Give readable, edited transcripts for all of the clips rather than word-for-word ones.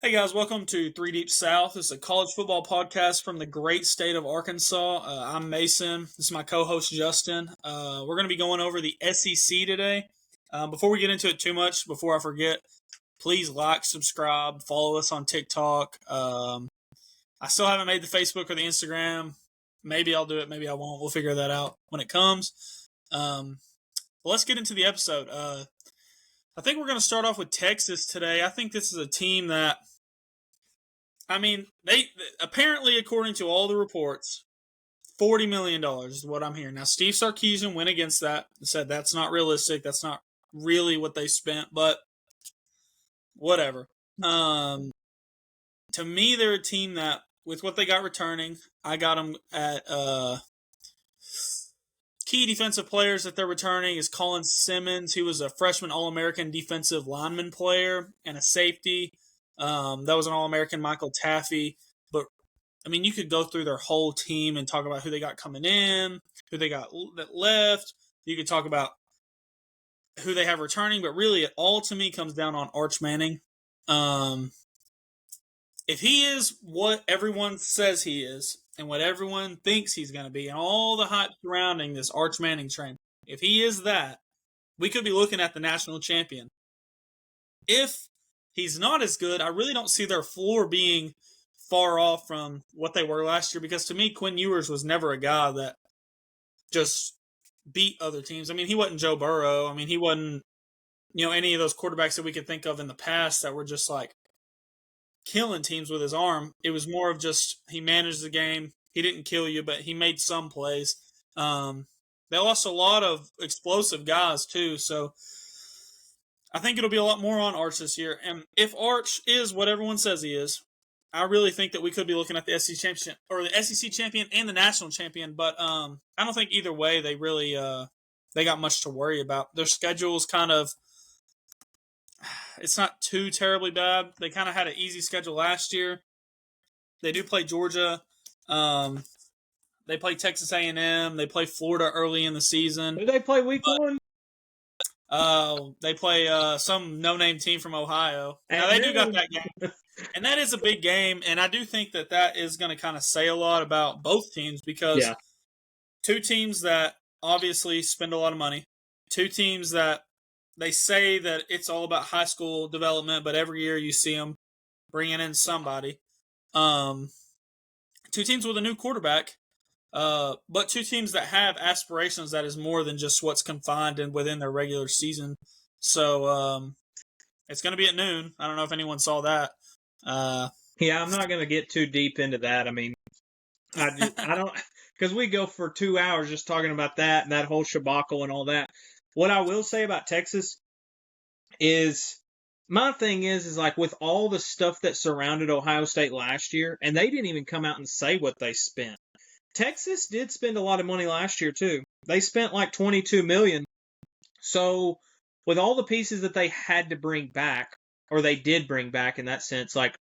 Hey guys, welcome to Three Deep South. This is a college football podcast from the great state of Arkansas. I'm Mason. This is my co-host Justin. We're going to be going over the SEC today. Before we get into it too much, before I forget, please like, subscribe, follow us on TikTok. I still haven't made the Facebook or the Instagram. Maybe I'll do it. Maybe I won't. We'll figure that out when it comes. Let's get into the episode. I think we're going to start off with Texas today. I think this is a team that, they apparently, according to all the reports, $40 million is what I'm hearing. Now, Steve Sarkisian went against that and said that's not realistic. That's not really what they spent, but whatever. To me, they're a team that, with what they got returning, I got them at key defensive players that they're returning is Colin Simmons, who was a freshman All-American defensive lineman player, and a safety. That was an All-American, Michael Taffy. But, you could go through their whole team and talk about who they got coming in, who they got that left. You could talk about who they have returning, but really it all to me comes down on Arch Manning. If he is what everyone says he is, and what everyone thinks he's going to be, and all the hype surrounding this Arch Manning train, if he is that, we could be looking at the national champion. If he's not as good, I really don't see their floor being far off from what they were last year, because to me, Quinn Ewers was never a guy that just beat other teams. He wasn't Joe Burrow. He wasn't, any of those quarterbacks that we could think of in the past that were just like killing teams with his arm. It was more of just he managed the game. He didn't kill you, but he made some plays. They lost a lot of explosive guys too, so I think it'll be a lot more on Arch this year. And if Arch is what everyone says he is, I really think that we could be looking at the SEC champion or the SEC champion and the national champion. But I don't think either way they really they got much to worry about. Their schedule's kind of, it's not too terribly bad. They kind of had an easy schedule last year. They do play Georgia. They play Texas A&M. They play Florida early in the season. Who they play week one? They play some no-name team from Ohio. Now, they do got that game. And that is a big game. And I do think that that is going to kind of say a lot about both teams, because two teams that obviously spend a lot of money, two teams that they say that it's all about high school development, but every year you see them bringing in somebody. Two teams with a new quarterback, but two teams that have aspirations that is more than just what's confined and within their regular season. So it's going to be at noon. I don't know if anyone saw that. Yeah, I'm not going to get too deep into that. I don't, because we go for 2 hours just talking about that and that whole shabacle and all that. What I will say about Texas is, my thing is like with all the stuff that surrounded Ohio State last year, and they didn't even come out and say what they spent. Texas did spend a lot of money last year too. They spent like $22 million. So with all the pieces that they had to bring back, or they did bring back in that sense, like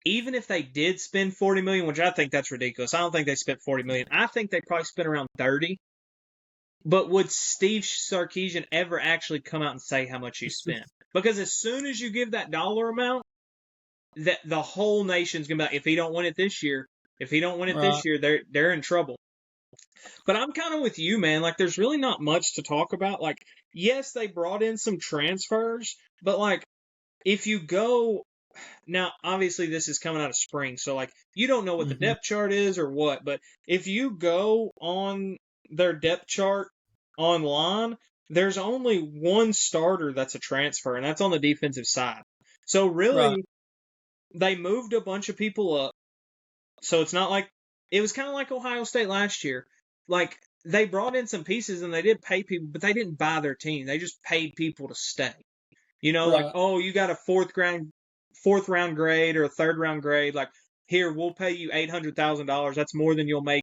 even if they did spend $40 million, which I think that's ridiculous. I don't think they spent $40 million. I think they probably spent around $30. But would Steve Sarkisian ever actually come out and say how much he spent? Because as soon as you give that dollar amount, that the whole nation's gonna be like, if he don't win it this year, they're in trouble. But I'm kind of with you, man. Like, there's really not much to talk about. Like, yes, they brought in some transfers, but like, if you go now, obviously this is coming out of spring, so like, you don't know what the depth chart is or what. But if you go on their depth chart online, there's only one starter that's a transfer, and that's on the defensive side. So really, they moved a bunch of people up. So it's not like, it was kind of like Ohio State last year. Like, they brought in some pieces and they did pay people, but they didn't buy their team. They just paid people to stay. Like, oh, you got a fourth round grade or a third round grade. Like, here, we'll pay you $800,000. That's more than you'll make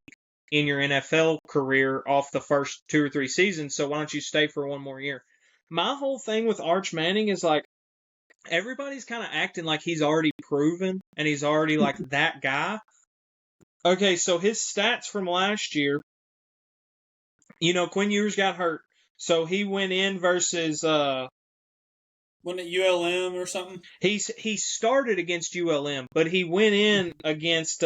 in your NFL career off the first 2 or 3 seasons. So why don't you stay for one more year? My whole thing with Arch Manning is like, everybody's kind of acting like he's already proven and he's already like that guy. Okay, so his stats from last year, Quinn Ewers got hurt. So he went in versus Wasn't it ULM or something? He started against ULM, but he went in against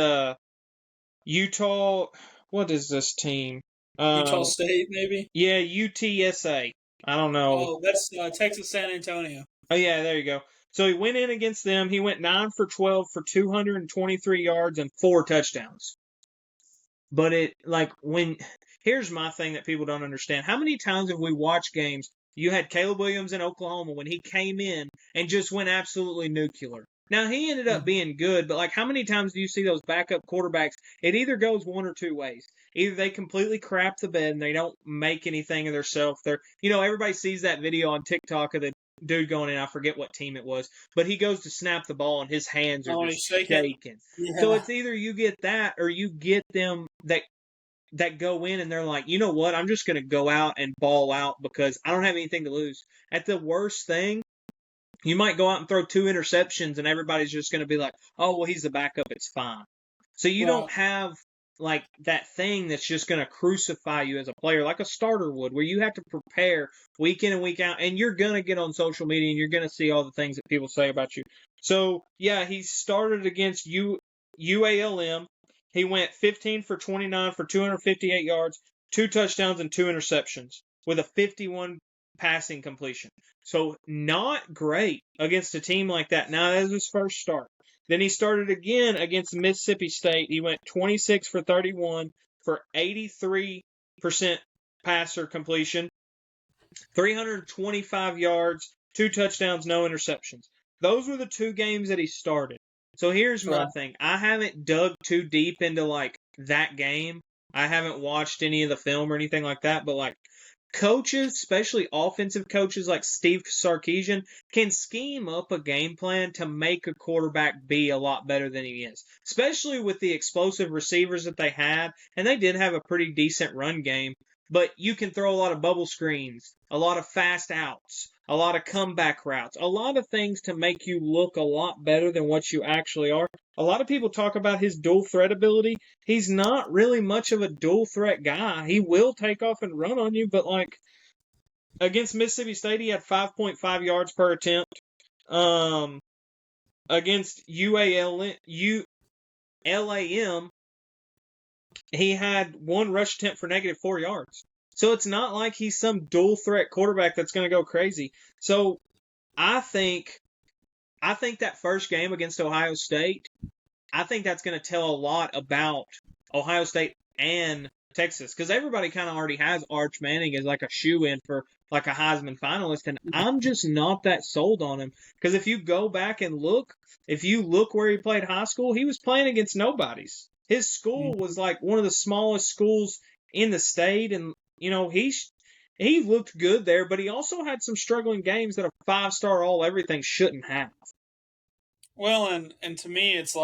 Utah. What is this team? Utah State, maybe. Yeah, UTSA. I don't know. Oh, that's Texas San Antonio. Oh yeah, there you go. So he went in against them. He went 9 for 12 for 223 yards and 4 touchdowns. But here's my thing that people don't understand. How many times have we watched games? You had Caleb Williams in Oklahoma when he came in and just went absolutely nuclear. Now he ended up being good, but how many times do you see those backup quarterbacks? It either goes one or two ways. Either they completely crap the bed and they don't make anything of themselves. Everybody sees that video on TikTok of the dude going in. I forget what team it was, but he goes to snap the ball and his hands are just shaking. Yeah. So it's either you get that or you get them that go in and they're like, you know what, I'm just going to go out and ball out because I don't have anything to lose. At the worst thing, you might go out and throw 2 interceptions and everybody's just going to be like, oh, well, he's the backup, it's fine. So you don't have that thing that's just going to crucify you as a player like a starter would, where you have to prepare week in and week out, and you're going to get on social media and you're going to see all the things that people say about you. So, yeah, he started against UALM. He went 15 for 29 for 258 yards, 2 touchdowns, and 2 interceptions with a 51 passing completion. So not great against a team like that. Now, that was his first start. Then he started again against Mississippi State. He went 26 for 31 for 83% passer completion, 325 yards, 2 touchdowns, no interceptions. Those were the 2 games that he started. So here's my thing. I haven't dug too deep into that game. I haven't watched any of the film or anything like that, but coaches, especially offensive coaches like Steve Sarkisian, can scheme up a game plan to make a quarterback be a lot better than he is, especially with the explosive receivers that they had. And they did have a pretty decent run game, but you can throw a lot of bubble screens, a lot of fast outs, a lot of comeback routes, a lot of things to make you look a lot better than what you actually are. A lot of people talk about his dual threat ability. He's not really much of a dual threat guy. He will take off and run on you, but against Mississippi State, he had 5.5 yards per attempt. Against LAM, he had 1 rush attempt for -4 yards. So it's not like he's some dual threat quarterback that's going to go crazy. So I think that first game against Ohio State, I think that's going to tell a lot about Ohio State and Texas, because everybody kind of already has Arch Manning as a shoe-in for a Heisman finalist, and I'm just not that sold on him. Because if you go back and look where he played high school, he was playing against nobodies. His school was one of the smallest schools in the state, and he looked good there, but he also had some struggling games that a 5-star all-everything shouldn't have. Well, and to me, it's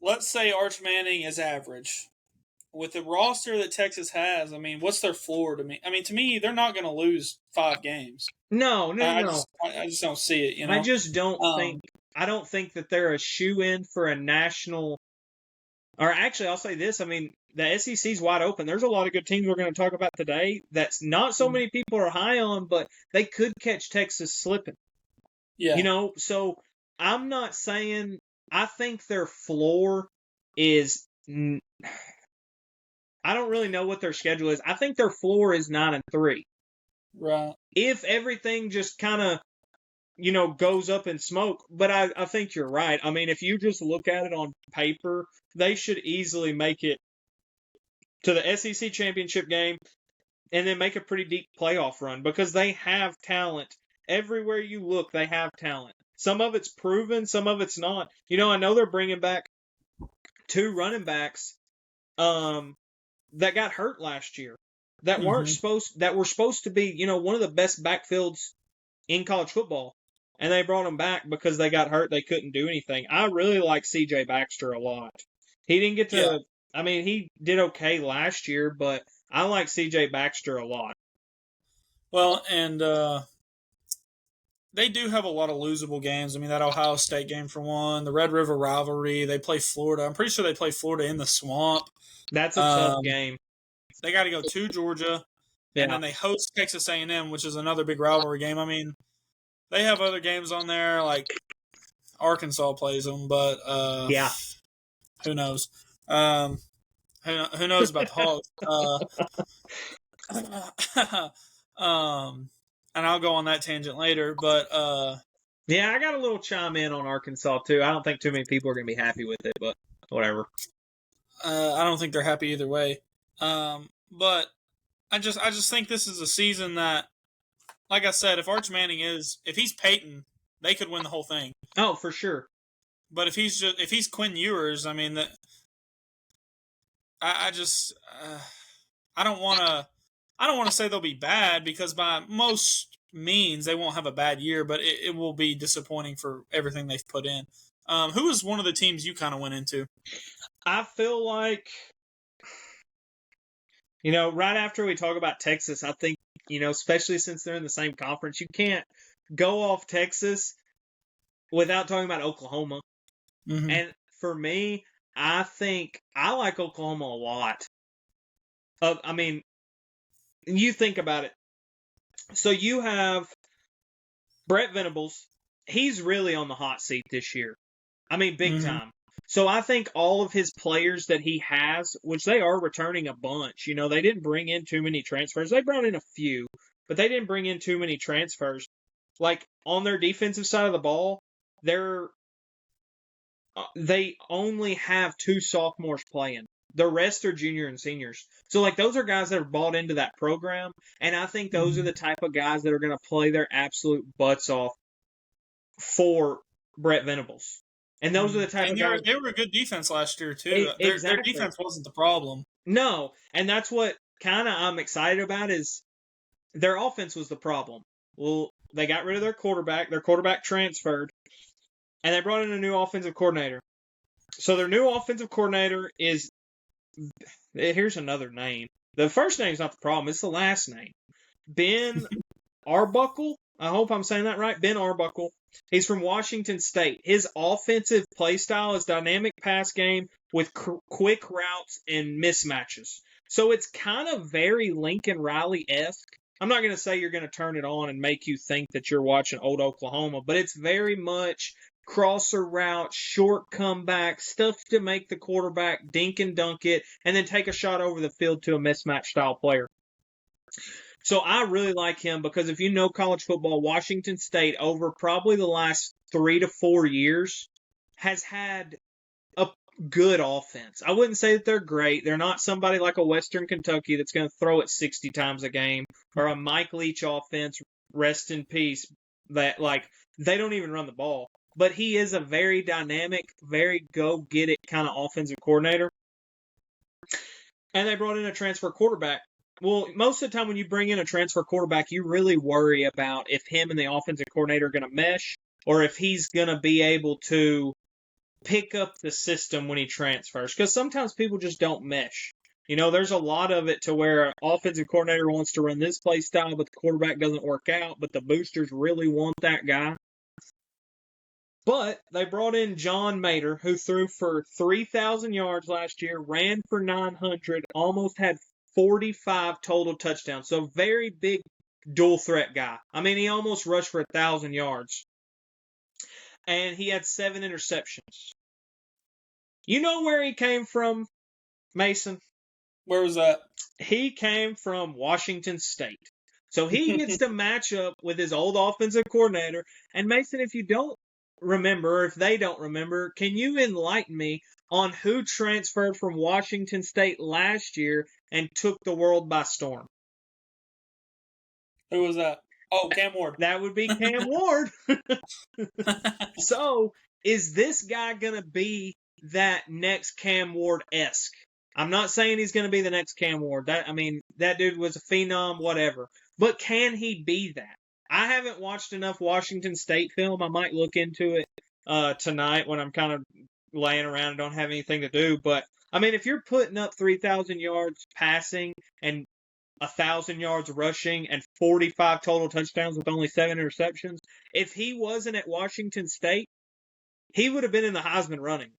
let's say Arch Manning is average. With the roster that Texas has, what's their floor to me? To me, they're not going to lose 5 games. No. I just don't see it. I just don't think. I don't think that they're a shoe-in for a national. Or actually, I'll say this. The SEC's wide open. There's a lot of good teams we're going to talk about today that's not so many people are high on, but they could catch Texas slipping. Yeah. So I'm not saying. I think their floor is. I don't really know what their schedule is. I think their floor is 9-3. Right. If everything just kind of, goes up in smoke. But I think you're right. If you just look at it on paper, they should easily make it to the SEC championship game and then make a pretty deep playoff run, because they have talent. Everywhere you look, they have talent. Some of it's proven, some of it's not. I know they're bringing back 2 running backs that got hurt last year that were supposed to be, one of the best backfields in college football. And they brought them back because they got hurt. They couldn't do anything. I really like C.J. Baxter a lot. He didn't get to, he did okay last year, but I like C.J. Baxter a lot. Well, and they do have a lot of losable games. That Ohio State game for one, the Red River rivalry. They play Florida. I'm pretty sure they play Florida in the swamp. That's a tough game. They got to go to Georgia, and then they host Texas A&M, which is another big rivalry game. they have other games on there, like Arkansas plays them, but Yeah. who knows? Who knows about the Hogs? And I'll go on that tangent later, but yeah, I got a little chime in on Arkansas too. I don't think too many people are going to be happy with it, but whatever. I don't think they're happy either way. But I just think this is a season that, like I said, if he's Peyton, they could win the whole thing. Oh, for sure. But if he's Quinn Ewers, I mean, I don't want to say they'll be bad, because by most means they won't have a bad year, but it will be disappointing for everything they've put in. Who was one of the teams you kind of went into? I feel like, right after we talk about Texas, I think, especially since they're in the same conference, you can't go off Texas without talking about Oklahoma. Mm-hmm. And for me, I think I like Oklahoma a lot. I mean, you think about it. So you have Brett Venables. He's really on the hot seat this year. I mean, big time. So I think all of his players that he has, which they are returning a bunch, they didn't bring in too many transfers. They brought in a few, but they didn't bring in too many transfers. Like, on their defensive side of the ball, they only have 2 sophomores playing. The rest are junior and seniors. So, like, those are guys that are bought into that program, and I think those are the type of guys that are going to play their absolute butts off for Brett Venables. And those are the type of guys. They were a good defense last year, too. Exactly. Their defense wasn't the problem. No, and that's what kind of I'm excited about, is their offense was the problem. Well, they got rid of their quarterback. Their quarterback transferred, and they brought in a new offensive coordinator. So their new offensive coordinator is, here's another name. The first name's not the problem. It's the last name. Ben Arbuckle. I hope I'm saying that right. Ben Arbuckle. He's from Washington State. His offensive play style is dynamic pass game with quick routes and mismatches. So it's kind of very Lincoln Riley-esque. I'm not going to say you're going to turn it on and make you think that you're watching old Oklahoma, but it's very much crosser route, short comeback, stuff to make the quarterback dink and dunk it, and then take a shot over the field to a mismatch style player. So I really like him because if you know college football, Washington State over probably the last 3 to 4 years has had a good offense. I wouldn't say that they're great. They're not somebody like a Western Kentucky that's going to throw it 60 times a game, or a Mike Leach offense, rest in peace, that they don't even run the ball. But he is a very dynamic, very go-get-it kind of offensive coordinator. And they brought in a transfer quarterback. Well, most of the time when you bring in a transfer quarterback, you really worry about if him and the offensive coordinator are going to mesh, or if he's going to be able to pick up the system when he transfers. Because sometimes people just don't mesh. There's a lot of it to where an offensive coordinator wants to run this play style, but the quarterback doesn't work out, but the boosters really want that guy. But they brought in John Mater, who threw for 3,000 yards last year, ran for 900, almost had 45 total touchdowns. So very big dual threat guy. I mean, he almost rushed for 1,000 yards. And he had 7 interceptions. You know where he came from, Mason? Where was that? He came from Washington State. So he gets to match up with his old offensive coordinator. And Mason, if you don't remember, or if they don't remember, can you enlighten me on who transferred from Washington State last year and took the world by storm? Who was that? Oh, Cam Ward. That would be Cam Ward. So, is this guy going to be that next Cam Ward-esque? I'm not saying he's going to be the next Cam Ward. That dude was a phenom, whatever. But can he be that? I haven't watched enough Washington State film. I might look into it tonight when I'm kind of laying around and don't have anything to do. But, if you're putting up 3,000 yards passing and 1,000 yards rushing and 45 total touchdowns with only 7 interceptions, if he wasn't at Washington State, he would have been in the Heisman running.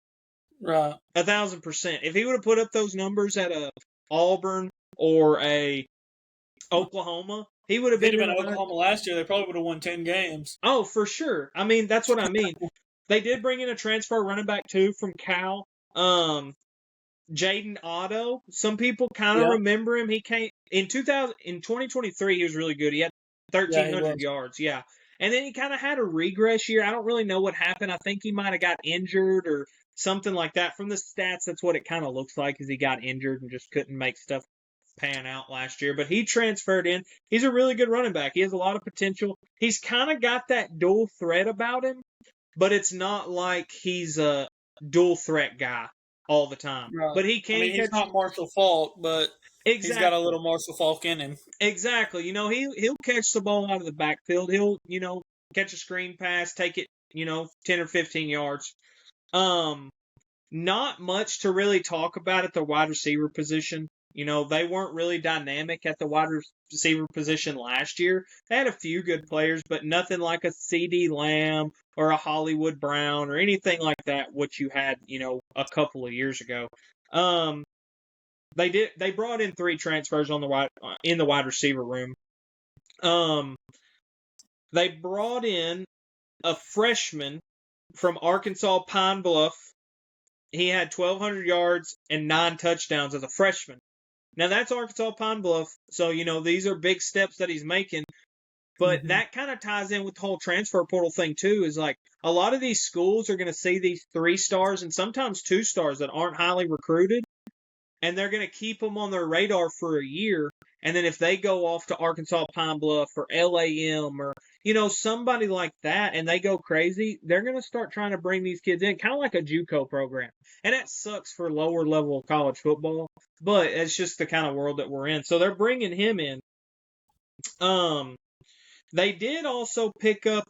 Right. 1,000%. If he would have put up those numbers at a Auburn or a Oklahoma, He would have If he'd been have in been the at Oklahoma last year, they probably would have won 10 games. Oh, for sure. I mean, that's what I mean. They did bring in a transfer running back too from Cal. Jaden Otto. Some people kind of Yeah. remember him. He came in 2023. He was really good. He had Yeah, he 1,300 was. yards. Yeah, and then he kind of had a regress year. I don't really know what happened. I think he might have got injured or something like that. From the stats, that's what it kind of looks like. Is he got injured and just couldn't make stuff pan out last year. But he transferred in. He's a really good running back. He has a lot of potential. He's kind of got that dual threat about him, but it's not like he's a dual threat guy all the time. Right. But he can he's catch. not Marshall Falk, but Exactly. he's got a little Marshall Falk in him. Exactly. He'll catch the ball out of the backfield. He'll, catch a screen pass, take it, 10 or 15 yards. Not much to really talk about at the wide receiver position. They weren't really dynamic at the wide receiver position last year. They had a few good players, but nothing like a CD Lamb or a Hollywood Brown or anything like that, which you had, a couple of years ago. They brought in 3 transfers in the wide receiver room. They brought in a freshman from Arkansas Pine Bluff. He had 1,200 yards and 9 touchdowns as a freshman. Now, that's Arkansas Pine Bluff, so, these are big steps that he's making. But that kind of ties in with the whole transfer portal thing, too, is like a lot of these schools are going to see these 3 stars and sometimes 2 stars that aren't highly recruited, and they're going to keep them on their radar for a year. And then if they go off to Arkansas Pine Bluff or LAM or, somebody like that, and they go crazy, they're going to start trying to bring these kids in, kind of like a JUCO program. And that sucks for lower level college football, but it's just the kind of world that we're in. So they're bringing him in. They did also pick up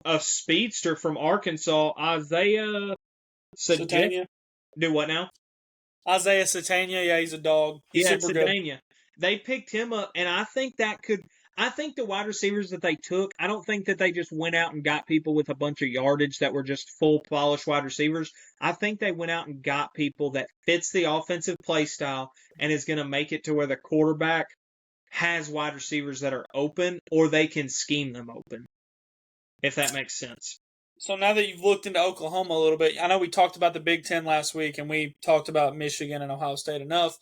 a speedster from Arkansas, Isaiah Satania. Do what now? Isaiah Satania, yeah, he's a dog. He's super Satania. good. They picked him up, and I think the wide receivers that they took, I don't think that they just went out and got people with a bunch of yardage that were just full polished wide receivers. I think they went out and got people that fits the offensive play style and is going to make it to where the quarterback has wide receivers that are open or they can scheme them open, if that makes sense. So now that you've looked into Oklahoma a little bit, I know we talked about the Big Ten last week and we talked about Michigan and Ohio State enough.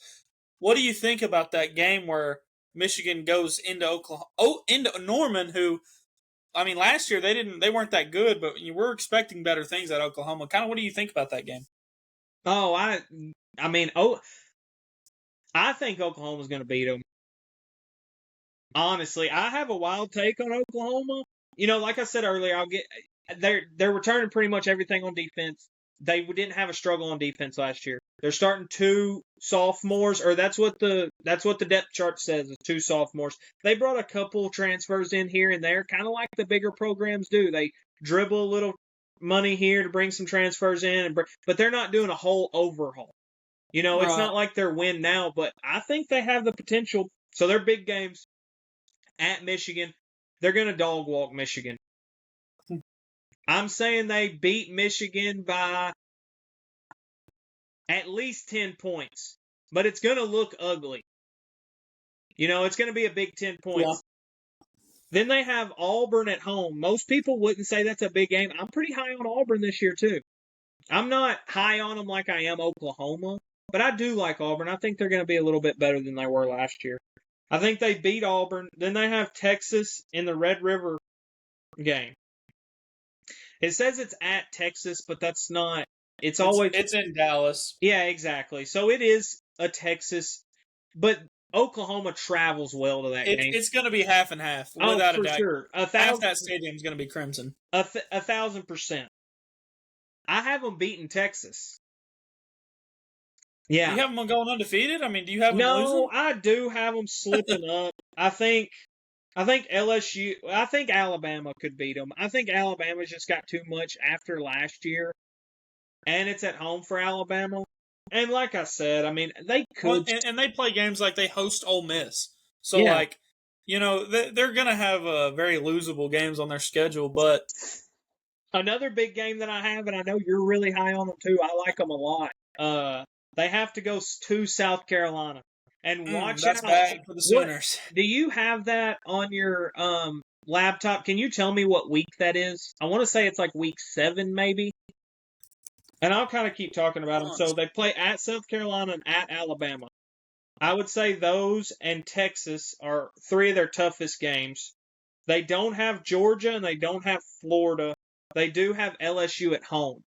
What do you think about that game where Michigan goes into into Norman, who, last year they weren't that good, but you were expecting better things at Oklahoma. Kind of, what do you think about that game? I think Oklahoma's going to beat them. Honestly, I have a wild take on Oklahoma. Like I said earlier, they're returning pretty much everything on defense. They didn't have a struggle on defense last year. They're starting 2 sophomores, or that's what the depth chart says, is 2 sophomores. They brought a couple transfers in here and there, kind of like the bigger programs do. They dribble a little money here to bring some transfers in, but they're not doing a whole overhaul. It's not like they're win now, but I think they have the potential. So they're big games at Michigan. They're going to dog walk Michigan. I'm saying they beat Michigan by at least 10 points, but it's going to look ugly. It's going to be a big 10 points. Yeah. Then they have Auburn at home. Most people wouldn't say that's a big game. I'm pretty high on Auburn this year, too. I'm not high on them like I am Oklahoma, but I do like Auburn. I think they're going to be a little bit better than they were last year. I think they beat Auburn. Then they have Texas in the Red River game. It says it's at Texas, but that's not. It's in Dallas. Yeah, exactly. So it is a Texas, but Oklahoma travels well to that game. It's going to be half and half, without a doubt. Sure. Half that stadium is going to be crimson. 1,000%. I have them beating Texas. Yeah. Do you have them going undefeated? Do you have them losing? No, I do have them slipping up. I think LSU. I think Alabama could beat them. I think Alabama's just got too much after last year, and it's at home for Alabama. And like I said, they could. Well, and they play games like they host Ole Miss, so yeah. They're gonna have very losable games on their schedule. But another big game that I have, and I know you're really high on them too. I like them a lot. They have to go to South Carolina. And watch That's out. bad for the Sooners. Do you have that on your laptop? Can you tell me what week that is? I want to say it's like week 7, maybe. And I'll kind of keep talking about them. So they play at South Carolina and at Alabama. I would say those and Texas are 3 of their toughest games. They don't have Georgia and they don't have Florida. They do have LSU at home.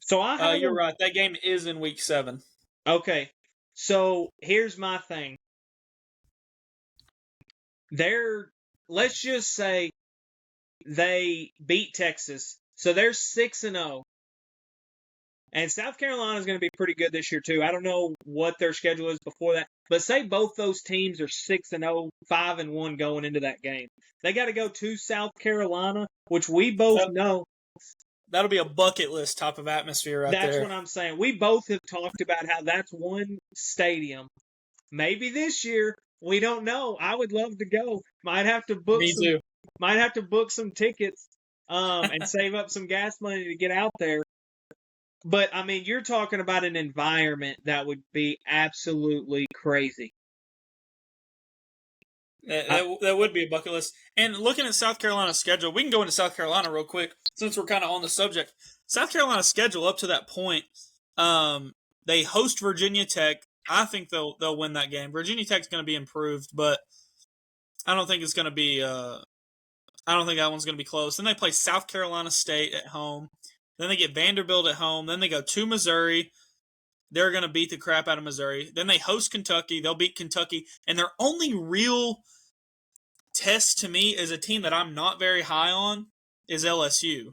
So you're right. That game is in week 7. Okay. So here's my thing. Let's just say they beat Texas. So they're 6-0. And South Carolina is going to be pretty good this year, too. I don't know what their schedule is before that. But say both those teams are 6-0, 5-1 going into that game. They got to go to South Carolina, which we both know. That'll be a bucket list type of atmosphere right there. That's what I'm saying. We both have talked about how that's one stadium. Maybe this year, we don't know. I would love to go. Might have to book Might have to book some tickets and save up some gas money to get out there. But, I mean, you're talking about an environment that would be absolutely crazy. That would be a bucket list. And looking at South Carolina's schedule, we can go into South Carolina real quick since we're kind of on the subject. South Carolina's schedule up to that point, they host Virginia Tech. I think they'll win that game. Virginia Tech's going to be improved, but I don't think it's going to be. I don't think that one's going to be close. Then they play South Carolina State at home. Then they get Vanderbilt at home. Then they go to Missouri. They're going to beat the crap out of Missouri. Then they host Kentucky. They'll beat Kentucky. And their only real test to me as a team that I'm not very high on is LSU.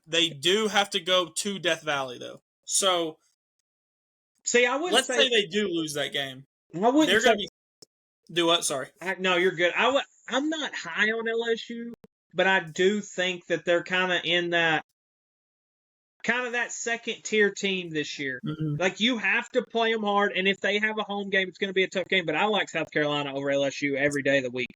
They do have to go to Death Valley, though. So, see, I wouldn't let's say they do lose that game. I wouldn't They're going to do what? Sorry. No, you're good. I'm not high on LSU, but I do think that they're kind of in that second tier team this year. Mm-hmm. Like, you have to play them hard, and if they have a home game, it's going to be a tough game. But I like South Carolina over LSU every day of the week.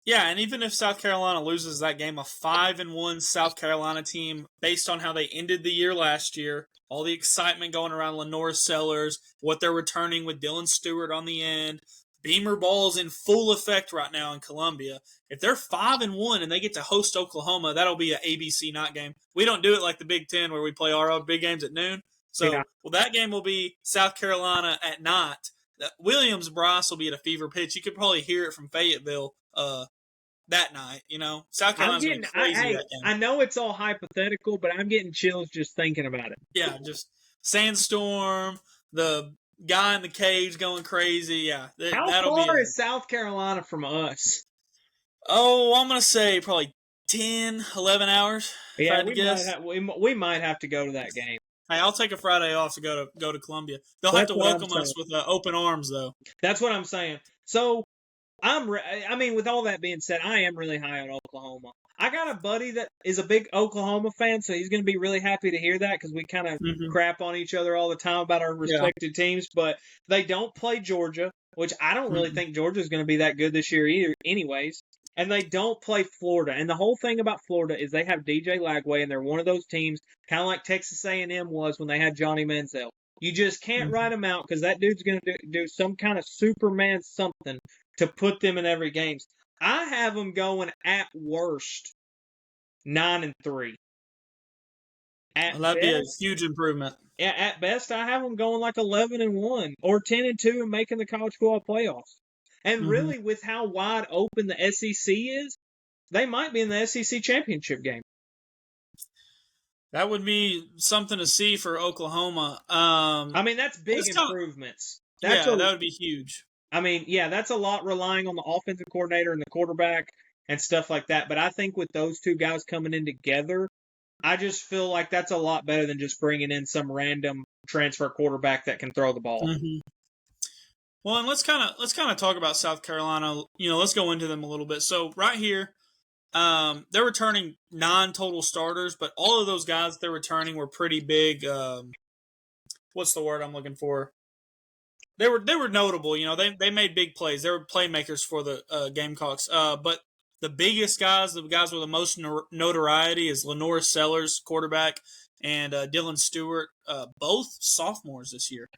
Yeah, and even if South Carolina loses that game, a 5-1 South Carolina team, based on how they ended the year last year, all the excitement going around Lenore Sellers, what they're returning with Dylan Stewart on the end, Beamer ball's in full effect right now in Columbia. If they're 5-1 and they get to host Oklahoma, that'll be an ABC night game. We don't do it like the Big Ten where we play our big games at noon. So, Yeah. Well, that game will be South Carolina at night. Williams-Brice will be at a fever pitch. You could probably hear it from Fayetteville that night. You know, South Carolina's going to be crazy that game. I know it's all hypothetical, but I'm getting chills just thinking about it. Yeah, just sandstorm, the guy in the cage going crazy. Yeah, How far is South Carolina from us? Oh, I'm going to say probably 10, 11 hours. Yeah, we might have to go to that game. Hey, I'll take a Friday off to go to Columbia. They'll have to welcome us with open arms, though. That's what I'm saying. So, with all that being said, I am really high on Oklahoma. I got a buddy that is a big Oklahoma fan, so he's going to be really happy to hear that because we kind of crap on each other all the time about our respective teams. But they don't play Georgia, which I don't really think Georgia is going to be that good this year either, anyways. And they don't play Florida. And the whole thing about Florida is they have DJ Lagway, and they're one of those teams, kind of like Texas A&M was when they had Johnny Manziel. You just can't write him out because that dude's going to do some kind of Superman something to put them in every game. I have them going at worst 9-3. That'd be a huge improvement. Yeah, at best, I have them going like 11-1 or 10-2 and making the college football playoffs. And really, with how wide open the SEC is, they might be in the SEC championship game. That would be something to see for Oklahoma. That's big improvements. That would be huge. That's a lot relying on the offensive coordinator and the quarterback and stuff like that. But I think with those two guys coming in together, I just feel like that's a lot better than just bringing in some random transfer quarterback that can throw the ball. Mm-hmm. Well, and let's kind of talk about South Carolina. Let's go into them a little bit. So right here, they're returning 9 total starters, but all of those guys they're returning were pretty big. What's the word I'm looking for? They were notable. They made big plays. They were playmakers for the Gamecocks. But the biggest guys, the guys with the most notoriety, is Lenore Sellers, quarterback, and Dylan Stewart, both sophomores this year.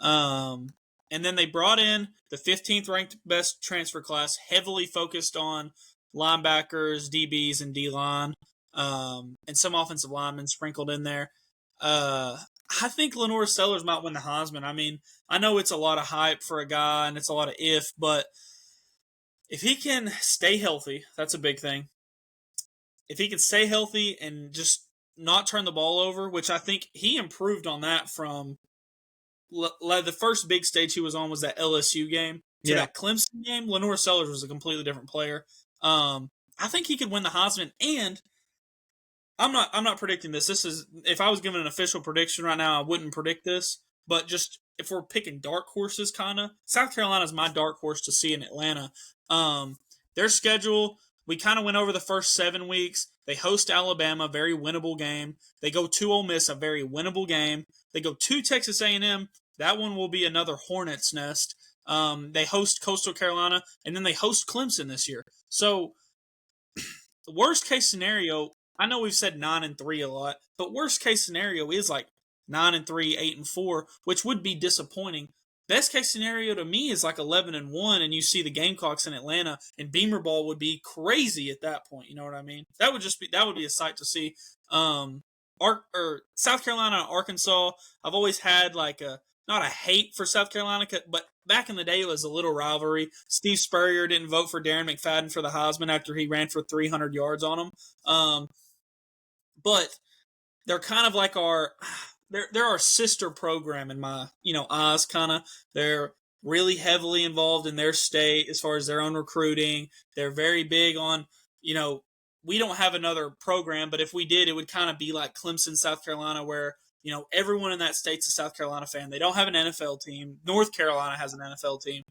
And then they brought in the 15th ranked best transfer class, heavily focused on linebackers, DBs, and D-line, and some offensive linemen sprinkled in there. I think Lenore Sellers might win the Heisman. I mean, I know it's a lot of hype for a guy and it's a lot of if, but if he can stay healthy, that's a big thing. If he can stay healthy and just not turn the ball over, which I think he improved on that from the first big stage he was on was that LSU game. To that Clemson game, Lenore Sellers was a completely different player. I think he could win the Heisman, and I'm not predicting this. This is, if I was giving an official prediction right now, I wouldn't predict this. But just if we're picking dark horses, kind of, South Carolina is my dark horse to see in Atlanta. Their schedule, we kind of went over the first 7 weeks. They host Alabama, very winnable game. They go to Ole Miss, a very winnable game. They go to Texas A&M. That one will be another hornet's nest. They host Coastal Carolina, and then they host Clemson this year. So, the worst case scenario, I know we've said 9-3 a lot, but worst case scenario is like 9-3, 8-4, which would be disappointing. Best case scenario to me is like 11-1, and you see the Gamecocks in Atlanta, and Beamer Ball would be crazy at that point. You know what I mean? That would be a sight to see. South Carolina and Arkansas, I've always had like not a hate for South Carolina, but back in the day it was a little rivalry. Steve Spurrier didn't vote for Darren McFadden for the Heisman after he ran for 300 yards on him. But they're kind of like they're our sister program in my eyes, kind of. They're really heavily involved in their state as far as their own recruiting. They're very big on, we don't have another program, but if we did, it would kind of be like Clemson, South Carolina, where everyone in that state's a South Carolina fan. They don't have an NFL team. North Carolina has an NFL team.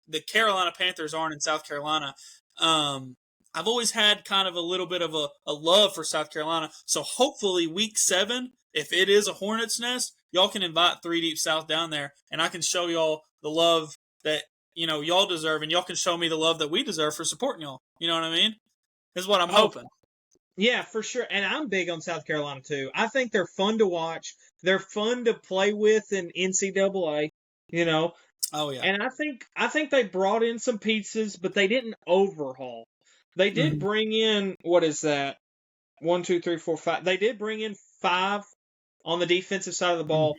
The Carolina Panthers aren't in South Carolina. I've always had kind of a little bit of a love for South Carolina. So hopefully week 7, if it is a hornet's nest, y'all can invite 3 Deep South down there, and I can show y'all the love that y'all deserve, and y'all can show me the love that we deserve for supporting y'all. You know what I mean? Is what I'm hoping. Yeah, for sure. And I'm big on South Carolina too. I think they're fun to watch. They're fun to play with in NCAA. Oh yeah. And I think they brought in some pieces, but they didn't overhaul. They did bring in, what is that? 1, 2, 3, 4, 5. They did bring in 5 on the defensive side of the ball.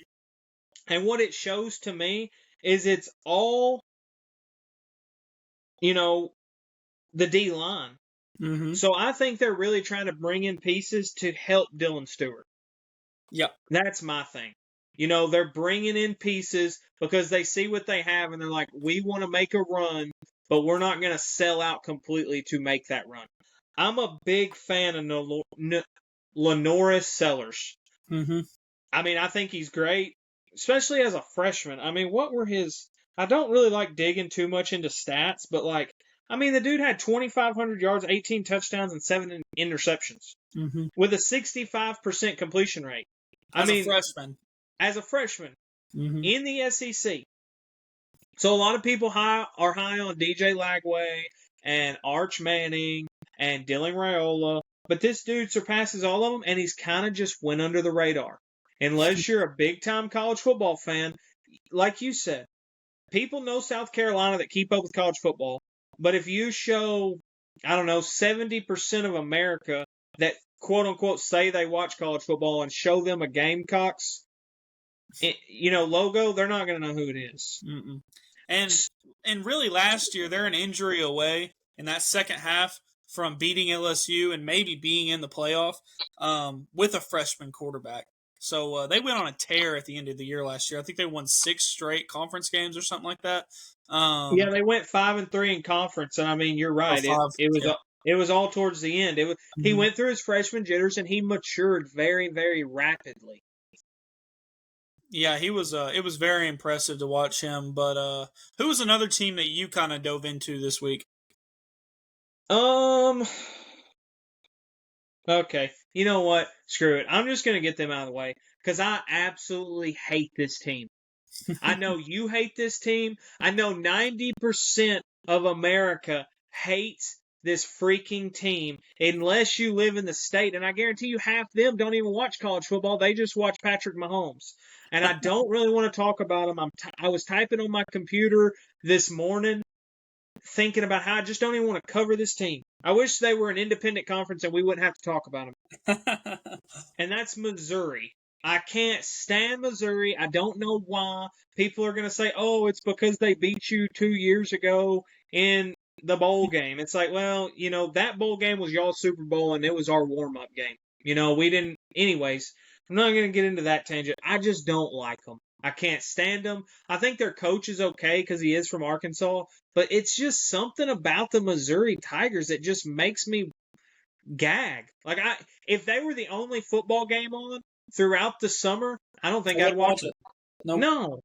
And what it shows to me is it's all, the D-line. So I think they're really trying to bring in pieces to help Dylan Stewart. Yep. That's my thing. They're bringing in pieces because they see what they have and they're like, we want to make a run, but we're not going to sell out completely to make that run. I'm a big fan of Lenoris Sellers. I mean, I think he's great, especially as a freshman. I mean, what were his... I don't really like digging too much into stats, but the dude had 2,500 yards, 18 touchdowns, and 7 interceptions with a 65% completion rate. As a freshman. In the SEC. So a lot of people are high on DJ Lagway and Arch Manning and Dylan Raiola, but this dude surpasses all of them, and he's kind of just went under the radar. Unless you're a big-time college football fan, like you said, people know South Carolina that keep up with college football, but if you show, 70% of America that quote-unquote say they watch college football and show them a Gamecocks, logo, they're not going to know who it is. And really last year, they're an injury away in that second half from beating LSU and maybe being in the playoff with a freshman quarterback. So they went on a tear at the end of the year last year. I think they won 6 straight conference games or something like that. Yeah, they went 5-3 in conference, and you're right. It was all towards the end. He went through his freshman jitters, and he matured very, very rapidly. Yeah, he was. It was very impressive to watch him. But who was another team that you kind of dove into this week? Okay. You know what? Screw it. I'm just going to get them out of the way because I absolutely hate this team. I know you hate this team. I know 90% of America hates this freaking team unless you live in the state. And I guarantee you half them don't even watch college football. They just watch Patrick Mahomes. And I don't really want to talk about him. I was typing on my computer this morning thinking about how I just don't even want to cover this team. I wish they were an independent conference and we wouldn't have to talk about them. And that's Missouri. I can't stand Missouri. I don't know why. People are going to say, oh, it's because they beat you 2 years ago in the bowl game. It's like, well, that bowl game was y'all's Super Bowl and it was our warm-up game. We didn't. Anyways, I'm not going to get into that tangent. I just don't like them. I can't stand them. I think their coach is okay because he is from Arkansas, but it's just something about the Missouri Tigers that just makes me gag. Like, if they were the only football game on throughout the summer, I don't think I'd watch it. Nope. No.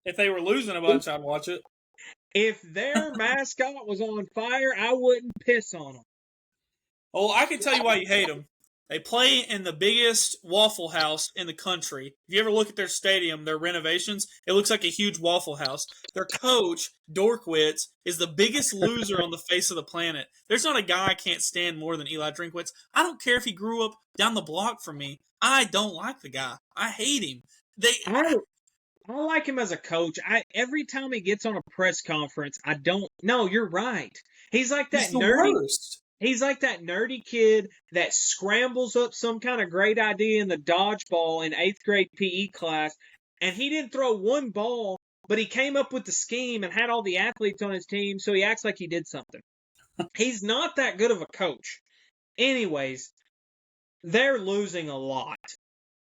If they were losing a bunch, I'd watch it. If their mascot was on fire, I wouldn't piss on them. Oh, I can tell you why you hate them. They play in the biggest Waffle House in the country. If you ever look at their stadium, their renovations, it looks like a huge Waffle House. Their coach, Dorkwitz, is the biggest loser on the face of the planet. There's not a guy I can't stand more than Eli Drinkwitz. I don't care if he grew up down the block from me. I don't like the guy. I hate him. I like him as a coach. Every time he gets on a press conference, I don't. No, you're right. He's like that nerdy. Worst. He's like that nerdy kid that scrambles up some kind of great idea in the dodgeball in 8th grade PE class, and he didn't throw one ball, but he came up with the scheme and had all the athletes on his team, so he acts like he did something. He's not that good of a coach. Anyways, they're losing a lot.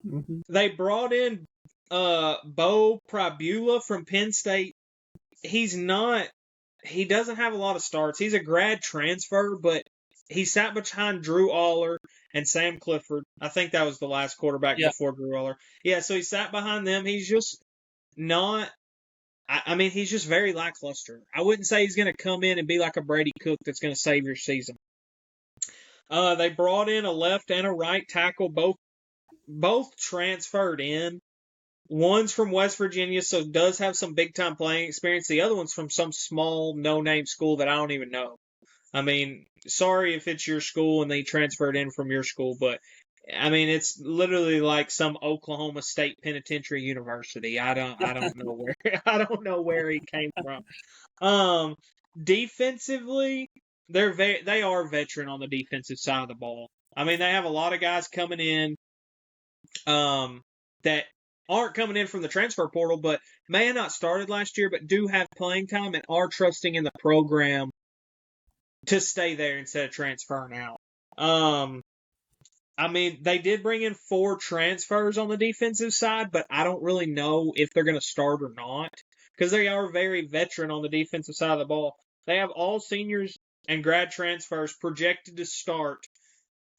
Mm-hmm. They brought in Bo Prabula from Penn State. He doesn't have a lot of starts. He's a grad transfer, but he sat behind Drew Aller and Sam Clifford. I think that was the last quarterback before Drew Aller. Yeah, so he sat behind them. He's just not he's just very lackluster. I wouldn't say he's going to come in and be like a Brady Cook that's going to save your season. They brought in a left and a right tackle, both transferred in. One's from West Virginia, so does have some big-time playing experience. The other one's from some small, no-name school that I don't even know. I mean, sorry if it's your school and they transferred in from your school, but, it's literally like some Oklahoma State Penitentiary University. I don't know where he came from. Defensively, they are veteran on the defensive side of the ball. They have a lot of guys coming in that aren't coming in from the transfer portal, but may have not started last year, but do have playing time and are trusting in the program to stay there instead of transferring out. They did bring in 4 transfers on the defensive side, but I don't really know if they're going to start or not because they are very veteran on the defensive side of the ball. They have all seniors and grad transfers projected to start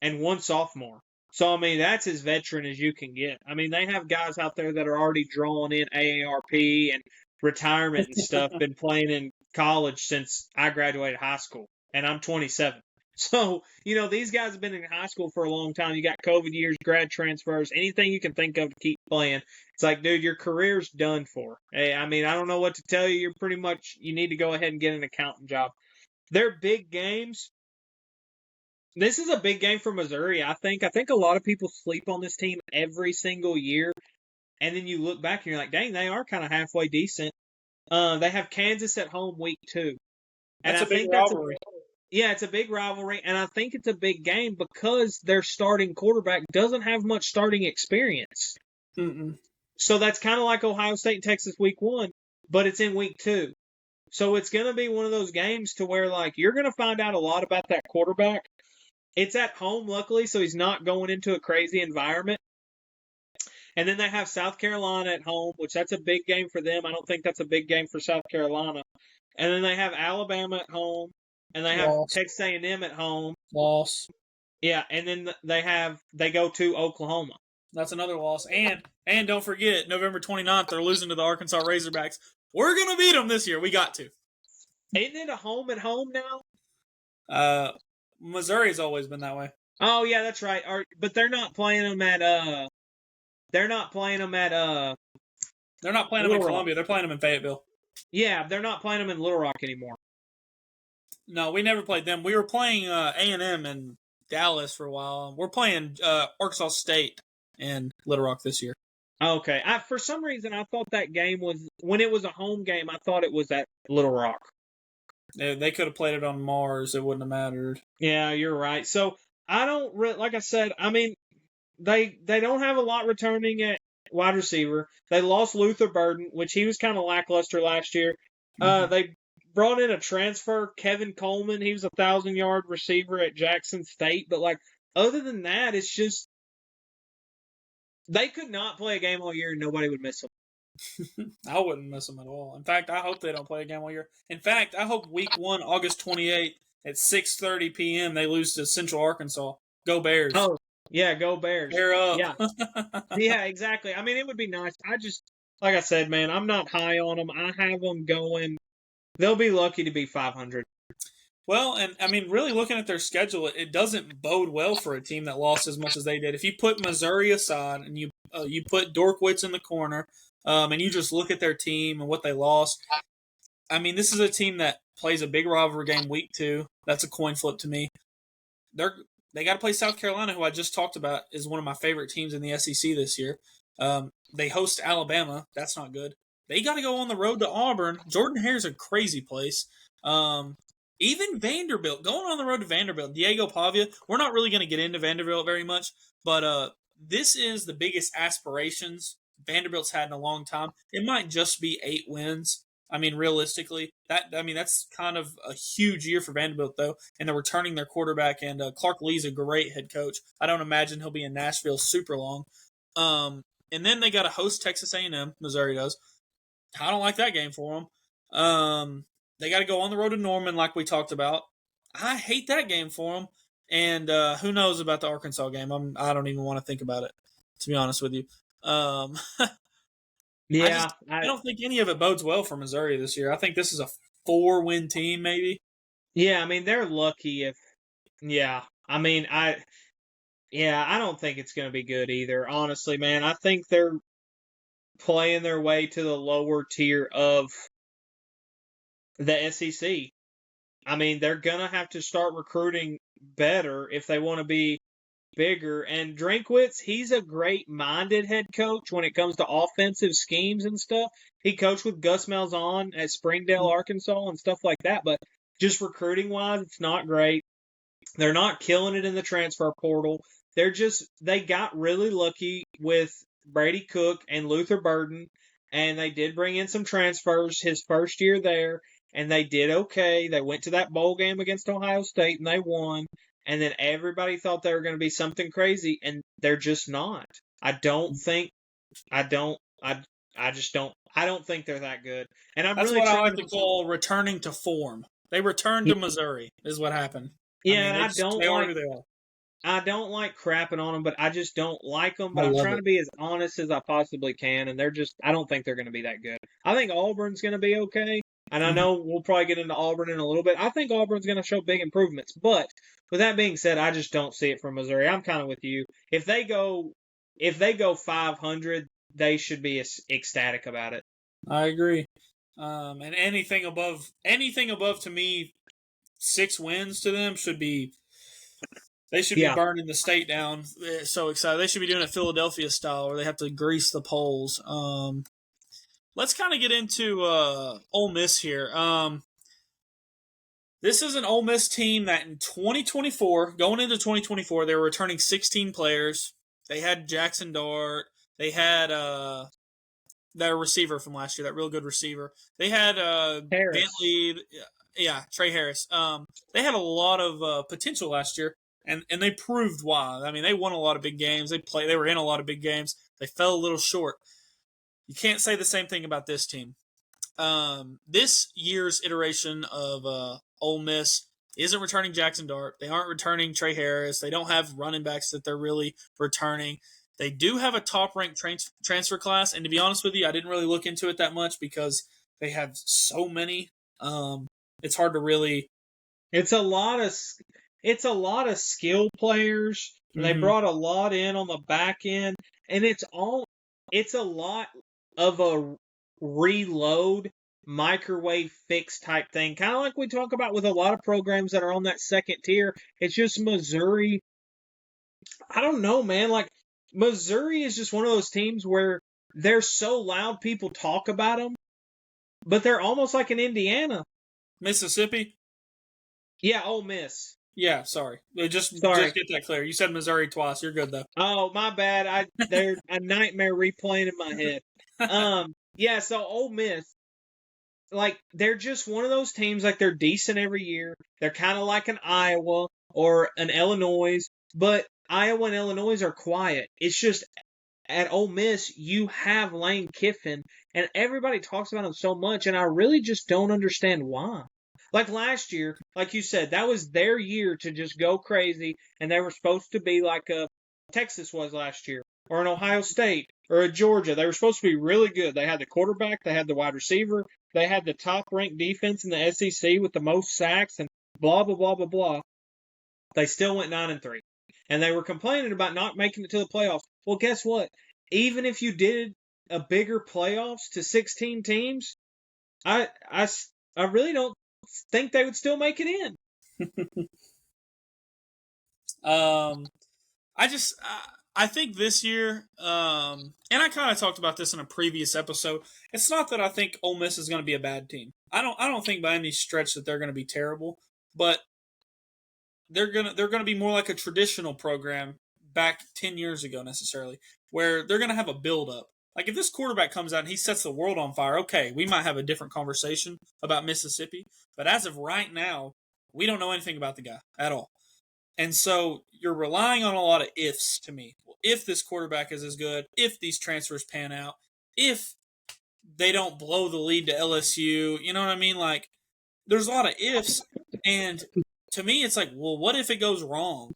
and 1 sophomore. So, that's as veteran as you can get. They have guys out there that are already drawing in AARP and retirement and stuff, been playing in college since I graduated high school, and I'm 27. So, these guys have been in high school for a long time. You got COVID years, grad transfers, anything you can think of to keep playing. It's like, dude, your career's done for. Hey, I don't know what to tell you. You're pretty much, you need to go ahead and get an accountant job. They're big games. This is a big game for Missouri, I think. I think a lot of people sleep on this team every single year. And then you look back and you're like, dang, they are kind of halfway decent. They have Kansas at home week 2. And that's a big rivalry. It's a big rivalry. And I think it's a big game because their starting quarterback doesn't have much starting experience. Mm-mm. So that's kind of like Ohio State and Texas week 1, but it's in week 2. So it's going to be one of those games to where, you're going to find out a lot about that quarterback. It's at home, luckily, so he's not going into a crazy environment. And then they have South Carolina at home, which that's a big game for them. I don't think that's a big game for South Carolina. And then they have Alabama at home, and they have Texas A&M at home. Loss. Yeah, and then they go to Oklahoma. That's another loss. And don't forget, November 29th, they're losing to the Arkansas Razorbacks. We're going to beat them this year. We got to. Isn't it a home at home now? Missouri's always been that way. Oh yeah, that's right. But they're not playing them at They're not playing them in Columbia. They're playing them in Fayetteville. Yeah, they're not playing them in Little Rock anymore. No, we never played them. We were playing A&M in Dallas for a while. We're playing Arkansas State in Little Rock this year. Okay. For some reason, I thought that game was, when it was a home game, I thought it was at Little Rock. They could have played it on Mars. It wouldn't have mattered. Yeah, you're right. So I don't, like I said, I mean, they don't have a lot returning at wide receiver. They lost Luther Burden, which he was kind of lackluster last year. They brought in a transfer, Kevin Coleman. He was a 1,000-yard receiver at Jackson State. But, like, other than that, it's just they could not play a game all year and nobody would miss them. I wouldn't miss them at all. In fact, I hope they don't play a game all year. In fact, I hope Week 1, August 28th at 6:30 p.m. they lose to Central Arkansas. Go Bears! Oh, yeah, go Bears! Bear up! Yeah, yeah, exactly. I mean, it would be nice. I just, like I said, man, I'm not high on them. I have them going. They'll be lucky to be 500. Well, and I mean, really looking at their schedule, it doesn't bode well for a team that lost as much as they did. If you put Missouri aside and you put Dorkwitz in the corner, and you just look at their team and what they lost, I mean, this is a team that plays a big rivalry game week 2. That's a coin flip to me. They got to play South Carolina, who I just talked about is one of my favorite teams in the SEC this year. They host Alabama. That's not good. They got to go on the road to Auburn. Jordan-Hare's a crazy place. Even Vanderbilt, going on the road to Vanderbilt, Diego Pavia, we're not really going to get into Vanderbilt very much, but this is the biggest aspirations Vanderbilt's had in a long time. It might just be 8 wins. I mean, realistically, that's kind of a huge year for Vanderbilt, though, and they're returning their quarterback, and Clark Lee's a great head coach. I don't imagine he'll be in Nashville super long. And then they got to host Texas A&M, Missouri does. I don't like that game for them. They got to go on the road to Norman, like we talked about. I hate that game for them. And who knows about the Arkansas game? I don't even want to think about it, to be honest with you. Yeah, I don't think any of it bodes well for Missouri this year. I think this is a 4-win team, maybe. Yeah, I mean, they're lucky if. Yeah, I mean, I don't think it's going to be good either. Honestly, man, I think they're playing their way to the lower tier of the SEC. I mean, they're going to have to start recruiting better if they want to be bigger. And Drinkwitz, he's a great-minded head coach when it comes to offensive schemes and stuff. He coached with Gus Malzahn at Springdale, Arkansas, and stuff like that. But just recruiting-wise, it's not great. They're not killing it in the transfer portal. They got really lucky with Brady Cook and Luther Burden, and they did bring in some transfers his first year there, and they did okay. They went to that bowl game against Ohio State, and they won. And then everybody thought they were going to be something crazy, and they're just not. I don't think they're that good. And That's really what I like to call returning to form. They returned to Missouri, is what happened. Yeah, I don't like crapping on them, but I just don't like them. But I'm trying to be as honest as I possibly can, and I don't think they're going to be that good. I think Auburn's going to be okay, and I know we'll probably get into Auburn in a little bit. I think Auburn's going to show big improvements, but with that being said, I just don't see it from Missouri. I'm kind of with you. If they go 500, they should be ecstatic about it. I agree. And anything above to me, 6 wins to them should be. They should be burning the state down. They're so excited. They should be doing it Philadelphia style, where they have to grease the poles. Let's kind of get into Ole Miss here. This is an Ole Miss team that in 2024, going into 2024, they were returning 16 players. They had Jackson Dart. They had their receiver from last year, that real good receiver. They had Bentley. Yeah, Trey Harris. They had a lot of potential last year, and they proved why. I mean, they won a lot of big games. They were in a lot of big games. They fell a little short. You can't say the same thing about this team. This year's iteration of Ole Miss isn't returning Jackson Dart. They aren't returning Trey Harris. They don't have running backs that they're really returning. They do have a top-ranked transfer class, and to be honest with you, I didn't really look into it that much because they have so many. It's hard to really. It's a lot of skilled players. Mm-hmm. They brought a lot in on the back end, and it's a lot of a reload microwave fix type thing, kind of like we talk about with a lot of programs that are on that second tier. It's just Missouri. I don't know, man. Like, Missouri is just one of those teams where they're so loud, people talk about them, but they're almost like an Indiana. Mississippi? Yeah, Ole Miss. Yeah, sorry. Just get that clear. You said Missouri twice. You're good, though. Oh, my bad. They're a nightmare replaying in my head. Yeah, so Ole Miss, like, they're just one of those teams, like, they're decent every year. They're kind of like an Iowa or an Illinois, but Iowa and Illinois are quiet. It's just at Ole Miss, you have Lane Kiffin, and everybody talks about him so much, and I really just don't understand why. Like last year, like you said, that was their year to just go crazy, and they were supposed to be like Texas was last year, or an Ohio State, or a Georgia. They were supposed to be really good. They had the quarterback, they had the wide receiver, they had the top-ranked defense in the SEC with the most sacks, and blah, blah, blah, blah, blah. They still went 9-3. And they were complaining about not making it to the playoffs. Well, guess what? Even if you did a bigger playoffs to 16 teams, I really don't think they would still make it in. I think this year, and I kind of talked about this in a previous episode. It's not that I think Ole Miss is going to be a bad team. I don't think by any stretch that they're going to be terrible, but they're gonna be more like a traditional program back 10 years ago necessarily, where they're gonna have a build up. Like if this quarterback comes out and he sets the world on fire, okay, we might have a different conversation about Mississippi. But as of right now, we don't know anything about the guy at all. And so you're relying on a lot of ifs to me. Well, if this quarterback is as good, if these transfers pan out, if they don't blow the lead to LSU, you know what I mean? Like there's a lot of ifs, and to me, it's like, well, what if it goes wrong?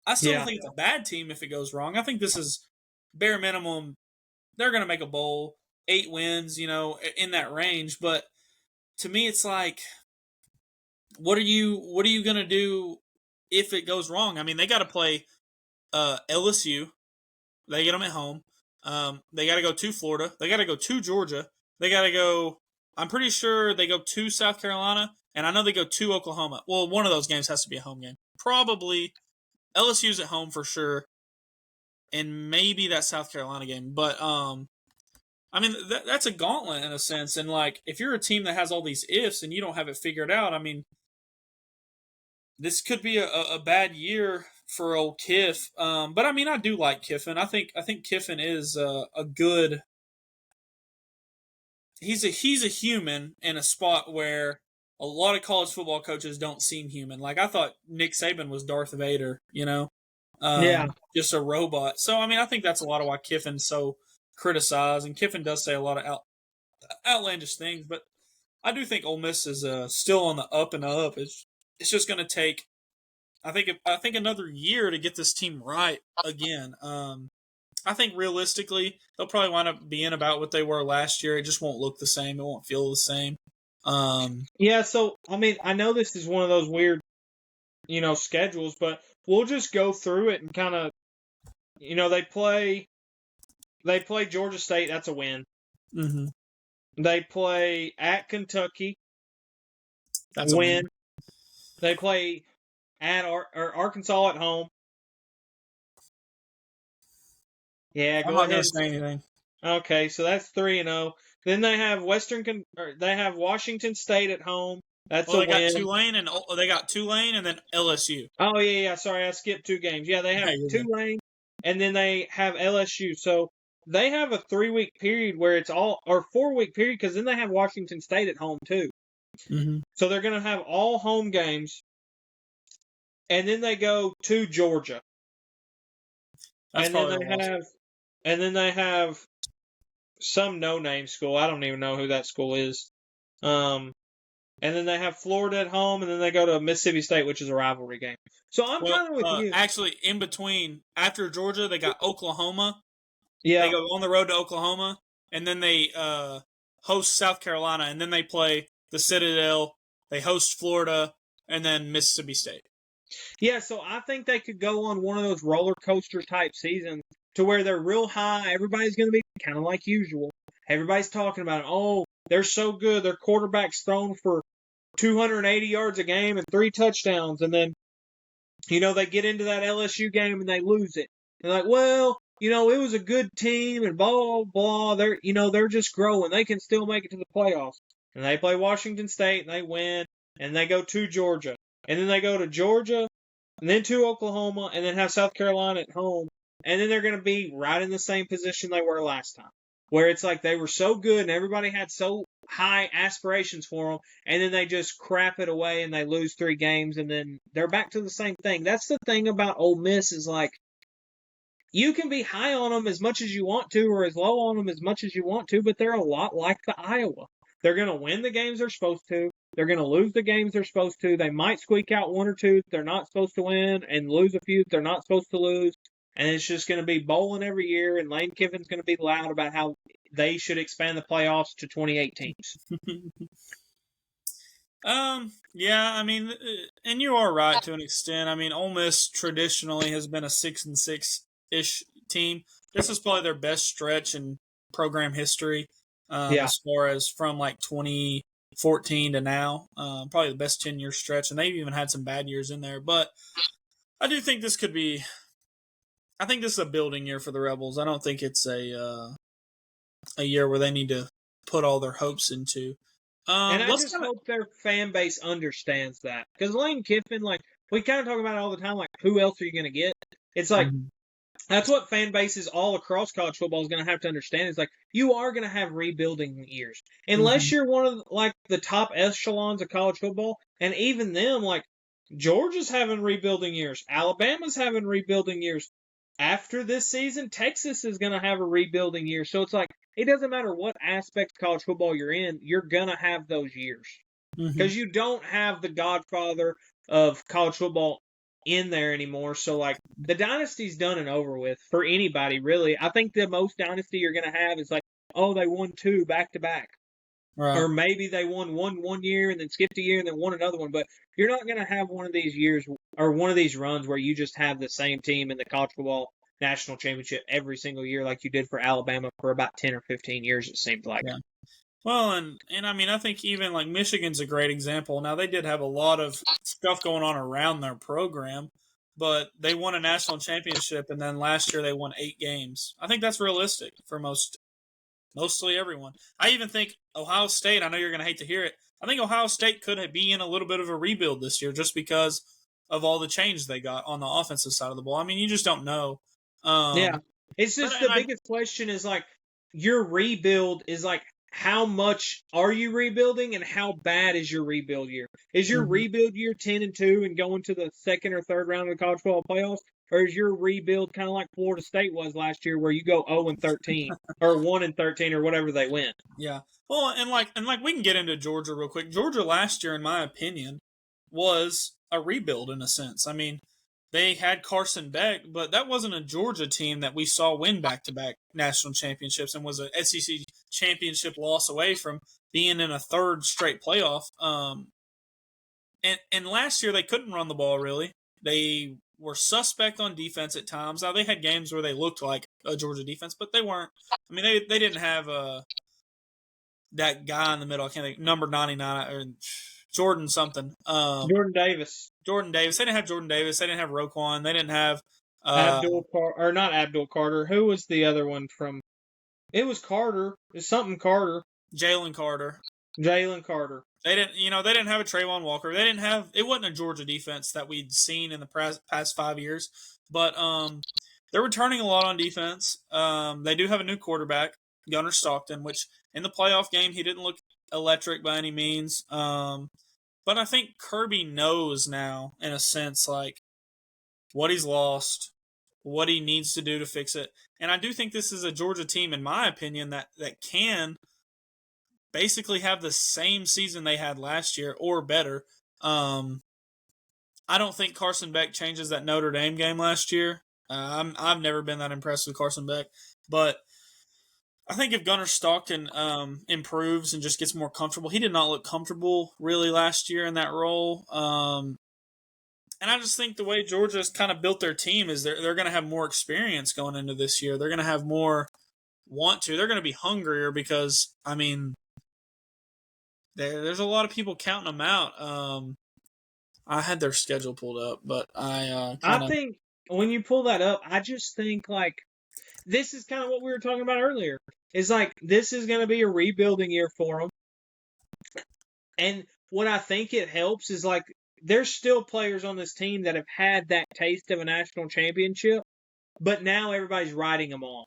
I still don't think it's a bad team if it goes wrong. I think this is bare minimum. They're going to make a bowl, 8 wins, in that range. But to me, it's like, what are you going to do if it goes wrong? I mean, they got to play LSU. They get them at home. They got to go to Florida. They got to go to Georgia. They got to go. I'm pretty sure they go to South Carolina. And I know they go to Oklahoma. Well, one of those games has to be a home game. Probably LSU's at home for sure. And maybe that South Carolina game. But, I mean, that's a gauntlet in a sense. And, like, if you're a team that has all these ifs and you don't have it figured out, I mean, this could be a bad year for old Kiff. But, I mean, I do like Kiffin. I think Kiffin is a good... He's a human in a spot where a lot of college football coaches don't seem human. Like, I thought Nick Saban was Darth Vader, just a robot. So, I mean, I think that's a lot of why Kiffin's so criticized. And Kiffin does say a lot of outlandish things. But I do think Ole Miss is still on the up and up. It's just going to take, I think another year to get this team right again. I think realistically, they'll probably wind up being about what they were last year. It just won't look the same. It won't feel the same. Yeah, so, I mean, I know this is one of those weird, schedules, but we'll just go through it and kind of, they play Georgia State, that's a win. Mm-hmm. They play at Kentucky, that's a win. They play at Arkansas at home. Yeah, I'm not going to say anything. Okay, so that's 3-0. Then they have Washington State at home. That's a win. They got Tulane and then LSU. Oh yeah. Sorry, I skipped 2 games. Yeah, they have Tulane and then they have LSU. So they have a 3-week period where it's 4-week period because then they have Washington State at home too. Mm-hmm. So they're going to have all home games, and then they go to Georgia. And then they have some no-name school. I don't even know who that school is. And then they have Florida at home, and then they go to Mississippi State, which is a rivalry game. So I'm kind of with you. Actually, in between, after Georgia, they got Oklahoma. Yeah. They go on the road to Oklahoma, and then they host South Carolina, and then they play the Citadel. They host Florida, and then Mississippi State. Yeah, so I think they could go on one of those roller coaster type seasons to where they're real high. Everybody's going to be kind of like usual. Everybody's talking about, they're so good. Their quarterback's thrown for 280 yards a game and 3 touchdowns. And then, they get into that LSU game and they lose it. They're like, well, it was a good team and blah, blah. They're just growing. They can still make it to the playoffs. And they play Washington State and they win. And they go to Georgia. And then they go to Georgia and then to Oklahoma and then have South Carolina at home. And then they're going to be right in the same position they were last time, where it's like they were so good and everybody had so high aspirations for them, and then they just crap it away and they lose 3 games, and then they're back to the same thing. That's the thing about Ole Miss is like, you can be high on them as much as you want to or as low on them as much as you want to, but they're a lot like the Iowa. They're going to win the games they're supposed to. They're going to lose the games they're supposed to. They might squeak out 1 or 2 they're not supposed to win and lose a few they're not supposed to lose. And it's just going to be bowling every year, and Lane Kiffin's going to be loud about how they should expand the playoffs to 28 teams. Yeah, I mean, and you are right to an extent. I mean, Ole Miss traditionally has been a 6-6-ish team. This is probably their best stretch in program history, as far as from like 2014 to now. Probably the best 10-year stretch, and they've even had some bad years in there. But I do think this could be. I think this is a building year for the Rebels. I don't think it's a year where they need to put all their hopes into. And I just hope their fan base understands that. Because Lane Kiffin, like, we kind of talk about it all the time, like, who else are you going to get? It's like, that's what fan bases all across college football is going to have to understand. Is like, you are going to have rebuilding years. Unless you're one of, like, the top echelons of college football. And even them, like, Georgia's having rebuilding years. Alabama's having rebuilding years. After this season, Texas is going to have a rebuilding year. So it's like, it doesn't matter what aspect of college football you're in, you're going to have those years. Because you don't have the godfather of college football in there anymore. So, like, the dynasty's done and over with for anybody, really. I think the most dynasty you're going to have is like, oh, they won 2 back-to-back. Right. Or maybe they won one year and then skipped a year and then won another one. But you're not going to have one of these years or one of these runs where you just have the same team in the college football national championship every single year like you did for Alabama for about 10 or 15 years, it seemed like. Yeah. Well, and I mean, I think even like Michigan's a great example. Now, they did have a lot of stuff going on around their program, but they won a national championship, and then last year they won 8 games. I think that's realistic for mostly everyone. I even think Ohio State, I know you're going to hate to hear it, I think Ohio State could be in a little bit of a rebuild this year just because of all the change they got on the offensive side of the ball. I mean, you just don't know. Yeah. It's just the biggest question is like, your rebuild is like, how much are you rebuilding and how bad is your rebuild year? Is your rebuild year 10-2 and going to the 2nd or 3rd round of the college football playoffs? Or is your rebuild kind of like Florida State was last year, where you go 0-13 or 1-13 or whatever they win? Yeah. Well, and like we can get into Georgia real quick. Georgia last year, in my opinion, was a rebuild in a sense. I mean, they had Carson Beck, but that wasn't a Georgia team that we saw win back-to-back national championships and was an SEC championship loss away from being in a 3rd straight playoff. And last year they couldn't run the ball really. They were suspect on defense at times. Now, they had games where they looked like a Georgia defense, but they weren't. I mean, they didn't have that guy in the middle. I can't think, number 99 or Jordan something. Jordan Davis. Jordan Davis. They didn't have Jordan Davis. They didn't have Roquan. They didn't have not Abdul Carter. Who was the other one from? It was Carter. It's something Carter. Jalen Carter. They didn't have a Trayvon Walker. They didn't have. It wasn't a Georgia defense that we'd seen in the past 5 years. But they're returning a lot on defense. They do have a new quarterback, Gunnar Stockton, which in the playoff game he didn't look electric by any means. But I think Kirby knows now, in a sense, like what he's lost, what he needs to do to fix it. And I do think this is a Georgia team, in my opinion, that can basically have the same season they had last year or better. I don't think Carson Beck changes that Notre Dame game last year. I've never been that impressed with Carson Beck, but I think if Gunnar Stockton improves and just gets more comfortable, he did not look comfortable really last year in that role. And I just think the way Georgia's kind of built their team is they're going to have more experience going into this year. They're going to have more want to. They're going to be hungrier because, I mean, there's a lot of people counting them out. I had their schedule pulled up, but I think when you pull that up, I just think like this is kind of what we were talking about earlier. Is like this is going to be a rebuilding year for them, and what I think it helps is like there's still players on this team that have had that taste of a national championship, but now everybody's writing them off.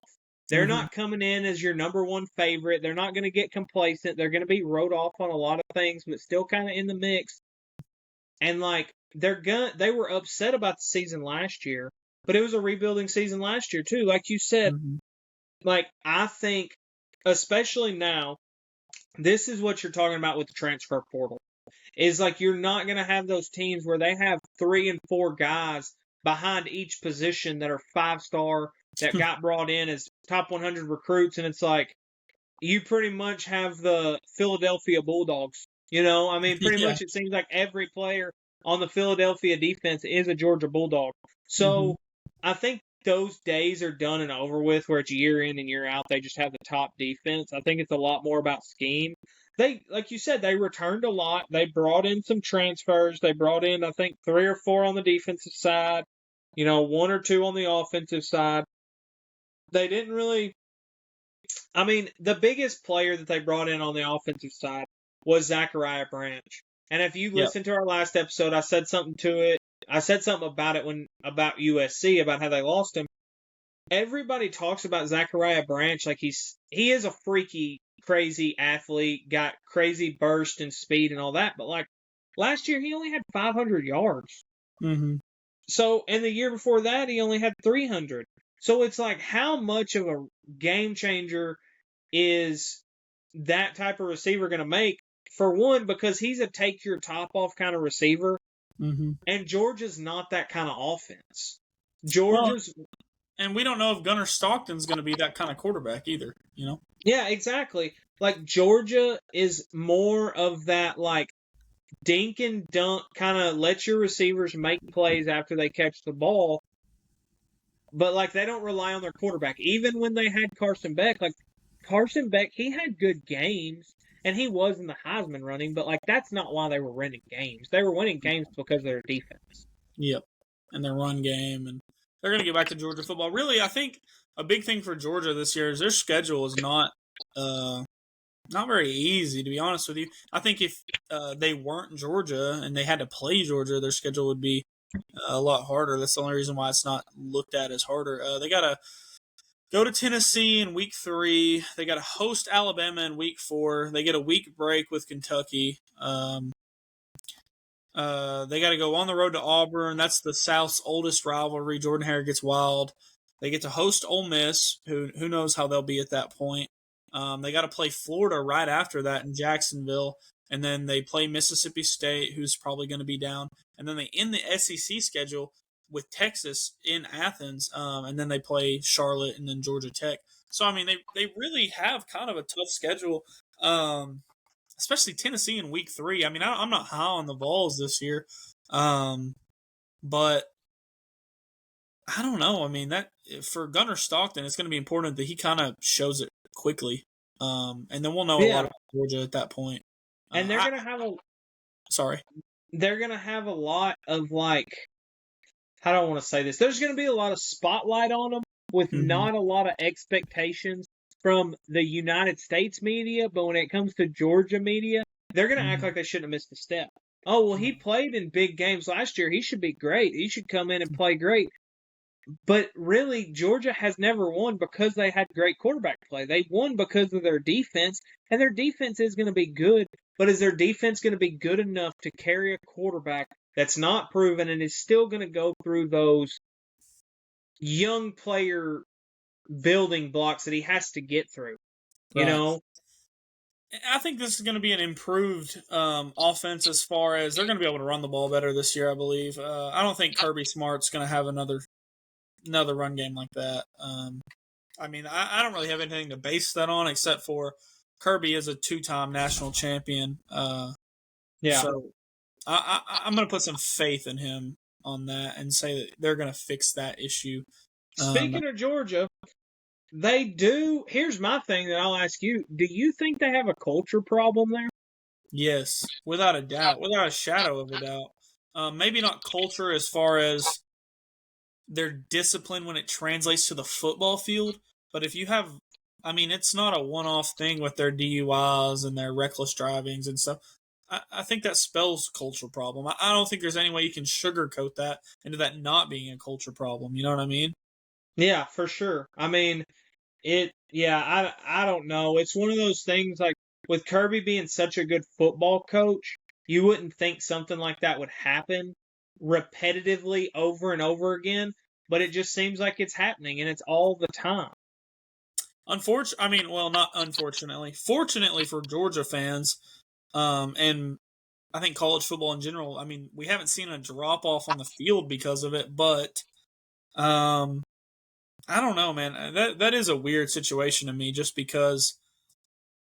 They're not coming in as your number one favorite. They're not going to get complacent. They're going to be wrote off on a lot of things, but still kind of in the mix. And like they were upset about the season last year, but it was a rebuilding season last year too. Like you said, like I think, especially now, this is what you're talking about with the transfer portal. Is like you're not going to have those teams where they have 3 and 4 guys behind each position that are 5-star that got brought in as top 100 recruits, and it's like you pretty much have the Philadelphia Bulldogs. You know, I mean, pretty much it seems like every player on the Philadelphia defense is a Georgia Bulldog. So I think those days are done and over with where it's year in and year out. They just have the top defense. I think it's a lot more about scheme. They, like you said, they returned a lot. They brought in some transfers. They brought in, I think, 3 or 4 on the defensive side, 1 or 2 on the offensive side. They didn't really, I mean, the biggest player that they brought in on the offensive side was Zachariah Branch. And if you listen to our last episode, I said something about it about USC, about how they lost him. Everybody talks about Zachariah Branch like he is a freaky, crazy athlete, got crazy burst and speed and all that. But like last year, he only had 500 yards. So, and the year before that, he only had 300. So it's like, how much of a game changer is that type of receiver going to make? For one, because he's a take your top off kind of receiver, and Georgia's not that kind of offense. And we don't know if Gunnar Stockton's going to be that kind of quarterback either. Yeah, exactly. Like Georgia is more of that like dink and dunk kind of let your receivers make plays after they catch the ball. But, like, they don't rely on their quarterback. Even when they had Carson Beck, he had good games, and he was in the Heisman running, but, like, that's not why they were winning games. They were winning games because of their defense. Yep, and their run game, and they're going to get back to Georgia football. Really, I think a big thing for Georgia this year is their schedule is not very easy, to be honest with you. I think if they weren't Georgia and they had to play Georgia, their schedule would be a lot harder. That's the only reason why it's not looked at as harder. They got to go to Tennessee in week 3. They got to host Alabama in week 4. They get a week break with Kentucky. They got to go on the road to Auburn. That's the South's oldest rivalry. Jordan-Hare gets wild. They get to host Ole Miss, who knows how they'll be at that point. They got to play Florida right after that in Jacksonville. And then they play Mississippi State, who's probably going to be down. And then they end the SEC schedule with Texas in Athens. And then they play Charlotte and then Georgia Tech. So, I mean, they really have kind of a tough schedule, especially Tennessee in week 3. I mean, I'm not high on the Vols this year. But I don't know. I mean, that for Gunnar Stockton, it's going to be important that he kind of shows it quickly. And then we'll know a lot about Georgia at that point. And they're going to have They're going to have a lot of, like, how do I want to say this? There's going to be a lot of spotlight on them with not a lot of expectations from the United States media. But when it comes to Georgia media, they're going to act like they shouldn't have missed a step. Oh, well, he played in big games last year. He should be great. He should come in and play great. But really, Georgia has never won because they had great quarterback play. They won because of their defense, and their defense is going to be good. But is their defense going to be good enough to carry a quarterback that's not proven and is still going to go through those young player building blocks that he has to get through? You know? I think this is going to be an improved offense as far as they're going to be able to run the ball better this year, I believe. I don't think Kirby Smart's going to have another run game like that. I mean, I don't really have anything to base that on except for Kirby is a 2-time national champion. So I'm going to put some faith in him on that and say that they're going to fix that issue. Speaking of Georgia, they do. Here's my thing that I'll ask you. Do you think they have a culture problem there? Yes, without a doubt, without a shadow of a doubt. Maybe not culture as far as their discipline when it translates to the football field, but if you have, I mean, it's not a one-off thing with their DUIs and their reckless drivings and stuff. I think that spells culture problem. I don't think there's any way you can sugarcoat that into that not being a culture problem. You know what I mean? Yeah, for sure. I mean, I don't know. It's one of those things like with Kirby being such a good football coach, you wouldn't think something like that would happen repetitively over and over again, but it just seems like it's happening and it's all the time. I mean, well, not unfortunately. Fortunately for Georgia fans, and I think college football in general, I mean, we haven't seen a drop off on the field because of it, but I don't know, man. That is a weird situation to me, just because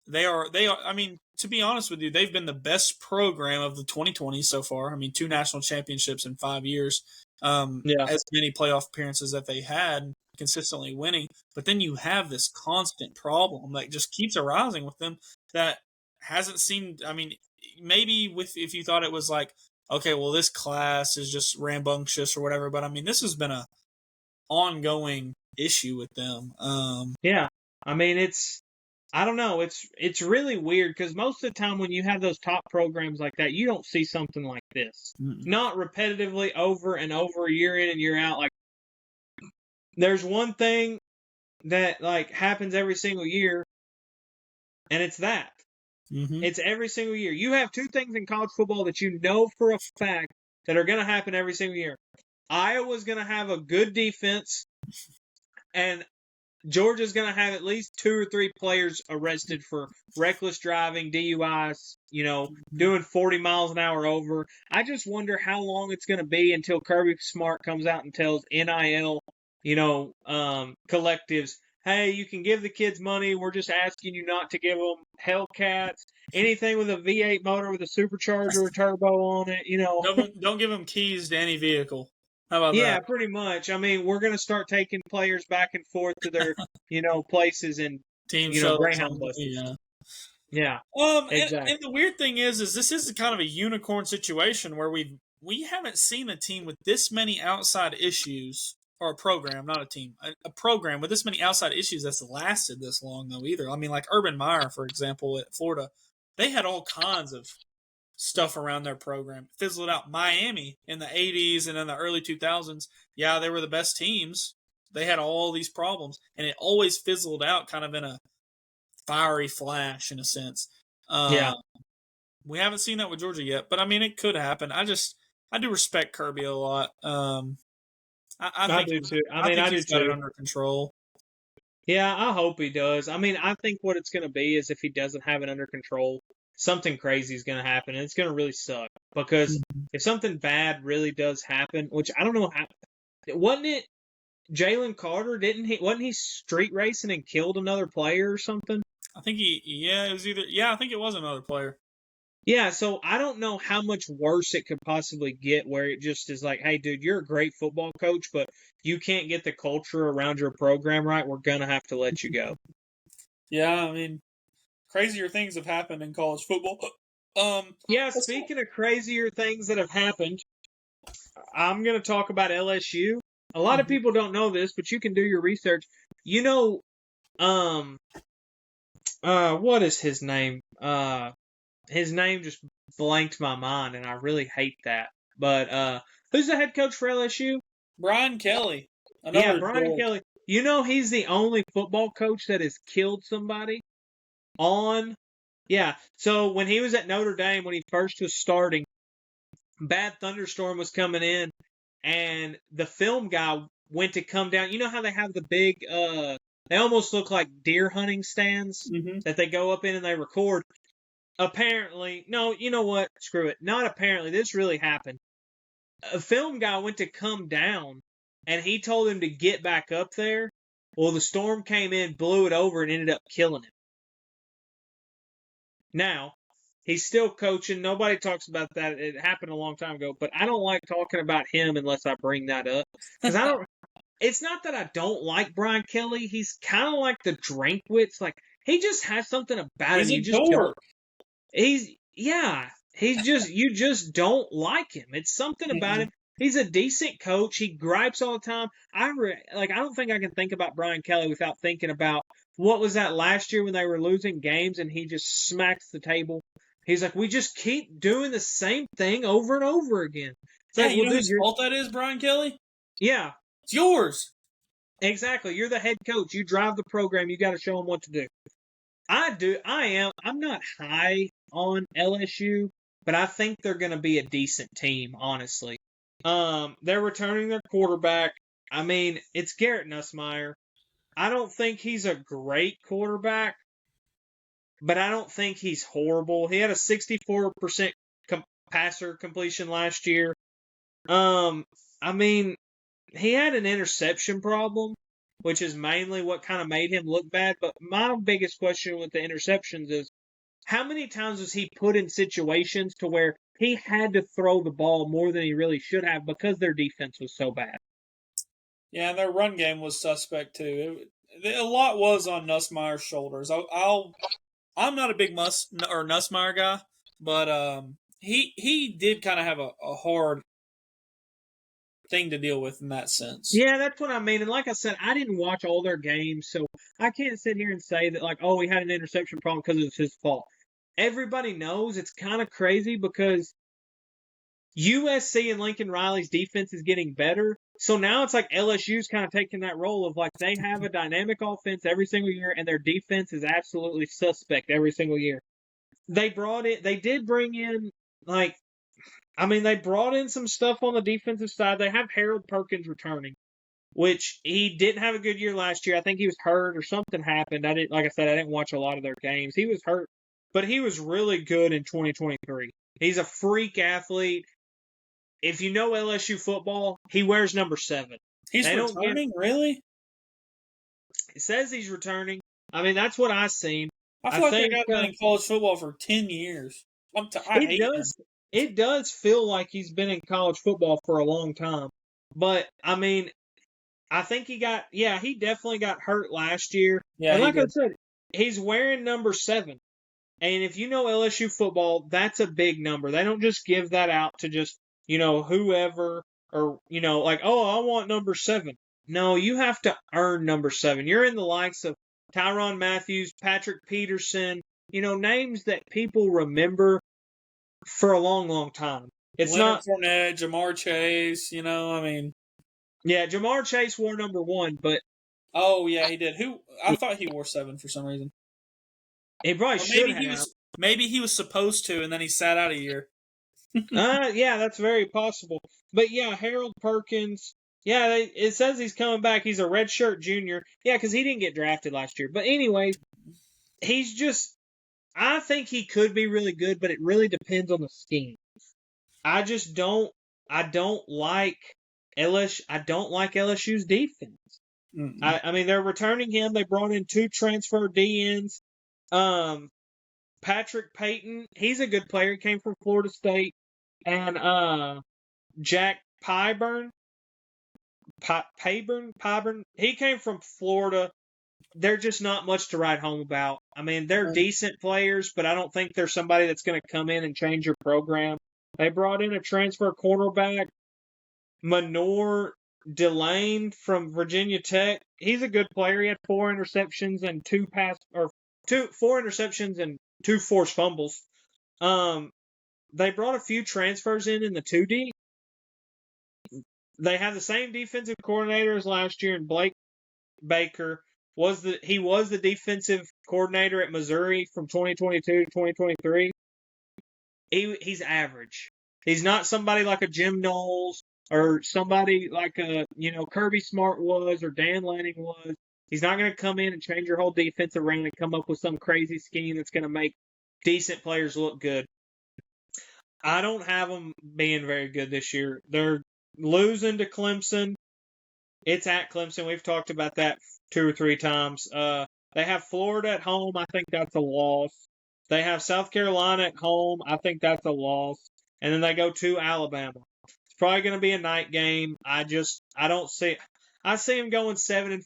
they are. I mean, to be honest with you, they've been the best program of the 2020s so far. I mean, 2 national championships in 5 years, Yeah. as many playoff appearances that they had, consistently winning. But then you have this constant problem that just keeps arising with them that hasn't seemed. I mean, maybe if you thought it was like, okay, well, this class is just rambunctious or whatever, but I mean, this has been a ongoing issue with them. Yeah. I mean, I don't know. It's really weird because most of the time when you have those top programs like that, you don't see something like this. Not repetitively over and over, year in and year out. Like, there's one thing that like happens every single year, and it's that. Mm-hmm. It's every single year. You have 2 things in college football that you know for a fact that are going to happen every single year. Iowa's going to have a good defense, and Georgia's going to have at least 2 or 3 players arrested for reckless driving, DUIs, doing 40 miles an hour over. I just wonder how long it's going to be until Kirby Smart comes out and tells NIL, collectives, hey, you can give the kids money. We're just asking you not to give them Hellcats, anything with a V8 motor with a supercharger or turbo on it, Don't give them keys to any vehicle. How about Yeah, that? pretty much. I mean, we're going to start taking players back and forth to their, places and, Team shuttles. Greyhound buses. Yeah. Yeah. And the weird thing is this is kind of a unicorn situation where we haven't seen a team with this many outside issues, or a program, not a team, a program with this many outside issues that's lasted this long though either. I mean, like Urban Meyer, for example, at Florida, they had all kinds of stuff around their program. Fizzled out. Miami in the 80s and in the early 2000s, yeah, they were the best teams. They had all these problems, and it always fizzled out kind of in a fiery flash, in a sense. Yeah. We haven't seen that with Georgia yet, but I mean, it could happen. I do respect Kirby a lot. I do too. I think he's got it under control. Yeah, I hope he does. I mean, I think what it's going to be is if he doesn't have it under control, something crazy is going to happen, and it's going to really suck. Because if something bad really does happen, which I don't know how, wasn't it Jalen Carter? Wasn't he street racing and killed another player or something? I think I think it was another player. Yeah, so I don't know how much worse it could possibly get where it just is like, hey, dude, you're a great football coach, but you can't get the culture around your program right. We're going to have to let you go. Yeah, I mean, crazier things have happened in college football. Yeah, speaking of crazier things that have happened, I'm going to talk about LSU. A lot of people don't know this, but you can do your research. What is his name? His name just blanked my mind, and I really hate that. But who's the head coach for LSU? Brian Kelly. Brian Kelly. You know he's the only football coach that has killed somebody on. Yeah, so when he was at Notre Dame, when he first was starting, bad thunderstorm was coming in, and the film guy went to come down. You know how they have the big, they almost look like deer hunting stands that they go up in and they record. Apparently, no, you know what? Screw it. Not apparently. This really happened. A film guy went to come down, and he told him to get back up there. Well, the storm came in, blew it over, and ended up killing him. Now, he's still coaching. Nobody talks about that. It happened a long time ago, but I don't like talking about him unless I bring that up. Because it's not that I don't like Brian Kelly. He's kind of like the Drinkwitz. Like, he just has something about him. He's a dork. Yeah, you just don't like him. It's something about Mm-mm. him. He's a decent coach. He gripes all the time. I don't think I can think about Brian Kelly without thinking about what was that last year when they were losing games and he just smacks the table. He's like, we just keep doing the same thing over and over again. It's Yeah, like, you well, know dude, whose fault that is, Brian Kelly? yeah, It's yours. exactly. You're the head coach. You drive the program. You got to show them what to do. I do. I'm not high on LSU, but I think they're going to be a decent team, honestly. They're returning their quarterback. I mean, it's Garrett Nussmeier. I don't think he's a great quarterback, but I don't think he's horrible. He had a 64% passer completion last year. I mean, he had an interception problem, which is mainly what kind of made him look bad. But my biggest question with the interceptions is how many times was he put in situations to where he had to throw the ball more than he really should have because their defense was so bad? Yeah, and their run game was suspect too. A lot was on Nussmeier's shoulders. I'm not a big Nussmeier guy, but he did kind of have a hard thing to deal with in that sense. Yeah, that's what I mean. And like I said, I didn't watch all their games, so I can't sit here and say that, like, oh, he had an interception problem because it was his fault. Everybody knows it's kind of crazy because USC and Lincoln Riley's defense is getting better. So now it's like LSU's kind of taking that role of like they have a dynamic offense every single year, and their defense is absolutely suspect every single year. They did bring in, like, I mean, they brought in some stuff on the defensive side. They have Harold Perkins returning, which he didn't have a good year last year. I think he was hurt or something happened. Like I said, I didn't watch a lot of their games. He was hurt, but he was really good in 2023. He's a freak athlete. If you know LSU football, he wears number 7. He's returning, really? It says he's returning. I mean, that's what I've seen. I feel like that guy's been in college football for 10 years. I hate him. It does feel like he's been in college football for a long time. But, I mean, I think he definitely got hurt last year. Yeah, and like I said, he's wearing number 7. And if you know LSU football, that's a big number. They don't just give that out to just, whoever or, like, oh, I want number 7. No, you have to earn number 7. You're in the likes of Tyrann Mathieu, Patrick Peterson, names that people remember for a long, long time. It's Leonard Fournette, Ja'Marr Chase, I mean. Yeah, Ja'Marr Chase wore number 1, but. Oh, yeah, he did. I thought he wore 7 for some reason. He probably should have. Maybe he was supposed to, and then he sat out a year. Yeah, that's very possible. But yeah, Harold Perkins. Yeah, it says he's coming back. He's a redshirt junior. Yeah, because he didn't get drafted last year. But anyway, he's just. I think he could be really good, but it really depends on the scheme. I just don't. I don't like LSU. I don't like LSU's defense. I mean, they're returning him. They brought in 2 transfer DNs. Patrick Payton, he's a good player. He came from Florida State. And Jack Pyburn, he came from Florida. They're just not much to write home about. I mean, they're decent players, but I don't think they're somebody that's going to come in and change your program. They brought in a transfer quarterback, Manor Delane from Virginia Tech. He's a good player. He had 4 interceptions and 4 interceptions and 2 forced fumbles. They brought a few transfers in the 2D. They have the same defensive coordinator as last year, and Blake Baker was the defensive coordinator at Missouri from 2022 to 2023. He's average. He's not somebody like a Jim Knowles or somebody like a Kirby Smart was or Dan Lanning was. He's not going to come in and change your whole defensive ring and come up with some crazy scheme that's going to make decent players look good. I don't have them being very good this year. They're losing to Clemson. It's at Clemson. We've talked about that 2 or 3 times. They have Florida at home. I think that's a loss. They have South Carolina at home. I think that's a loss. And then they go to Alabama. It's probably going to be a night game. I don't see. I see them going 7-5,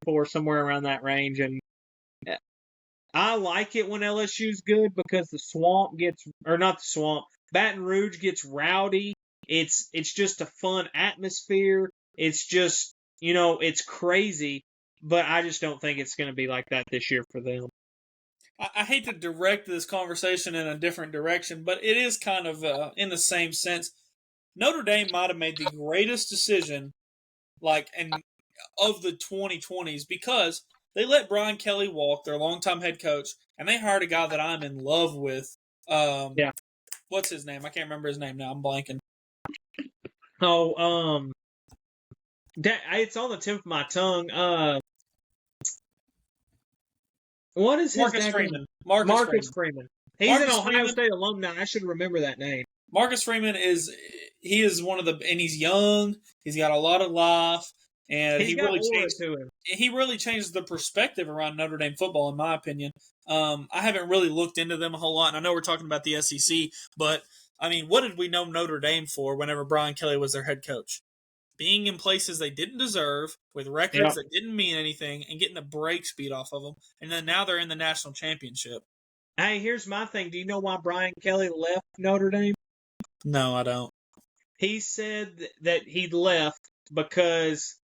8-4, somewhere around that range. And I like it when LSU's good because the swamp gets, or not the swamp, Baton Rouge gets rowdy. It's just a fun atmosphere. It's just, it's crazy, but I just don't think it's going to be like that this year for them. I hate to direct this conversation in a different direction, but it is kind of in the same sense. Notre Dame might have made the greatest decision, of the 2020s, because they let Brian Kelly walk, their longtime head coach, and they hired a guy that I'm in love with. Yeah. What's his name? I can't remember his name now. I'm blanking. Oh, it's on the tip of my tongue. What is his Marcus name? Freeman. Marcus Freeman. He's Marcus an Ohio Freeman. State alumni. I should remember that name. Marcus Freeman is one of the, and he's young. He's got a lot of life, and he really changed the perspective around Notre Dame football, in my opinion. I haven't really looked into them a whole lot, and I know we're talking about the SEC, but I mean, what did we know Notre Dame for whenever Brian Kelly was their head coach? Being in places they didn't deserve, with records that didn't mean anything, and getting the brakes beat off of them, and then now they're in the national championship. Hey, here's my thing. Do you know why Brian Kelly left Notre Dame? No, I don't. He said that he left because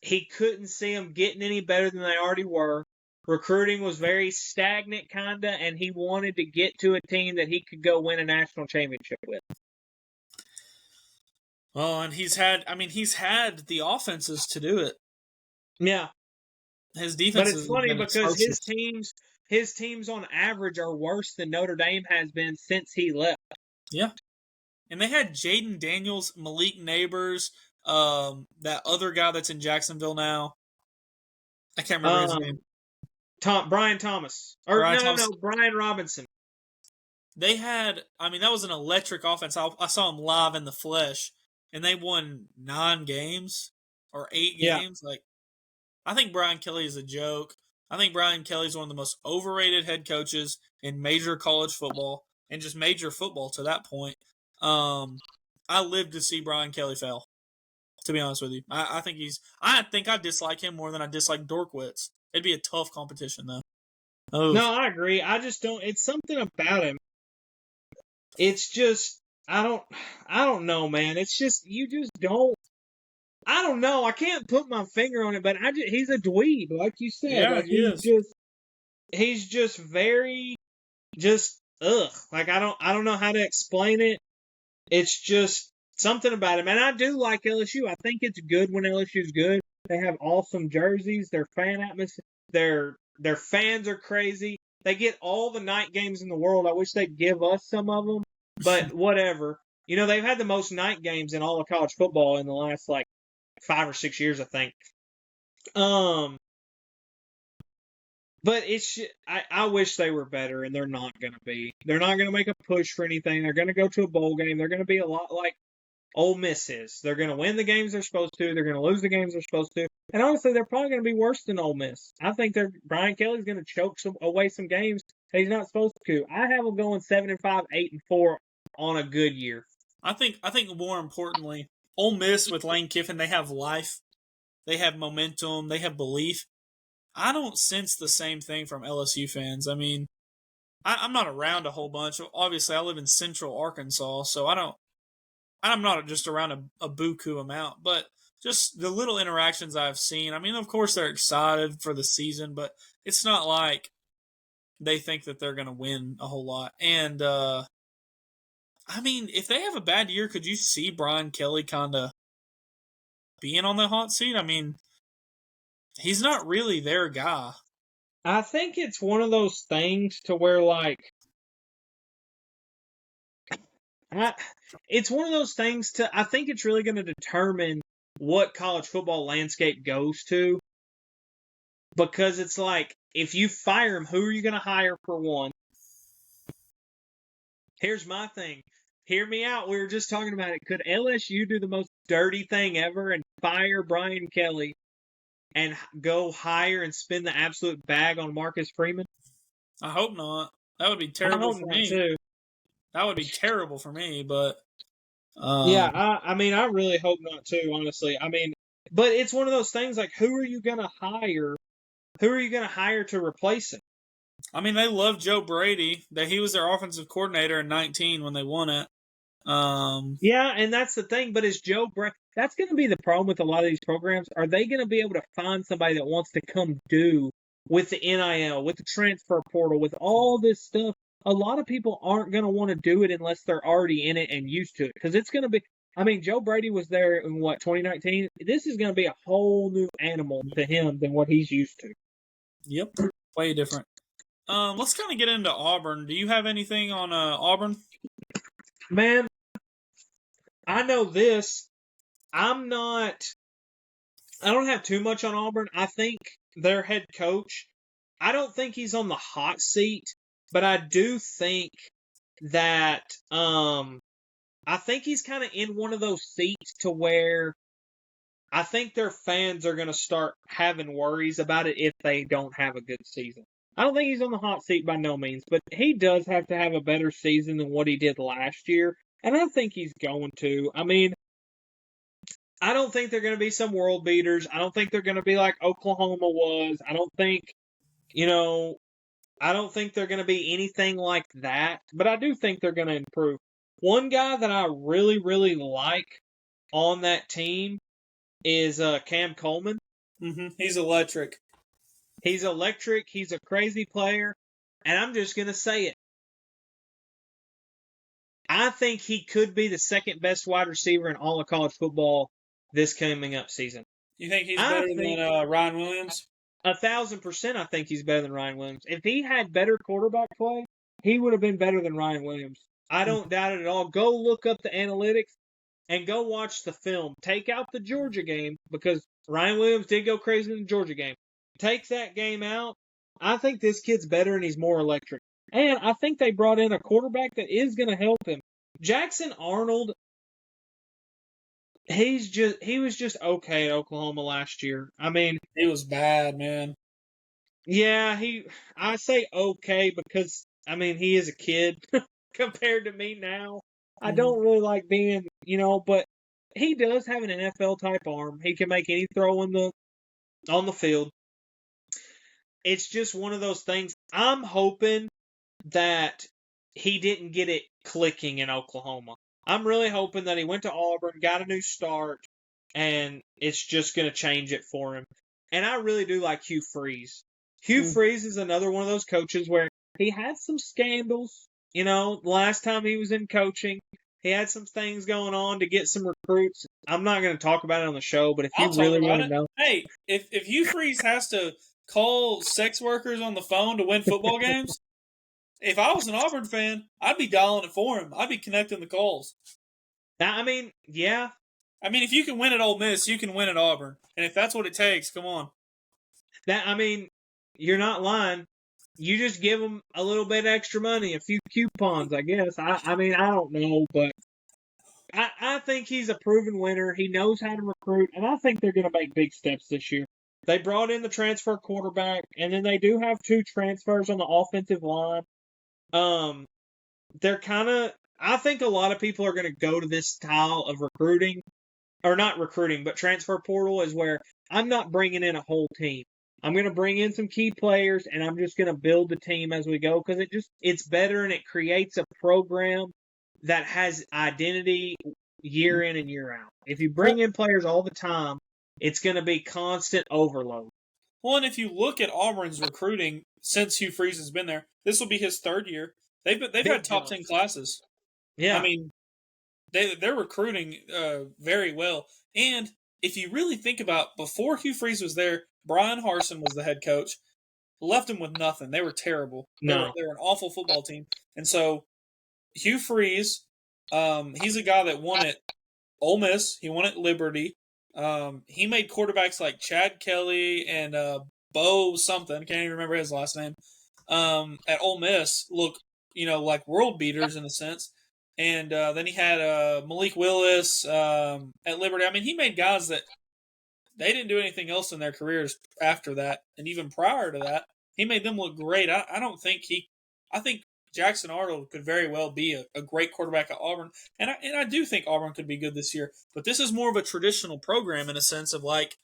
he couldn't see them getting any better than they already were. Recruiting was very stagnant, kinda, and he wanted to get to a team that he could go win a national championship with. Well, and he's had the offenses to do it. Yeah. His defense. But it's funny because his teams on average are worse than Notre Dame has been since he left. Yeah. And they had Jaden Daniels, Malik Neighbors, that other guy that's in Jacksonville now. I can't remember his name. Brian Thomas. Brian Robinson. They had, that was an electric offense. I saw him live in the flesh, and they won 9 games or 8 games. Yeah. I think Brian Kelly is a joke. I think Brian Kelly is one of the most overrated head coaches in major college football, and just major football to that point. I lived to see Brian Kelly fail, to be honest with you. I think I dislike him more than I dislike Dorkwitz. It'd be a tough competition, though. Oh. No, I agree. I just don't. It's something about him. It's just I don't know, man. It's just you just don't. I don't know. I can't put my finger on it, but he's a dweeb, like you said. Yeah, he is. He's just very ugh. Like I don't know how to explain it. It's just something about him, and I do like LSU. I think it's good when LSU's good. They have awesome jerseys. Their fan atmosphere. Their fans are crazy. They get all the night games in the world. I wish they'd give us some of them, but whatever. They've had the most night games in all of college football in the last 5 or 6 years, I think. But I wish they were better, and they're not going to be. They're not going to make a push for anything. They're going to go to a bowl game. They're going to be a lot like Ole Miss is. They're going to win the games they're supposed to. They're going to lose the games they're supposed to. And honestly, they're probably going to be worse than Ole Miss. I think Brian Kelly's going to choke away some games that he's not supposed to. I have them going 7-5, 8-4 on a good year. I think more importantly, Ole Miss with Lane Kiffin, they have life. They have momentum. They have belief. I don't sense the same thing from LSU fans. I'm not around a whole bunch. Obviously, I live in central Arkansas, so I'm not just around a buku amount, but just the little interactions I've seen. Of course, they're excited for the season, but it's not like they think that they're going to win a whole lot. And, if they have a bad year, could you see Brian Kelly kind of being on the hot seat? He's not really their guy. I think it's one of those things to where, it's one of those things I think it's really going to determine what college football landscape goes to. Because it's if you fire him, who are you going to hire for one? Here's my thing. Hear me out. We were just talking about it. Could LSU do the most dirty thing ever and fire Brian Kelly and go hire and spend the absolute bag on Marcus Freeman? I hope not. That would be terrible for me. Too. That would be terrible for me, but... yeah, I really hope not too, honestly. But it's one of those things who are you going to hire? Who are you going to hire to replace him? I mean, they love Joe Brady. That he was their offensive coordinator in 19 when they won it. Yeah, and that's the thing. But is Joe Brady? That's going to be the problem with a lot of these programs. Are they going to be able to find somebody that wants to come do with the NIL, with the transfer portal, with all this stuff? A lot of people aren't going to want to do it unless they're already in it and used to it. Because it's going to be. I mean, Joe Brady was there in 2019? This is going to be a whole new animal to him than what he's used to. Yep, way different. Let's kind of get into Auburn. Do you have anything on Auburn? Man, I know this. I don't have too much on Auburn. I think their head coach, I don't think he's on the hot seat, but I do think that I think he's kind of in one of those seats to where I think their fans are going to start having worries about it if they don't have a good season. I don't think he's on the hot seat by no means, but he does have to have a better season than what he did last year, and I think he's going to. I mean, I don't think they're going to be some world beaters. I don't think they're going to be like Oklahoma was. I don't think they're going to be anything like that, but I do think they're going to improve. One guy that I really, really like on that team is Cam Coleman. Mm-hmm. He's electric. He's electric. He's a crazy player. And I'm just going to say it. I think he could be the second best wide receiver in all of college football this coming up season. You think he's better than Ryan Williams? 1,000% I think he's better than Ryan Williams. If he had better quarterback play, he would have been better than Ryan Williams. I don't doubt it at all. Go look up the analytics and go watch the film. Take out the Georgia game because Ryan Williams did go crazy in the Georgia game. Take that game out. I think this kid's better and he's more electric. And I think they brought in a quarterback that is going to help him. Jackson Arnold, he was just okay at Oklahoma last year. I mean, he was bad, man. Yeah, I say okay because I mean he is a kid compared to me now. I don't really like being, but he does have an NFL type arm. He can make any throw on the field. It's just one of those things. I'm hoping that he didn't get it clicking in Oklahoma. I'm really hoping that he went to Auburn, got a new start, and it's just going to change it for him. And I really do like Hugh Freeze. Hugh Freeze is another one of those coaches where he had some scandals. Last time he was in coaching, he had some things going on to get some recruits. I'm not going to talk about it on the show, but if you really want to know. Hey, if Hugh Freeze has to call sex workers on the phone to win football games, if I was an Auburn fan, I'd be dialing it for him. I'd be connecting the calls. I mean, yeah. I mean, if you can win at Ole Miss, you can win at Auburn. And if that's what it takes, come on. You're not lying. You just give them a little bit extra money, a few coupons, I guess. I mean, I don't know, but I think he's a proven winner. He knows how to recruit, and I think they're going to make big steps this year. They brought in the transfer quarterback, and then they do have 2 transfers on the offensive line. They're kind of, I think a lot of people are going to go to this style of recruiting, or not recruiting, but transfer portal is where I'm not bringing in a whole team. I'm going to bring in some key players, and I'm just going to build the team as we go because it's better and it creates a program that has identity year in and year out. If you bring in players all the time, it's going to be constant overload. Well, and if you look at Auburn's recruiting since Hugh Freeze has been there, this will be his 3rd year. They've had top 10 classes. Yeah, I mean, they're recruiting very well. And if you really think about, before Hugh Freeze was there, Brian Harsin was the head coach. Left him with nothing. They were terrible. They were an awful football team. And so Hugh Freeze, he's a guy that won at Ole Miss. He won at Liberty. He made quarterbacks like Chad Kelly and Bo something. Can't even remember his last name. At Ole Miss look, like world beaters in a sense. And then he had Malik Willis at Liberty. I mean, he made guys that they didn't do anything else in their careers after that. And even prior to that, he made them look great. I think Jackson Arnold could very well be a great quarterback at Auburn. And I do think Auburn could be good this year. But this is more of a traditional program in a sense of like,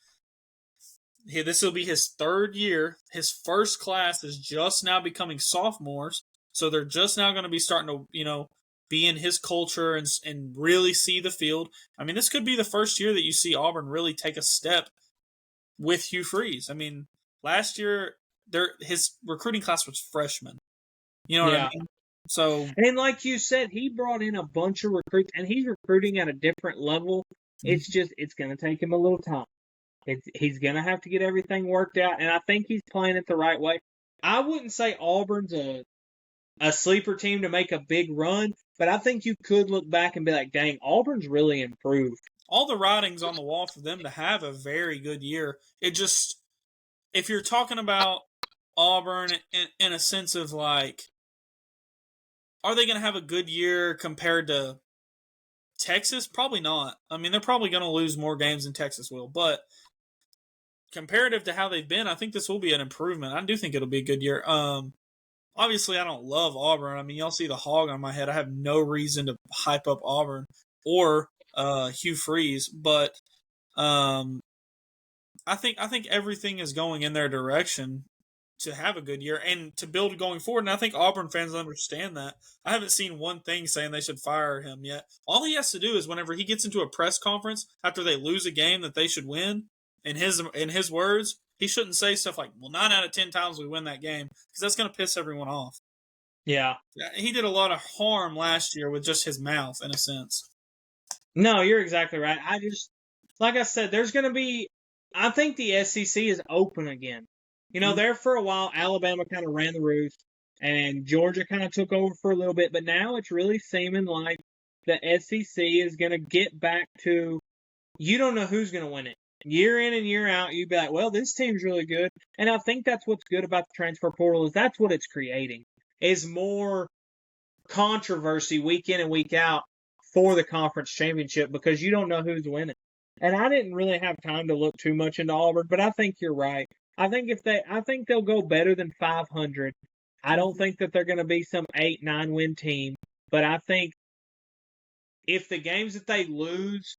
This will be his third year. His first class is just now becoming sophomores, so they're just now going to be starting to, be in his culture and really see the field. I mean, this could be the first year that you see Auburn really take a step with Hugh Freeze. I mean, last year his recruiting class was freshmen. You know what I mean? So, and like you said, he brought in a bunch of recruits, and he's recruiting at a different level. It's just it's going to take him a little time. He's going to have to get everything worked out, and I think he's playing it the right way. I wouldn't say Auburn's a sleeper team to make a big run, but I think you could look back and be like, dang, Auburn's really improved. All the writing's on the wall for them to have a very good year. It just, if you're talking about Auburn in a sense of like, are they going to have a good year compared to Texas? Probably not. I mean, they're probably going to lose more games than Texas will, but comparative to how they've been, I think this will be an improvement. I do think it'll be a good year. Obviously, I don't love Auburn. I mean, y'all see the hog on my head. I have no reason to hype up Auburn or Hugh Freeze, but I think everything is going in their direction to have a good year and to build going forward. And I think Auburn fans understand that. I haven't seen one thing saying they should fire him yet. All he has to do is whenever he gets into a press conference after they lose a game that they should win, in his words, he shouldn't say stuff like, well, 9 out of 10 times we win that game, because that's going to piss everyone off. Yeah. He did a lot of harm last year with just his mouth, in a sense. No, you're exactly right. Like I said, there's going to be, I think the SEC is open again. There for a while, Alabama kind of ran the roost, and Georgia kind of took over for a little bit, but now it's really seeming like the SEC is going to get back to, you don't know who's going to win it. Year in and year out, you'd be like, well, this team's really good. And I think that's what's good about the transfer portal is that's what it's creating, is more controversy week in and week out for the conference championship because you don't know who's winning. And I didn't really have time to look too much into Auburn, but I think you're right. I think they'll go better than 500. I don't think that they're going to be some 8-9 win team, but I think if the games that they lose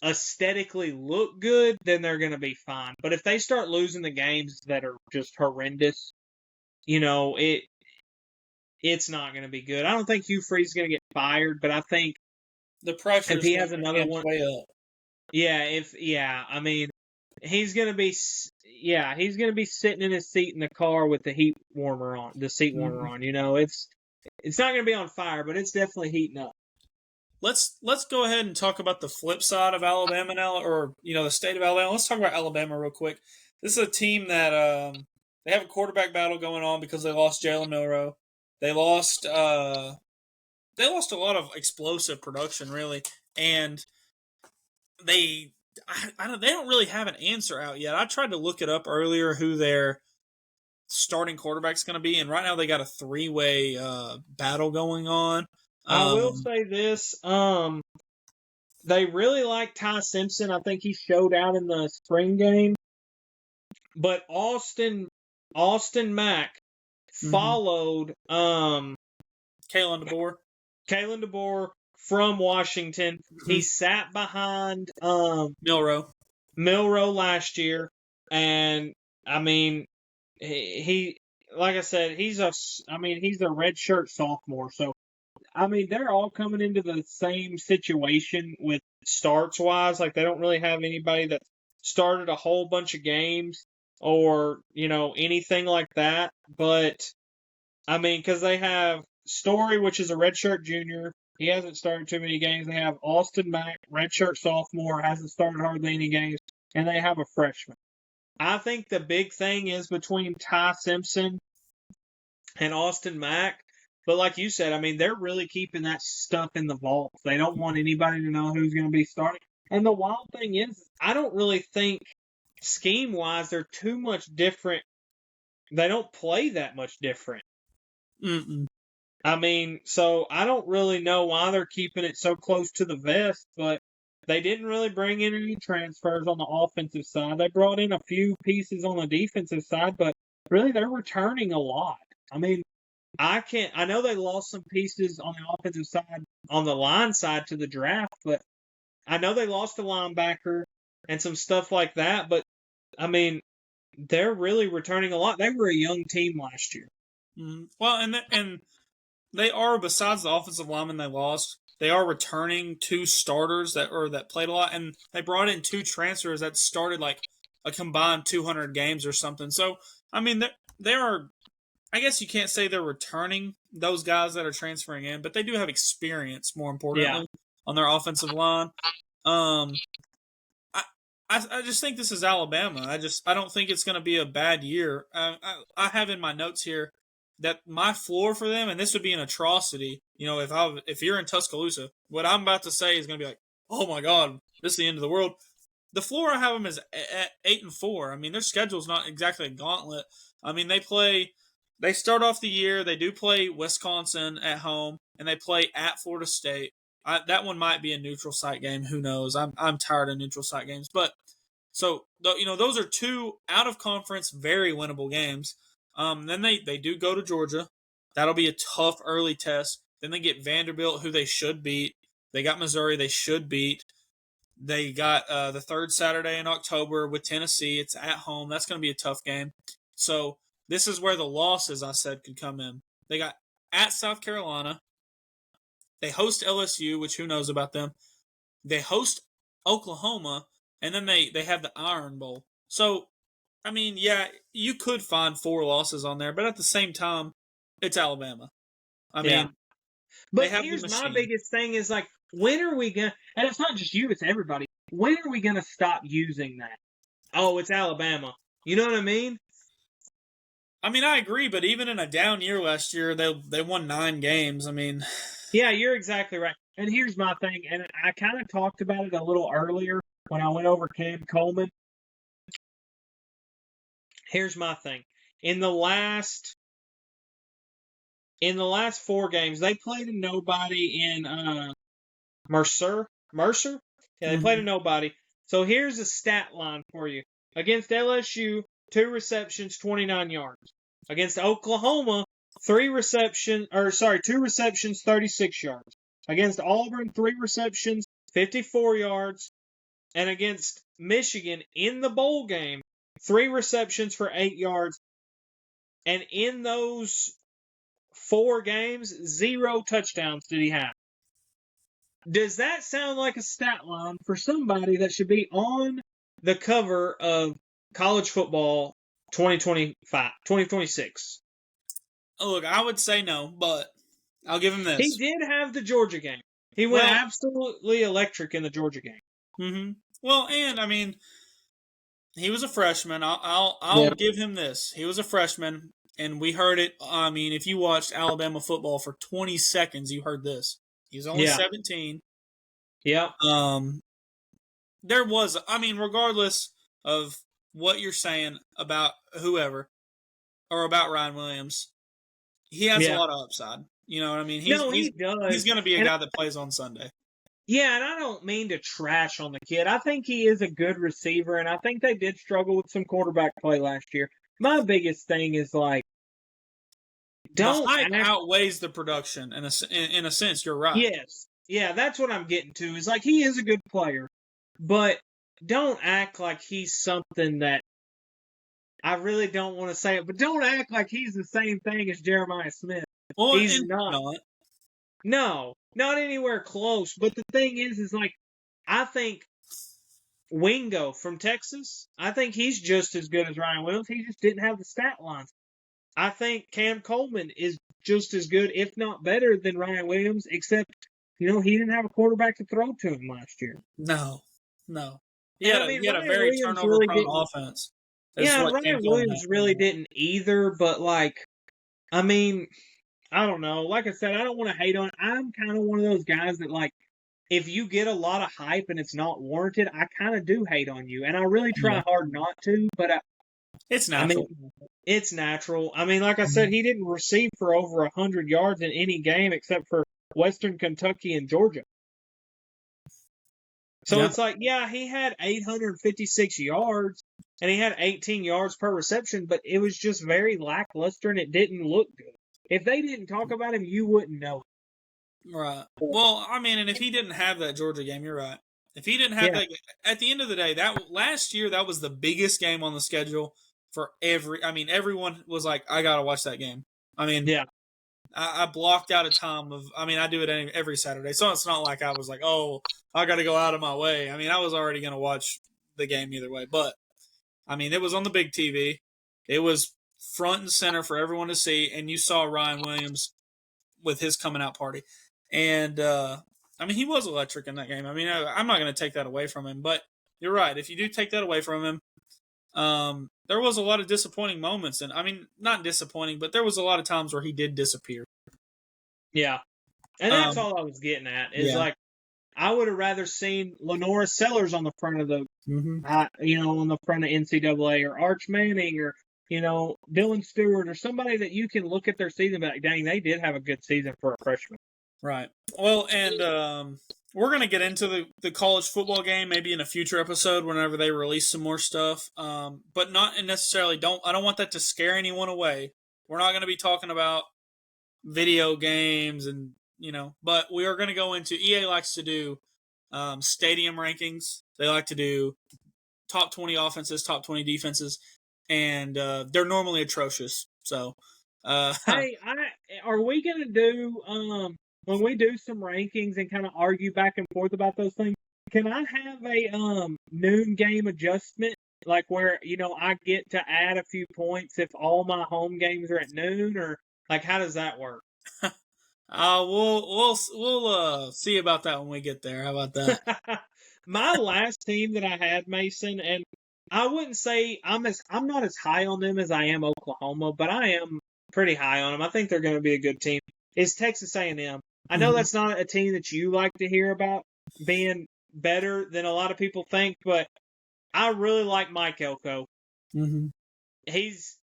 aesthetically look good, then they're going to be fine. But if they start losing the games that are just horrendous, it's not going to be good. I don't think Hugh Freeze is going to get fired, but I think the pressure if he has another one, way up. I mean, he's going to be sitting in his seat in the car with the seat warmer on. It's not going to be on fire, but it's definitely heating up. Let's go ahead and talk about the flip side of Alabama now, or the state of Alabama. Let's talk about Alabama real quick. This is a team that they have a quarterback battle going on because they lost Jalen Milroe. They lost a lot of explosive production, really, and they don't really have an answer out yet. I tried to look it up earlier who their starting quarterback's going to be, and right now they got a 3-way battle going on. I will say this. They really like Ty Simpson. I think he showed out in the spring game. But Austin Mack followed Kalen DeBoer from Washington. He sat behind Milroe last year. And I mean, he like I said, he's a redshirt sophomore. So I mean, they're all coming into the same situation with starts wise. Like, they don't really have anybody that started a whole bunch of games or, anything like that. But, I mean, because they have Story, which is a redshirt junior. He hasn't started too many games. They have Austin Mack, redshirt sophomore, hasn't started hardly any games. And they have a freshman. I think the big thing is between Ty Simpson and Austin Mack. But like you said, I mean, they're really keeping that stuff in the vault. They don't want anybody to know who's going to be starting. And the wild thing is, I don't really think scheme-wise they're too much different. They don't play that much different. I mean, so I don't really know why they're keeping it so close to the vest, but they didn't really bring in any transfers on the offensive side. They brought in a few pieces on the defensive side, but really they're returning a lot. I mean, I know they lost some pieces on the offensive side, on the line side to the draft, but I know they lost a linebacker and some stuff like that. But I mean, they're really returning a lot. They were a young team last year. Well, and they are, besides the offensive linemen they lost, they are returning 2 starters that played a lot, and they brought in 2 transfers that started like a combined 200 games or something. So, I mean, they are. I guess you can't say they're returning those guys that are transferring in, but they do have experience. More importantly, on their offensive line. I just think this is Alabama. I don't think it's going to be a bad year. I have in my notes here that my floor for them, and this would be an atrocity. You know, if you're in Tuscaloosa, what I'm about to say is going to be like, oh my god, this is the end of the world. The floor I have them is at 8-4. I mean, their schedule's not exactly a gauntlet. I mean, they start off the year. They do play Wisconsin at home, and they play at Florida State. That one might be a neutral site game. Who knows? I'm tired of neutral site games. But so those are 2 out of conference, very winnable games. Then they do go to Georgia. That'll be a tough early test. Then they get Vanderbilt, who they should beat. They got Missouri, they should beat. They got the 3rd Saturday in October with Tennessee. It's at home. That's going to be a tough game. So this is where the losses, I said, could come in. They got at South Carolina. They host LSU, which who knows about them. They host Oklahoma, and then they have the Iron Bowl. So, I mean, yeah, you could find 4 losses on there, but at the same time, it's Alabama. I mean, but here's my biggest thing is like, when are we going to, and it's not just you, it's everybody, when are we going to stop using that? Oh, it's Alabama. You know what I mean? I mean, I agree, but even in a down year last year, they won 9 games. I mean, yeah, you're exactly right. And here's my thing, and I kind of talked about it a little earlier when I went over Cam Coleman. Here's my thing. In the last 4 games, they played a nobody in Mercer. Yeah, they played a nobody. So here's a stat line for you. Against LSU, 2 receptions, 29 yards. Against Oklahoma, 2 receptions, 36 yards. Against Auburn, 3 receptions, 54 yards. And against Michigan in the bowl game, 3 receptions for 8 yards. And in those 4 games, 0 touchdowns did he have. Does that sound like a stat line for somebody that should be on the cover of college football 2026? Look, I would say no, but I'll give him this. He did have the Georgia game. He went absolutely electric in the Georgia game. Mm-hmm. Well, and I mean, he was a freshman. I'll give him this. He was a freshman, and we heard it. I mean, if you watched Alabama football for 20 seconds, you heard this. He was only 17. Yeah. There was, I mean, regardless of what you're saying about whoever or about Ryan Williams, he has a lot of upside. You know what I mean? He does. He's going to be a guy that plays on Sunday. Yeah, and I don't mean to trash on the kid. I think he is a good receiver, and I think they did struggle with some quarterback play last year. My biggest thing is like, the hype outweighs the production. In a sense, you're right. Yes. Yeah, that's what I'm getting to. Is like, he is a good player, but don't act like he's something that, I really don't want to say it, but don't act like he's the same thing as Jeremiah Smith. Well, he's not. No, not anywhere close. But the thing is like, I think Wingo from Texas, I think he's just as good as Ryan Williams. He just didn't have the stat lines. I think Cam Coleman is just as good, if not better, than Ryan Williams, except, he didn't have a quarterback to throw to him last year. No. He had a very turnover-prone offense. Ryan Williams really didn't either, but, like, I mean, I don't know. Like I said, I don't want to hate on it. I'm kind of one of those guys that, like, if you get a lot of hype and it's not warranted, I kind of do hate on you. And I really try hard not to, but it's natural. I mean, it's natural. I mean, like I said, he didn't receive for over 100 yards in any game except for Western Kentucky and Georgia. So it's like, he had 856 yards and he had 18 yards per reception, but it was just very lackluster and it didn't look good. If they didn't talk about him, you wouldn't know it. Right. Well, I mean, and if he didn't have that Georgia game, you're right. If he didn't have that, at the end of the day, that last year that was the biggest game on the schedule for everyone was like, I gotta watch that game. I mean, Yeah. I blocked out a time of. I mean, I do it every Saturday, so it's not like I was like, oh, I got to go out of my way. I mean, I was already gonna watch the game either way, but I mean, it was on the big TV. It was front and center for everyone to see, and you saw Ryan Williams with his coming out party, and I mean, he was electric in that game. I mean, I'm not going to take that away from him, but you're right. If you do take that away from him, there was a lot of disappointing moments, and I mean, not disappointing, but there was a lot of times where he did disappear. Yeah, and that's all I was getting at. Is like, I would have rather seen Lenora Sellers on the front of the, on the front of NCAA, or Arch Manning, or Dylan Stewart, or somebody that you can look at their season, but dang, they did have a good season for a freshman. Right. Well, and we're going to get into the college football game maybe in a future episode whenever they release some more stuff. But not necessarily, I don't want that to scare anyone away. We're not going to be talking about video games and, but we are going to go into, EA likes to do stadium rankings. They like to do top 20 offenses, top 20 defenses, and they're normally atrocious. So, hey, are we going to do, when we do some rankings and kind of argue back and forth about those things, can I have a noon game adjustment, like where I get to add a few points if all my home games are at noon, or like how does that work? We'll see about that when we get there. How about that? My last team that I had, Mason, and I wouldn't say I'm not as high on them as I am Oklahoma, but I am pretty high on them. I think they're going to be a good team. Is Texas A&M. I know that's not a team that you like to hear about being better than a lot of people think, but I really like Mike Elko. Mm-hmm. He's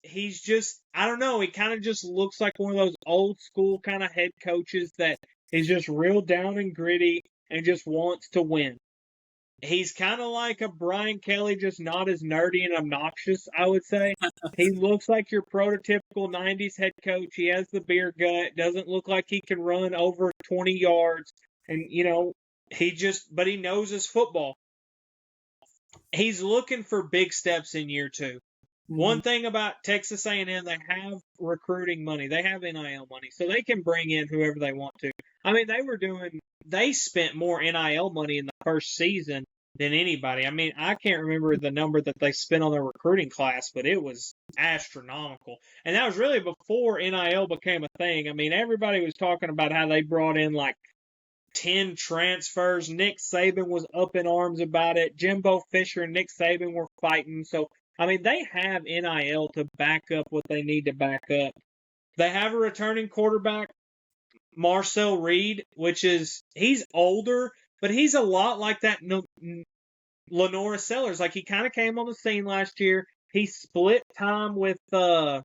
just, I don't know, he kind of just looks like one of those old school kind of head coaches that is just real down and gritty and just wants to win. He's kind of like a Brian Kelly, just not as nerdy and obnoxious, I would say. He looks like your prototypical 90s head coach. He has the beer gut, doesn't look like he can run over 20 yards. And, but he knows his football. He's looking for big steps in year 2. One thing about Texas A&M, they have recruiting money. They have NIL money, so they can bring in whoever they want to. I mean, they spent more NIL money in the first season than anybody. I mean, I can't remember the number that they spent on their recruiting class, but it was astronomical. And that was really before NIL became a thing. I mean, everybody was talking about how they brought in like 10 transfers. Nick Saban was up in arms about it. Jimbo Fisher and Nick Saban were fighting. So, I mean, they have NIL to back up what they need to back up. They have a returning quarterback, Marcel Reed, he's older, but he's a lot like that Lenora Sellers. Like, he kind of came on the scene last year. He split time with, who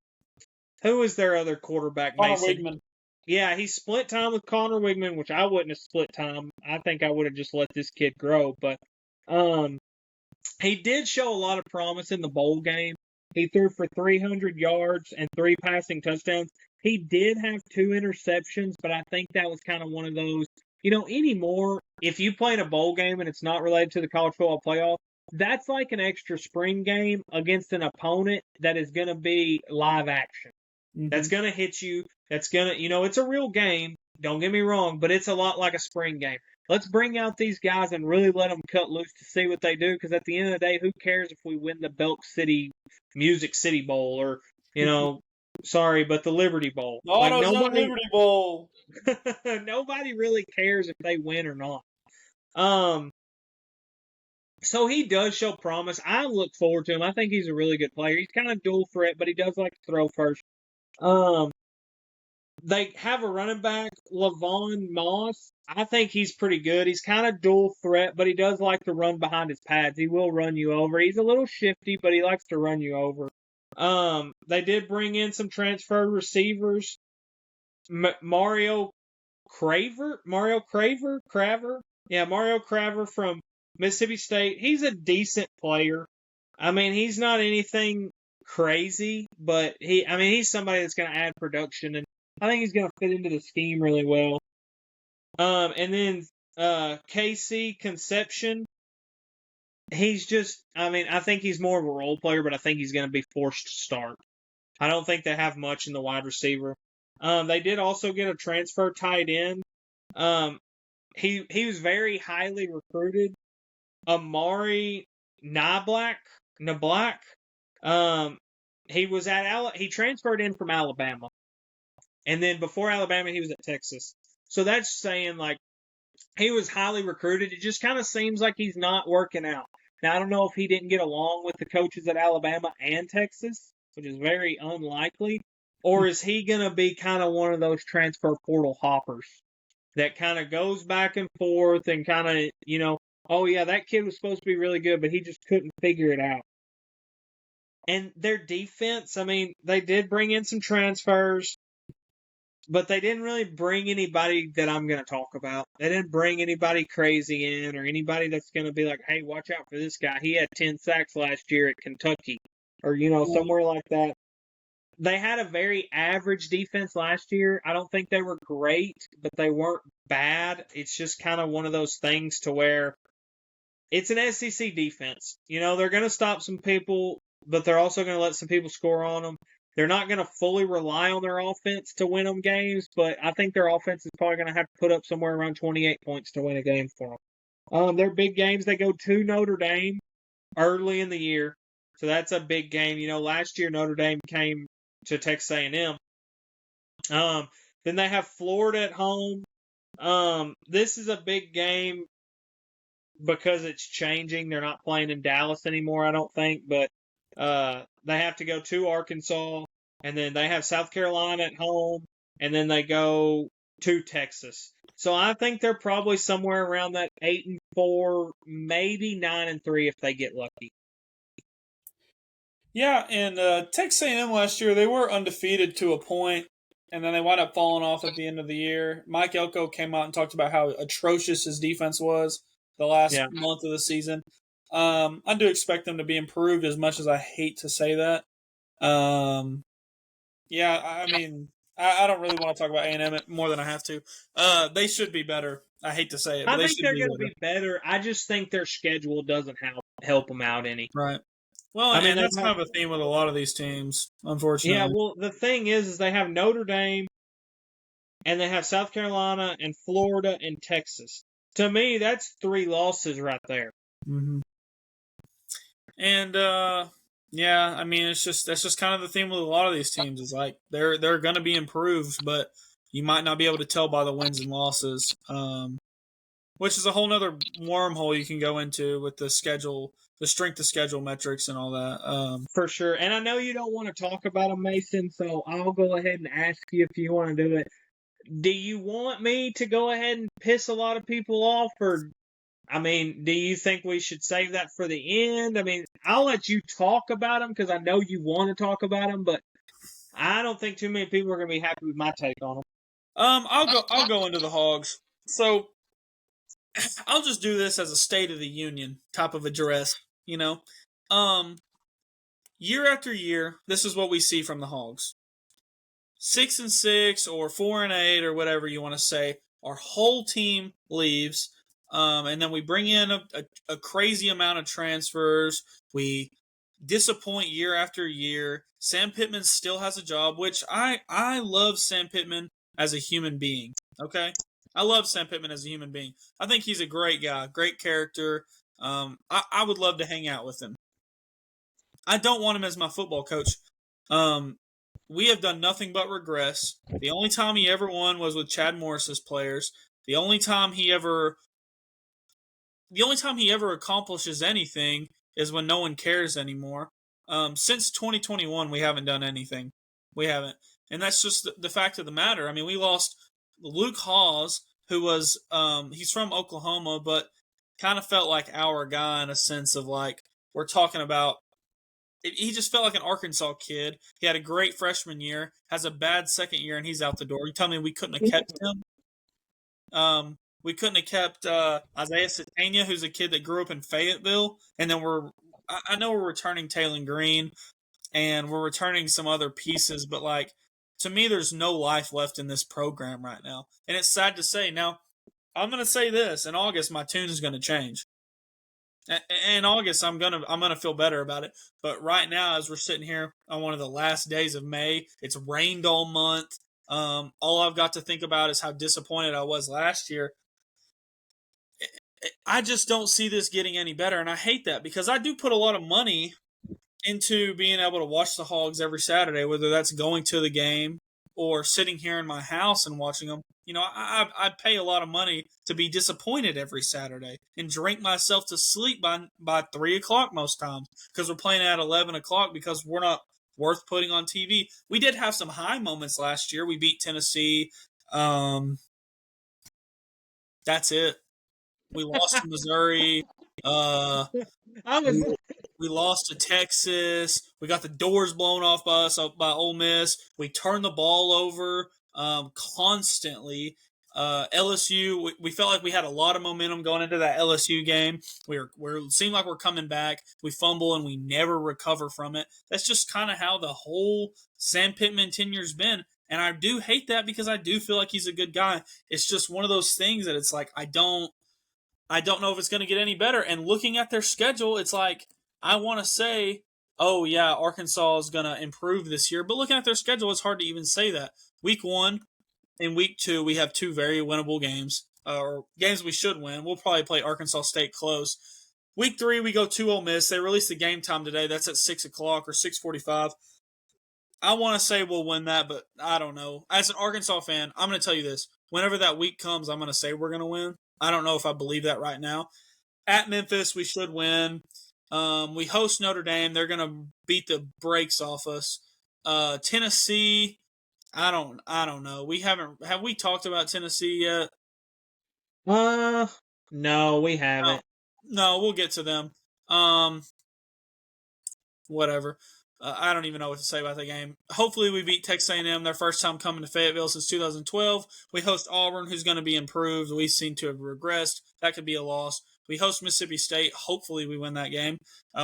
was their other quarterback, Mason? Connor Wigman. Yeah, he split time with Connor Wigman, which I wouldn't have split time. I think I would have just let this kid grow. But he did show a lot of promise in the bowl game. He threw for 300 yards and 3 passing touchdowns. He did have 2 interceptions, but I think that was kind of one of those, anymore, if you play in a bowl game and it's not related to the college football playoff, that's like an extra spring game against an opponent that is going to be live action. Mm-hmm. That's going to hit you. That's going to, it's a real game. Don't get me wrong, but it's a lot like a spring game. Let's bring out these guys and really let them cut loose to see what they do, because at the end of the day, who cares if we win the Belk City Music City Bowl or, sorry, but the Liberty Bowl. No, like, it's not Liberty Bowl. Nobody really cares if they win or not. So he does show promise. I look forward to him. I think he's a really good player. He's kind of dual threat, but he does like to throw first. They have a running back, Lavon Moss. I think he's pretty good. He's kind of dual threat, but he does like to run behind his pads. He will run you over. He's a little shifty, but he likes to run you over. They did bring in some transfer receivers. Mario Craver? Yeah, Mario Craver from Mississippi State. He's a decent player. I mean, he's not anything crazy, but he's somebody that's going to add production, and I think he's going to fit into the scheme really well. And then Casey Conception he's just, I mean, I think he's more of a role player, but I think he's going to be forced to start. I don't think they have much in the wide receiver. They did also get a transfer tight end. He was very highly recruited. Amari Niblack. He transferred in from Alabama. And then before Alabama, he was at Texas. So that's saying, like, he was highly recruited. It just kind of seems like he's not working out. Now, I don't know if he didn't get along with the coaches at Alabama and Texas, which is very unlikely, or is he going to be kind of one of those transfer portal hoppers that kind of goes back and forth and kind of, oh, yeah, that kid was supposed to be really good, but he just couldn't figure it out. And their defense, I mean, they did bring in some transfers, but they didn't really bring anybody that I'm going to talk about. They didn't bring anybody crazy in or anybody that's going to be like, hey, watch out for this guy. He had 10 sacks last year at Kentucky or, somewhere like that. They had a very average defense last year. I don't think they were great, but they weren't bad. It's just kind of one of those things to where it's an SEC defense. They're going to stop some people, but they're also going to let some people score on them. They're not going to fully rely on their offense to win them games, but I think their offense is probably going to have to put up somewhere around 28 points to win a game for them. Their big games, they go to Notre Dame early in the year, so that's a big game. Last year Notre Dame came to Texas A&M. Then they have Florida at home. This is a big game because it's changing. They're not playing in Dallas anymore, I don't think, but they have to go to Arkansas, and then they have South Carolina at home, and then they go to Texas. So I think they're probably somewhere around that 8-4, maybe 9-3 if they get lucky. Yeah, and Texas A&M last year, they were undefeated to a point, and then they wound up falling off at the end of the year. Mike Elko came out and talked about how atrocious his defense was the last month of the season. I do expect them to be improved, as much as I hate to say that. Yeah, I mean, I don't really want to talk about A&M more than I have to. They should be better. I hate to say it, but I think they're going to be better. I just think their schedule doesn't help them out any. Right. Well, I mean, that's kind of a theme with a lot of these teams, unfortunately. Yeah, well, the thing is they have Notre Dame, and they have South Carolina and Florida and Texas. To me, that's 3 losses right there. Mm-hmm. And yeah, I mean, that's just kind of the theme with a lot of these teams. Is like they're going to be improved, but you might not be able to tell by the wins and losses. Which is a whole nother wormhole you can go into with the schedule, the strength of schedule metrics and all that. For sure. And I know you don't want to talk about them, Mason, so I'll go ahead and ask you if you want to do it. Do you want me to go ahead and piss a lot of people off, or, I mean, do you think we should save that for the end? I mean, I'll let you talk about them because I know you want to talk about them, but I don't think too many people are going to be happy with my take on them. I'll go into the Hogs. So I'll just do this as a State of the Union type of address, Year after year, this is what we see from the Hogs. 6-6 or 4-8 or whatever you want to say. Our whole team leaves, and then we bring in a crazy amount of transfers. We disappoint year after year. Sam Pittman still has a job, which I love Sam Pittman as a human being, okay? I love Sam Pittman as a human being. I think he's a great guy, great character. I would love to hang out with him. I don't want him as my football coach. We have done nothing but regress. The only time he ever won was with Chad Morris's players. The only time he ever accomplishes anything is when no one cares anymore. Since 2021, we haven't done anything. We haven't. And that's just the fact of the matter. I mean, we lost Luke Hawes, who was, he's from Oklahoma, but kind of felt like our guy in a sense of like, we're talking about, he just felt like an Arkansas kid. He had a great freshman year, has a bad second year, and he's out the door. You tell me we couldn't have kept him? We couldn't have kept Isaiah Satania, who's a kid that grew up in Fayetteville, and then I know we're returning Taylor Green, and we're returning some other pieces, but like, to me, there's no life left in this program right now. And it's sad to say. Now, I'm going to say this. In August, my tune is going to change. In August, I'm gonna feel better about it. But right now, as we're sitting here on one of the last days of May, it's rained all month. All I've got to think about is how disappointed I was last year. I just don't see this getting any better, and I hate that because I do put a lot of money into being able to watch the Hogs every Saturday, whether that's going to the game or sitting here in my house and watching them. You know, I pay a lot of money to be disappointed every Saturday and drink myself to sleep by 3 o'clock most times because we're playing at 11 o'clock because we're not worth putting on TV. We did have some high moments last year. We beat Tennessee. That's it. We lost to Missouri. We lost to Texas. We got the doors blown off by us by Ole Miss. We turned the ball over constantly. LSU, we felt like we had a lot of momentum going into that LSU game. We seemed like we're coming back. We fumble and we never recover from it. That's just kind of how the whole Sam Pittman tenure's been. And I do hate that because I do feel like he's a good guy. It's just one of those things that it's like I don't know if it's going to get any better. And looking at their schedule, it's like I want to say, oh yeah, Arkansas is going to improve this year. But looking at their schedule, it's hard to even say that. Week 1 and week 2, we have 2 very winnable games, or games we should win. We'll probably play Arkansas State close. Week 3, we go to Ole Miss. They released the game time today. That's at 6 o'clock or 6:45. I want to say we'll win that, but I don't know. As an Arkansas fan, I'm going to tell you this. Whenever that week comes, I'm going to say we're going to win. I don't know if I believe that right now. At Memphis, we should win. We host Notre Dame. They're going to beat the brakes off us. Tennessee, I don't know. Have we talked about Tennessee yet? No, we haven't. No, we'll get to them. Whatever. I don't even know what to say about the game. Hopefully we beat Texas A&M, their first time coming to Fayetteville since 2012. We host Auburn, who's going to be improved. We seem to have regressed. That could be a loss. We host Mississippi State. Hopefully we win that game.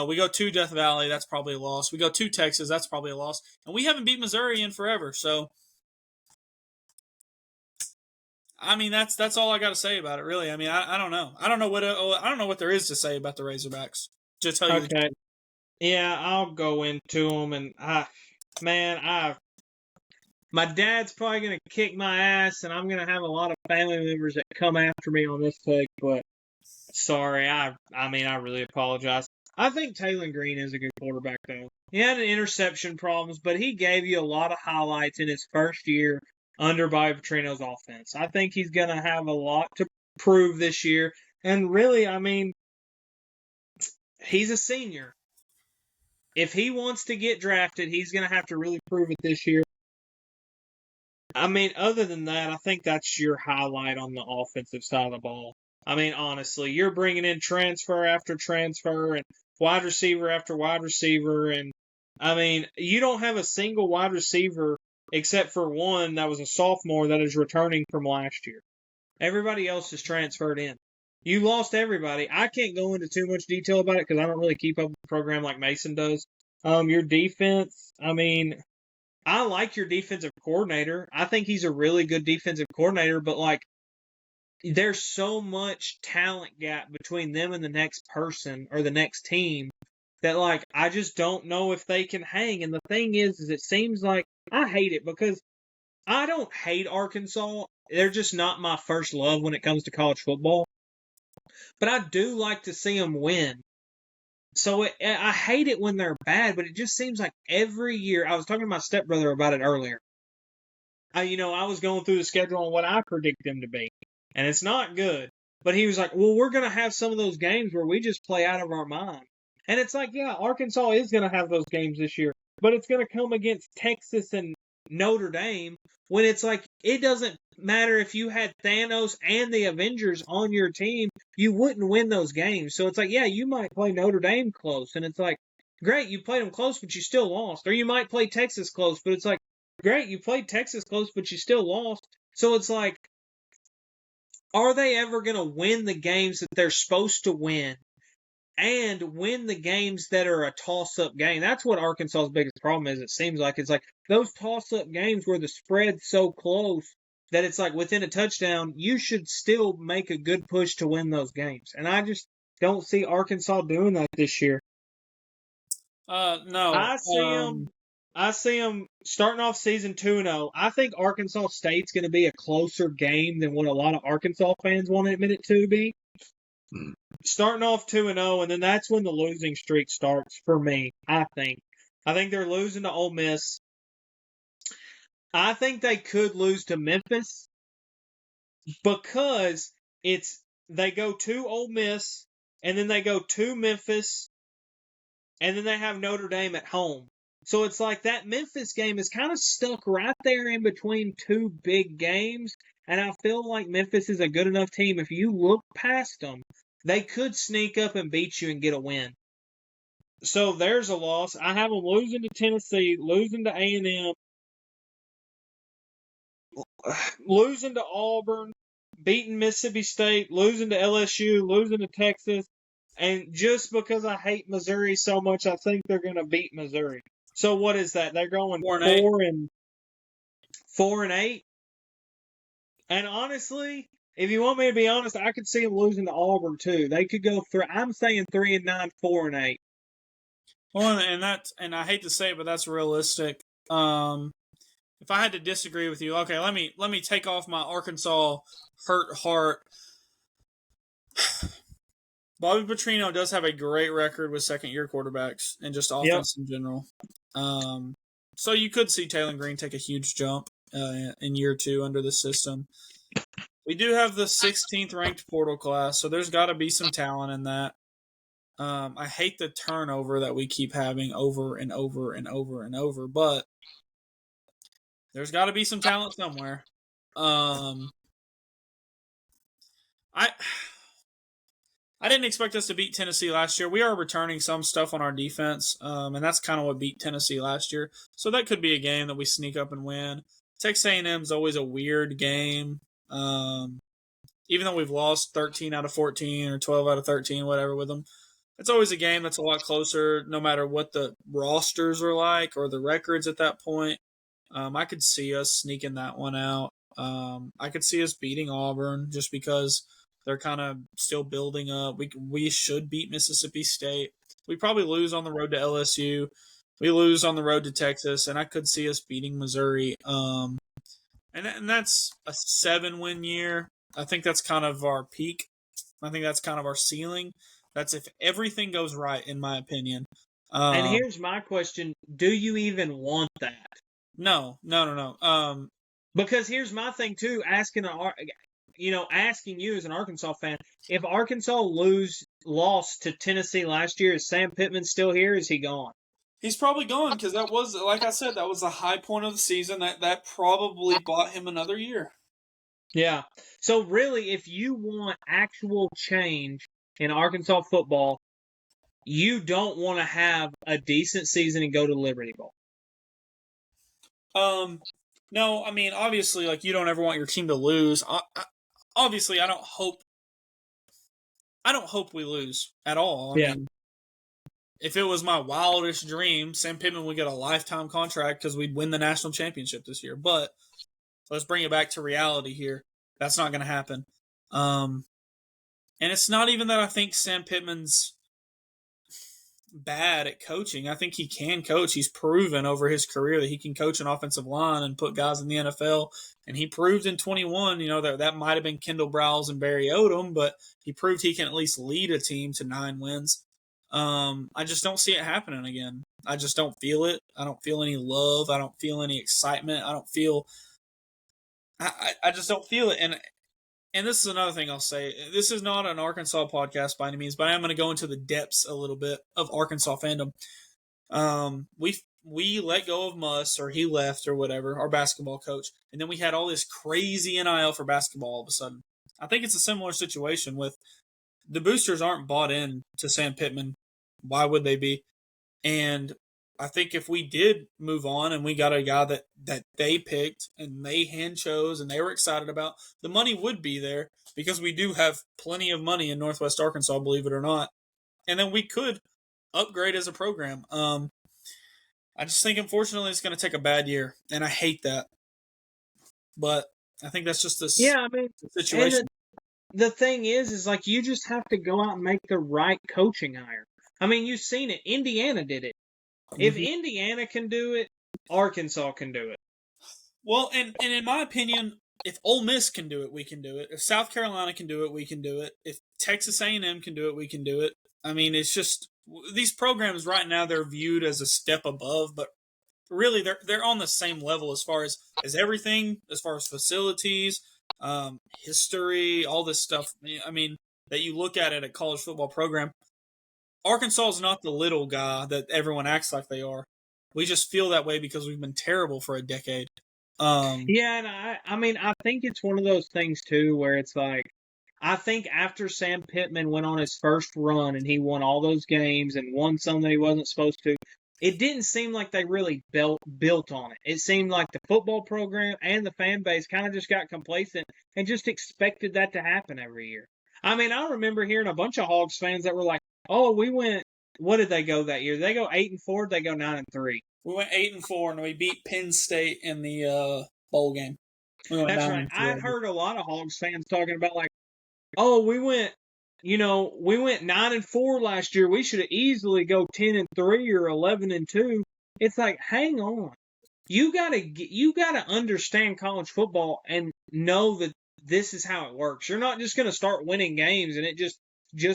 We go to Death Valley. That's probably a loss. We go to Texas. That's probably a loss. And we haven't beat Missouri in forever. So, I mean, that's all I got to say about it, really. I mean, I don't know. I don't know what there is to say about the Razorbacks. To tell you okay. Yeah, I'll go into them, and my dad's probably gonna kick my ass, and I'm gonna have a lot of family members that come after me on this take. But sorry, I really apologize. I think Taylen Green is a good quarterback, though. He had an interception problems, but he gave you a lot of highlights in his first year under Bobby Petrino's offense. I think he's gonna have a lot to prove this year, and really, I mean, he's a senior. If he wants to get drafted, he's going to have to really prove it this year. I mean, other than that, I think that's your highlight on the offensive side of the ball. I mean, honestly, you're bringing in transfer after transfer and wide receiver after wide receiver. And, I mean, you don't have a single wide receiver except for one that was a sophomore that is returning from last year. Everybody else is transferred in. You lost everybody. I can't go into too much detail about it because I don't really keep up with the program like Mason does. Your defense, I mean, I like your defensive coordinator. I think he's a really good defensive coordinator, but, like, there's so much talent gap between them and the next person or the next team that, like, I just don't know if they can hang. And the thing is it seems like I hate it because I don't hate Arkansas. They're just not my first love when it comes to college football. But I do like to see them win. So I hate it when they're bad, but it just seems like every year. I was talking to my stepbrother about it earlier. I was going through the schedule on what I predict them to be, and it's not good. But he was like, well, we're going to have some of those games where we just play out of our mind. And it's like, yeah, Arkansas is going to have those games this year, but it's going to come against Texas and Notre Dame when it's like it doesn't matter if you had Thanos and the Avengers on your team, you wouldn't win those games. So it's like, yeah, you might play Notre Dame close, and it's like, great, you played them close, but you still lost. Or you might play Texas close, but it's like, great, you played Texas close, but you still lost. So it's like, are they ever going to win the games that they're supposed to win and win the games that are a toss-up game? That's what Arkansas's biggest problem is, it seems like. It's like those toss-up games where the spread's so close that it's like within a touchdown, you should still make a good push to win those games. And don't see Arkansas doing that this year. No. I see them starting off season 2-0. I think Arkansas State's going to be a closer game than what a lot of Arkansas fans want to admit it to be. Starting off 2-0, and then that's when the losing streak starts for me, I think. I think they're losing to Ole Miss. I think they could lose to Memphis because they go to Ole Miss, and then they go to Memphis, and then they have Notre Dame at home. So it's like that Memphis game is kind of stuck right there in between two big games, and I feel like Memphis is a good enough team. If you look past them, they could sneak up and beat you and get a win. So there's a loss. I have them losing to Tennessee, losing to A&M, losing to Auburn, beating Mississippi State, losing to LSU, losing to Texas. And just because I hate Missouri so much, I think they're going to beat Missouri. So what is that? They're going 4-8. And honestly, if you want me to be honest, I could see them losing to Auburn too. They could go through. I'm saying 3-9, 4-8. Well, and I hate to say it, but that's realistic. If I had to disagree with you, okay, let me take off my Arkansas hurt heart. Bobby Petrino does have a great record with second-year quarterbacks and just offense in general. So you could see Taylor Green take a huge jump in year 2 under the system. We do have the 16th ranked portal class, so there's got to be some talent in that. I hate the turnover that we keep having over and over and over and over, but there's got to be some talent somewhere. I didn't expect us to beat Tennessee last year. We are returning some stuff on our defense, and that's kind of what beat Tennessee last year. So that could be a game that we sneak up and win. Texas A&M is always a weird game. Even though we've lost 13 out of 14 or 12 out of 13, whatever, with them, it's always a game that's a lot closer no matter what the rosters are like or the records at that point. I could see us sneaking that one out. I could see us beating Auburn just because they're kind of still building up. We should beat Mississippi State. We probably lose on the road to LSU. We lose on the road to Texas, and I could see us beating Missouri. And that's a 7-win year. I think that's kind of our peak. I think that's kind of our ceiling. That's if everything goes right, in my opinion. And here's my question. Do you even want that? No. Because here's my thing, too. Asking you as an Arkansas fan, if Arkansas lost to Tennessee last year, is Sam Pittman still here? Is he gone? He's probably gone because that was, like I said, that was the high point of the season. That probably bought him another year. Yeah. So really, if you want actual change in Arkansas football, you don't want to have a decent season and go to Liberty Bowl. No, I mean, obviously, like, you don't ever want your team to lose. Obviously, I don't hope we lose at all. I mean, if it was my wildest dream, Sam Pittman would get a lifetime contract because we'd win the national championship this year. But let's bring it back to reality here. That's not going to happen. And it's not even that I think Sam Pittman's bad at coaching. I think he can coach. He's proven over his career that he can coach an offensive line and put guys in the NFL. And he proved in 21, that might have been Kendall Browse and Barry Odom, but he proved he can at least lead a team to 9 wins. I just don't see it happening again. I just don't feel it. I don't feel any love. I don't feel any excitement. I just don't feel it. And this is another thing I'll say. This is not an Arkansas podcast by any means, but I am going to go into the depths a little bit of Arkansas fandom. We let go of Muss, or he left, or whatever, our basketball coach, and then we had all this crazy NIL for basketball all of a sudden. I think it's a similar situation with the boosters aren't bought in to Sam Pittman. Why would they be? And I think if we did move on and we got a guy that they picked and they hand chose and they were excited about, the money would be there because we do have plenty of money in Northwest Arkansas, believe it or not. And then we could upgrade as a program. I just think, unfortunately, it's going to take a bad year, and I hate that. But I think that's just this situation. the thing is like you just have to go out and make the right coaching hire. I mean, you've seen it. Indiana did it. If Indiana can do it, Arkansas can do it. Well, and in my opinion, if Ole Miss can do it, we can do it. If South Carolina can do it, we can do it. If Texas A&M can do it, we can do it. I mean, it's just these programs right now, they're viewed as a step above, but really they're on the same level as far as everything, as far as facilities, history, all this stuff. I mean, that you look at a college football program. Arkansas is not the little guy that everyone acts like they are. We just feel that way because we've been terrible for a decade. Yeah, and I mean, I think it's one of those things too where it's like, I think after Sam Pittman went on his first run and he won all those games and won some that he wasn't supposed to, it didn't seem like they really built on it. It seemed like the football program and the fan base kind of just got complacent and just expected that to happen every year. I mean, I remember hearing a bunch of Hogs fans that were like, "Oh, we went. What did they go that year? They go 8-4. They go 9-3. We went 8-4, and we beat Penn State in the bowl game. That's right. I'd heard a lot of Hogs fans talking about like, "Oh, we went 9-4 last year. We should have easily go 10-3 or 11-2." It's like, hang on. You gotta understand college football and know that this is how it works. You're not just gonna start winning games and it just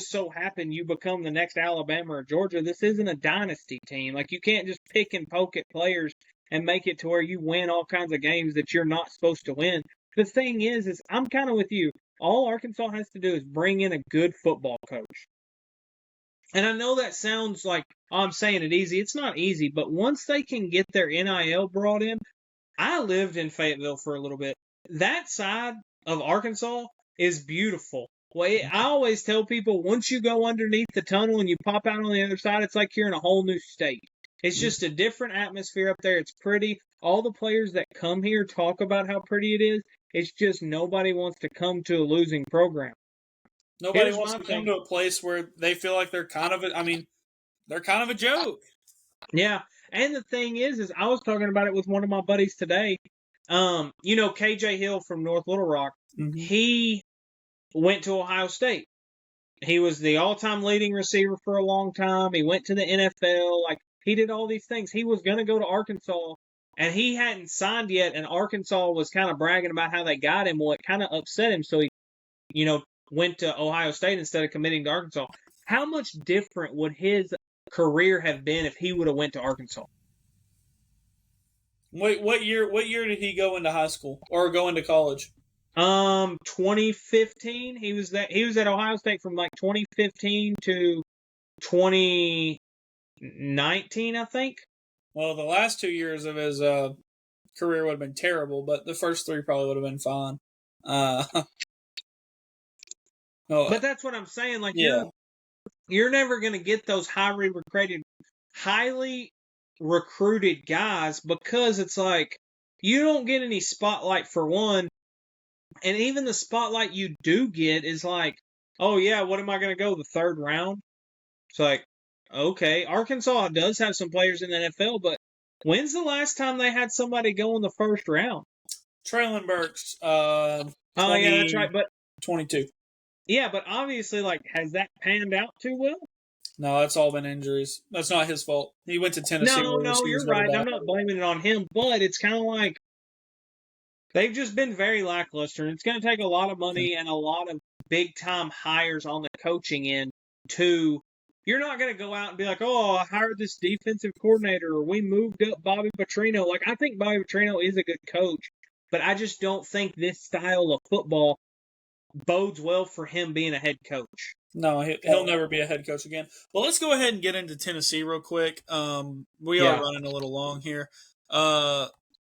so happen you become the next Alabama or Georgia. This isn't a dynasty team. Like you can't just pick and poke at players and make it to where you win all kinds of games that you're not supposed to win. The thing is I'm kind of with you. All Arkansas has to do is bring in a good football coach. And I know that sounds like, oh, I'm saying it easy. It's not easy, but once they can get their NIL brought in, I lived in Fayetteville for a little bit. That side of Arkansas is beautiful. Well, I always tell people, once you go underneath the tunnel and you pop out on the other side, it's like you're in a whole new state. It's just a different atmosphere up there. It's pretty. All the players that come here talk about how pretty it is. It's just nobody wants to come to a losing program. Nobody wants to come to a place where they feel like they're kind of they're kind of a joke. Yeah. And the thing is I was talking about it with one of my buddies today. KJ Hill from North Little Rock, he went to Ohio State. He was the all-time leading receiver for a long time. He went to the NFL. Like, he did all these things. He was going to go to Arkansas, and he hadn't signed yet, and Arkansas was kind of bragging about how they got him. Well, it kind of upset him, so he, went to Ohio State instead of committing to Arkansas. How much different would his career have been if he would have went to Arkansas? Wait, what year did he go into high school or go into college? 2015. He was at Ohio State from like 2015 to 2019, I think. Well, the last 2 years of his career would have been terrible, but the first 3 probably would have been fine. But that's what I'm saying. Like, yeah. You're never going to get those highly recruited guys because it's like you don't get any spotlight for one. And even the spotlight you do get is like, oh, yeah, what am I going to go, the third round? It's like, okay, Arkansas does have some players in the NFL, but when's the last time they had somebody go in the first round? Traylon Burks. Yeah, that's right. But 22. Yeah, but obviously, like, has that panned out too well? No, it's all been injuries. That's not his fault. He went to Tennessee. No, you're right. I'm not blaming it on him, but it's kind of like they've just been very lackluster, and it's going to take a lot of money and a lot of big-time hires on the coaching end to – you're not going to go out and be like, oh, I hired this defensive coordinator or we moved up Bobby Petrino. Like, I think Bobby Petrino is a good coach, but I just don't think this style of football bodes well for him being a head coach. No, he'll never be a head coach again. Well, let's go ahead and get into Tennessee real quick. We are running a little long here.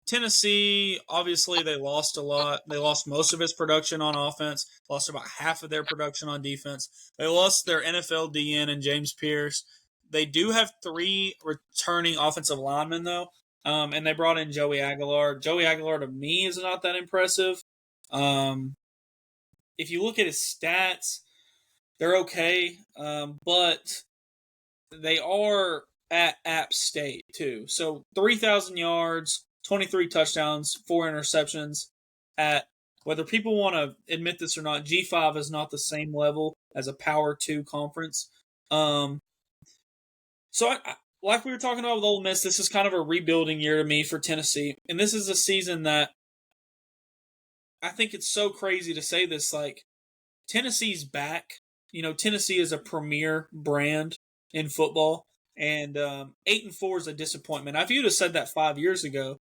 Tennessee, obviously, they lost a lot. They lost most of his production on offense, lost about half of their production on defense. They lost their NFL DN and James Pierce. They do have 3 returning offensive linemen, though, and they brought in Joey Aguilar. Joey Aguilar, to me, is not that impressive. If you look at his stats, they're okay, but they are at App State, too. So 3,000 yards, 23 touchdowns, 4 interceptions at whether people want to admit this or not, G5 is not the same level as a Power 2 conference. So, like we were talking about with Ole Miss, this is kind of a rebuilding year to me for Tennessee. And this is a season that I think it's so crazy to say this. Like, Tennessee's back. Tennessee is a premier brand in football. And 8-4 is a disappointment. If you'd have said that 5 years ago,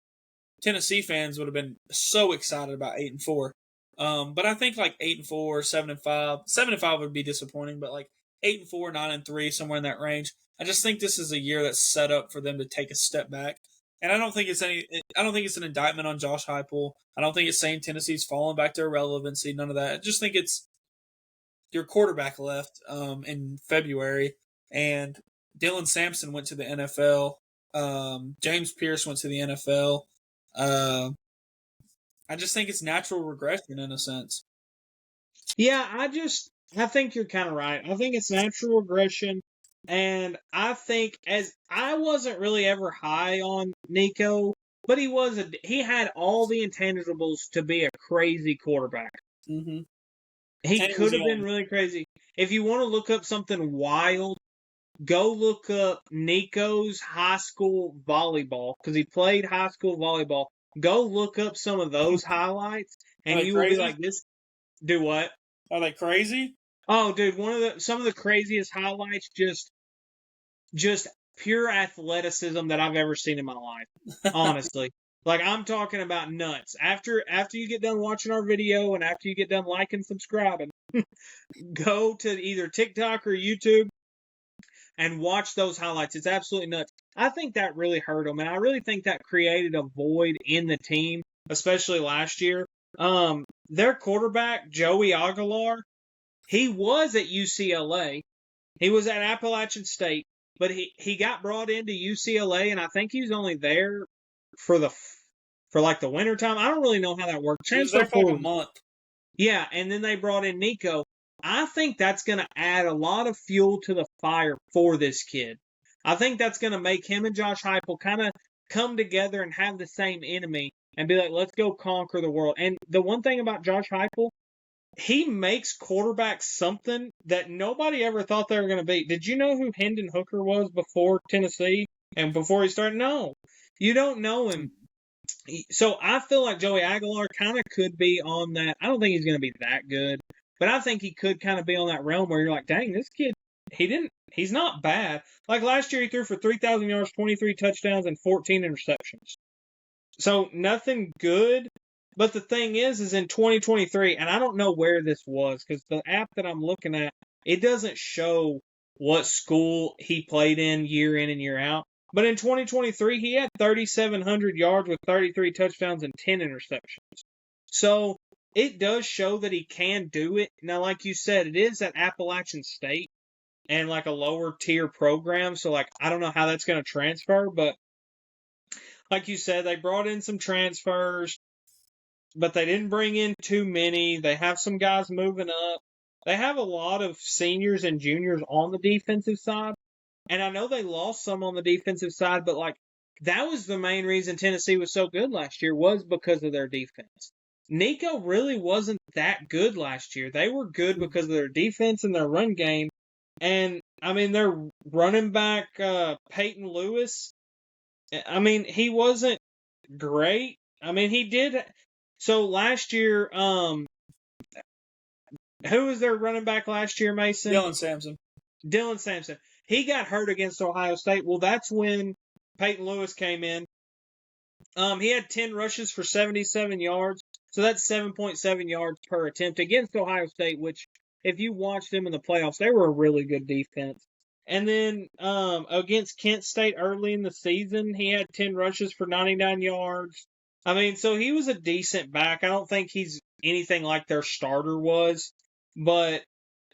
Tennessee fans would have been so excited about 8-4. But I think like 8-4, 7-5, 7-5 would be disappointing. But like 8-4, 9-3, somewhere in that range. I just think this is a year that's set up for them to take a step back. And I don't think it's an indictment on Josh Heupel. I don't think it's saying Tennessee's falling back to irrelevancy. None of that. I just think it's your quarterback left in February, and Dylan Sampson went to the NFL. James Pierce went to the NFL. I just think it's natural regression in a sense. Yeah, I think you're kind of right. I think it's natural regression, and I think as I wasn't really ever high on Nico, but he had all the intangibles to be a crazy quarterback. Mm-hmm. He could have been really crazy. If you want to look up something wild, go look up Nico's high school volleyball, because he played high school volleyball. Go look up some of those highlights, and you will be like, "This." Do what? Are they crazy? Oh, dude, some of the craziest highlights, just pure athleticism that I've ever seen in my life. Honestly, like I'm talking about nuts. After you get done watching our video, and after you get done liking, subscribing, go to either TikTok or YouTube and watch those highlights. It's absolutely nuts. I think that really hurt them, and I really think that created a void in the team, especially last year. Their quarterback, Joey Aguilar, he was at UCLA. He was at Appalachian State, but he got brought into UCLA, and I think he was only there for the winter time. I don't really know how that worked. He was there for like a month. Yeah, and then they brought in Nico. I think that's going to add a lot of fuel to the fire for this kid. I think that's going to make him and Josh Heupel kind of come together and have the same enemy and be like, let's go conquer the world. And the one thing about Josh Heupel, he makes quarterbacks something that nobody ever thought they were going to be. Did you know who Hendon Hooker was before Tennessee and before he started? No, you don't know him. So I feel like Joey Aguilar kind of could be on that. I don't think he's going to be that good, but I think he could kind of be on that realm where you're like, dang, this kid, he's not bad. Like last year, he threw for 3,000 yards, 23 touchdowns, and 14 interceptions. So nothing good. But the thing is in 2023, and I don't know where this was, because the app that I'm looking at, it doesn't show what school he played in and year out. But in 2023, he had 3,700 yards with 33 touchdowns and 10 interceptions. So it does show that he can do it. Now, like you said, it is at Appalachian State and like a lower tier program. So like, I don't know how that's going to transfer, but like you said, they brought in some transfers, but they didn't bring in too many. They have some guys moving up. They have a lot of seniors and juniors on the defensive side. And I know they lost some on the defensive side, but like that was the main reason Tennessee was so good last year, was because of their defense. Nico really wasn't that good last year. They were good because of their defense and their run game. And I mean, their running back, Peyton Lewis, I mean, he wasn't great. I mean, he did. So last year, who was their running back last year, Mason? Dylan Sampson. He got hurt against Ohio State. Well, that's when Peyton Lewis came in. He had 10 rushes for 77 yards. So that's 7.7 yards per attempt against Ohio State, which if you watched them in the playoffs, they were a really good defense. And then against Kent State early in the season, he had 10 rushes for 99 yards. I mean, so he was a decent back. I don't think he's anything like their starter was. But,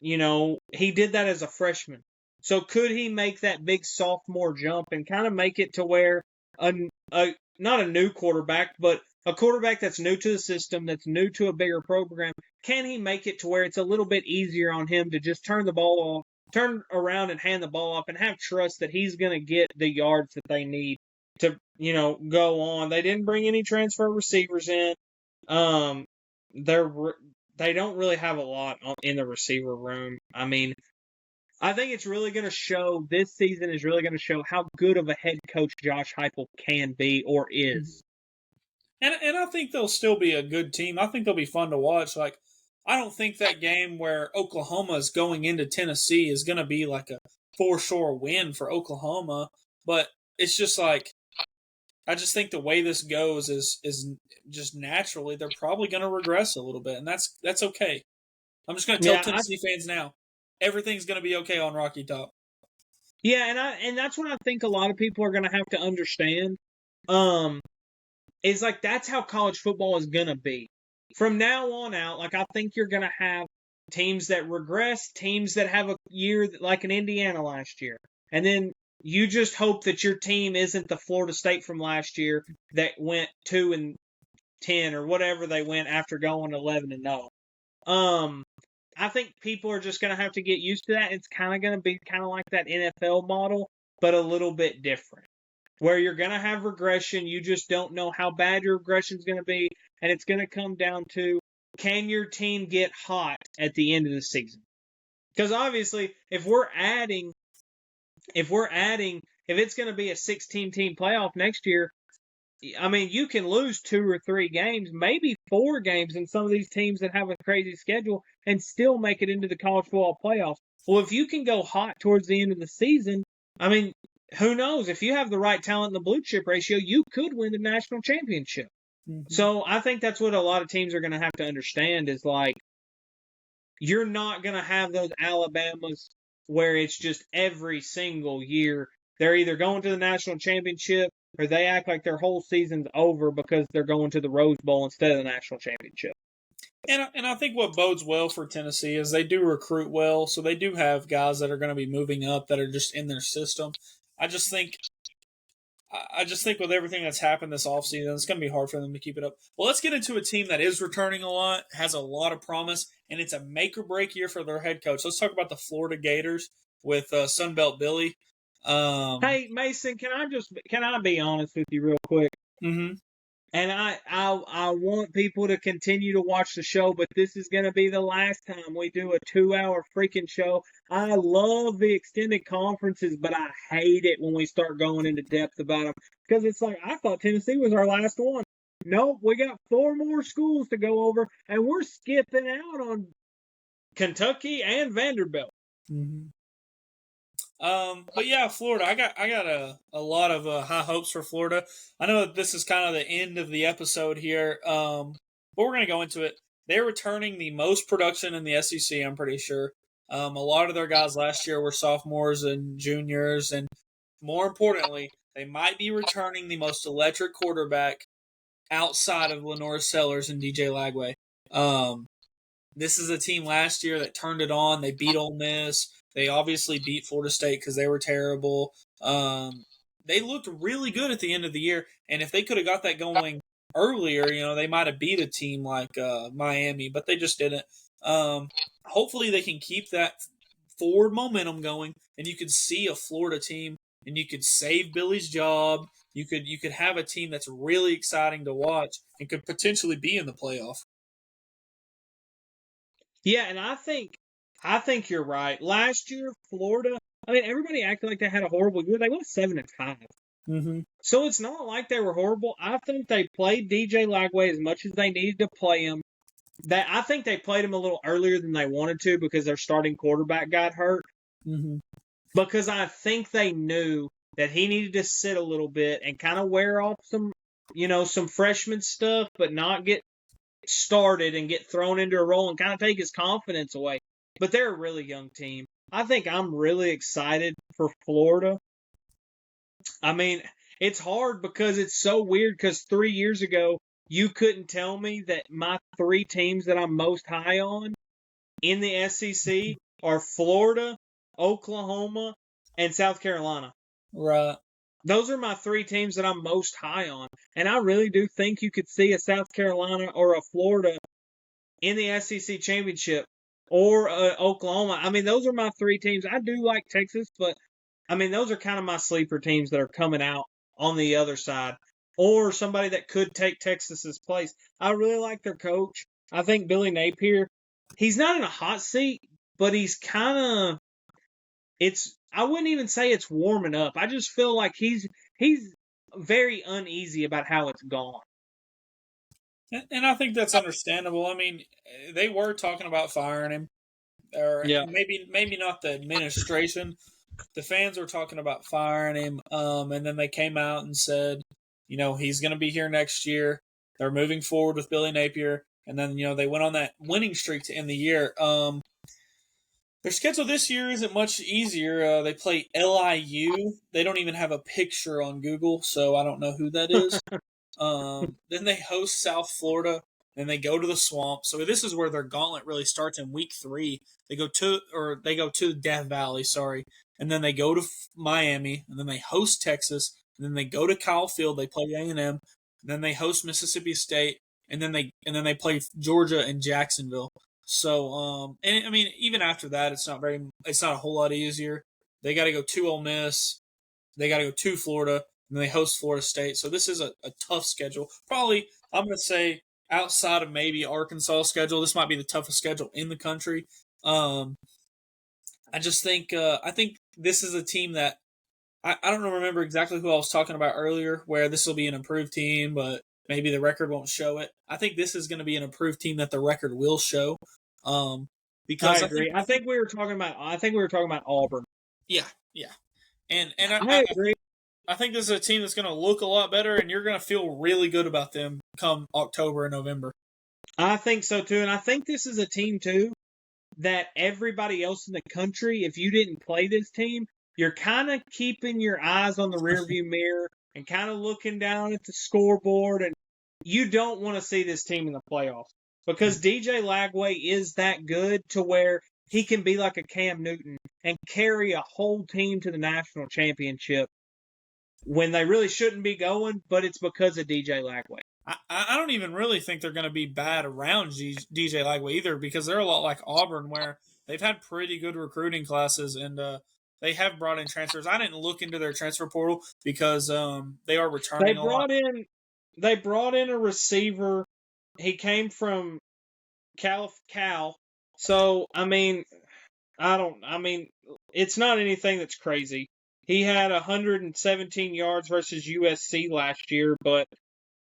you know, he did that as a freshman. So could he make that big sophomore jump and kind of make it to where not a new quarterback, but a quarterback that's new to the system, that's new to a bigger program, can he make it to where it's a little bit easier on him to just turn around and hand the ball off and have trust that he's going to get the yards that they need to, you know, go on. They didn't bring any transfer receivers in. they don't really have a lot in the receiver room. I mean, I think it's really going to show. This season is really going to show how good of a head coach Josh Heupel can be or is. And I think they'll still be a good team. I think they'll be fun to watch. Like, I don't think that game where Oklahoma is going into Tennessee is going to be like a for sure win for Oklahoma. But it's just like, I just think the way this goes is just naturally they're probably going to regress a little bit, and that's okay. I'm just going to tell Tennessee fans now, everything's going to be okay on Rocky Top. Yeah, and that's what I think a lot of people are going to have to understand. Is like that's how college football is going to be. From now on out, like I think you're going to have teams that regress, teams that have a year like an Indiana last year. And then you just hope that your team isn't the Florida State from last year that went 2-10 or whatever they went after going 11-0. I think people are just going to have to get used to that. It's kind of going to be kind of like that NFL model, but a little bit different. Where you're going to have regression, you just don't know how bad your regression is going to be, and it's going to come down to, can your team get hot at the end of the season? Because obviously, if it's going to be a 16-team playoff next year, I mean, you can lose 2 or 3 games, maybe 4 games in some of these teams that have a crazy schedule and still make it into the college football playoffs. Well, if you can go hot towards the end of the season, I mean, who knows? If you have the right talent in the blue chip ratio, you could win the national championship. Mm-hmm. So I think that's what a lot of teams are going to have to understand is like, you're not going to have those Alabamas where it's just every single year they're either going to the national championship or they act like their whole season's over because they're going to the Rose Bowl instead of the national championship. And I think what bodes well for Tennessee is they do recruit well, so they do have guys that are going to be moving up that are just in their system. I just think with everything that's happened this offseason, it's going to be hard for them to keep it up. Well, let's get into a team that is returning a lot, has a lot of promise, and it's a make-or-break year for their head coach. Let's talk about the Florida Gators with Sunbelt Billy. Hey, Mason, can I be honest with you real quick? Mm-hmm. And I want people to continue to watch the show, but this is going to be the last time we do a 2-hour freaking show. I love the extended conferences, but I hate it when we start going into depth about them. Because it's like, I thought Tennessee was our last one. Nope, we got 4 more schools to go over, and we're skipping out on Kentucky and Vanderbilt. Mm-hmm. But yeah, Florida. I got a lot of high hopes for Florida. I know that this is kind of the end of the episode here, but we're going to go into it. They're returning the most production in the SEC, I'm pretty sure. A lot of their guys last year were sophomores and juniors, and more importantly, they might be returning the most electric quarterback outside of Lenore Sellers and DJ Lagway. This is a team last year that turned it on. They beat Ole Miss. They obviously beat Florida State because they were terrible. They looked really good at the end of the year, and if they could have got that going earlier, they might have beat a team like Miami, but they just didn't. Hopefully they can keep that forward momentum going, and you could see a Florida team, and you could save Billy's job. You could have a team that's really exciting to watch and could potentially be in the playoff. Yeah, and I think you're right. Last year, Florida, I mean, everybody acted like they had a horrible year. They went 7-5. Mm-hmm. So it's not like they were horrible. I think they played DJ Lagway as much as they needed to play him. I think they played him a little earlier than they wanted to because their starting quarterback got hurt. Mm-hmm. Because I think they knew that he needed to sit a little bit and kind of wear off some freshman stuff, but not get started and get thrown into a role and kind of take his confidence away. But they're a really young team. I think I'm really excited for Florida. I mean, it's hard because it's so weird because 3 years ago, you couldn't tell me that my 3 teams that I'm most high on in the SEC are Florida, Oklahoma, and South Carolina. Right. Those are my 3 teams that I'm most high on. And I really do think you could see a South Carolina or a Florida in the SEC championship or Oklahoma. I mean, those are my 3 teams. I do like Texas, but, I mean, those are kind of my sleeper teams that are coming out on the other side. Or somebody that could take Texas's place. I really like their coach. I think Billy Napier, he's not in a hot seat, but he's kind of, I wouldn't even say it's warming up. I just feel like he's very uneasy about how it's gone. And I think that's understandable. I mean, they were talking about firing him, or Yeah. maybe not the administration. The fans were talking about firing him, and then they came out and said, he's going to be here next year. They're moving forward with Billy Napier, and then they went on that winning streak to end the year. Their schedule this year isn't much easier. They play LIU. They don't even have a picture on Google, so I don't know who that is. Then they host South Florida. Then they go to the Swamp. So this is where their gauntlet really starts in week 3. They go to Death Valley, sorry, and then they go to Miami, and then they host Texas, and then they go to Kyle Field. They play A&M, and then they host Mississippi State, and then they play Georgia and Jacksonville. So, and I mean, even after that, it's not a whole lot easier. They got to go to Ole Miss, they got to go to Florida, and they host Florida State. So this is a tough schedule. Probably, I'm going to say, outside of maybe Arkansas schedule, this might be the toughest schedule in the country. I just think this is a team that I don't remember exactly who I was talking about earlier, where this will be an improved team, but maybe the record won't show it. I think this is going to be an improved team that the record will show. Because I agree. I think we were talking about Auburn. Yeah. And I agree. I think this is a team that's going to look a lot better, and you're going to feel really good about them come October and November. I think so too, and I think this is a team too that everybody else in the country, if you didn't play this team, you're kind of keeping your eyes on the rearview mirror and kind of looking down at the scoreboard, and you don't want to see this team in the playoffs because DJ Lagway is that good to where he can be like a Cam Newton and carry a whole team to the national championship when they really shouldn't be going, but it's because of DJ Lagway. I don't even really think they're going to be bad around DJ Lagway either, because they're a lot like Auburn, where they've had pretty good recruiting classes, and they have brought in transfers. I didn't look into their transfer portal because they are returning They brought in a receiver. He came from Cal. So, I mean, it's not anything that's crazy. He had 117 yards versus USC last year, but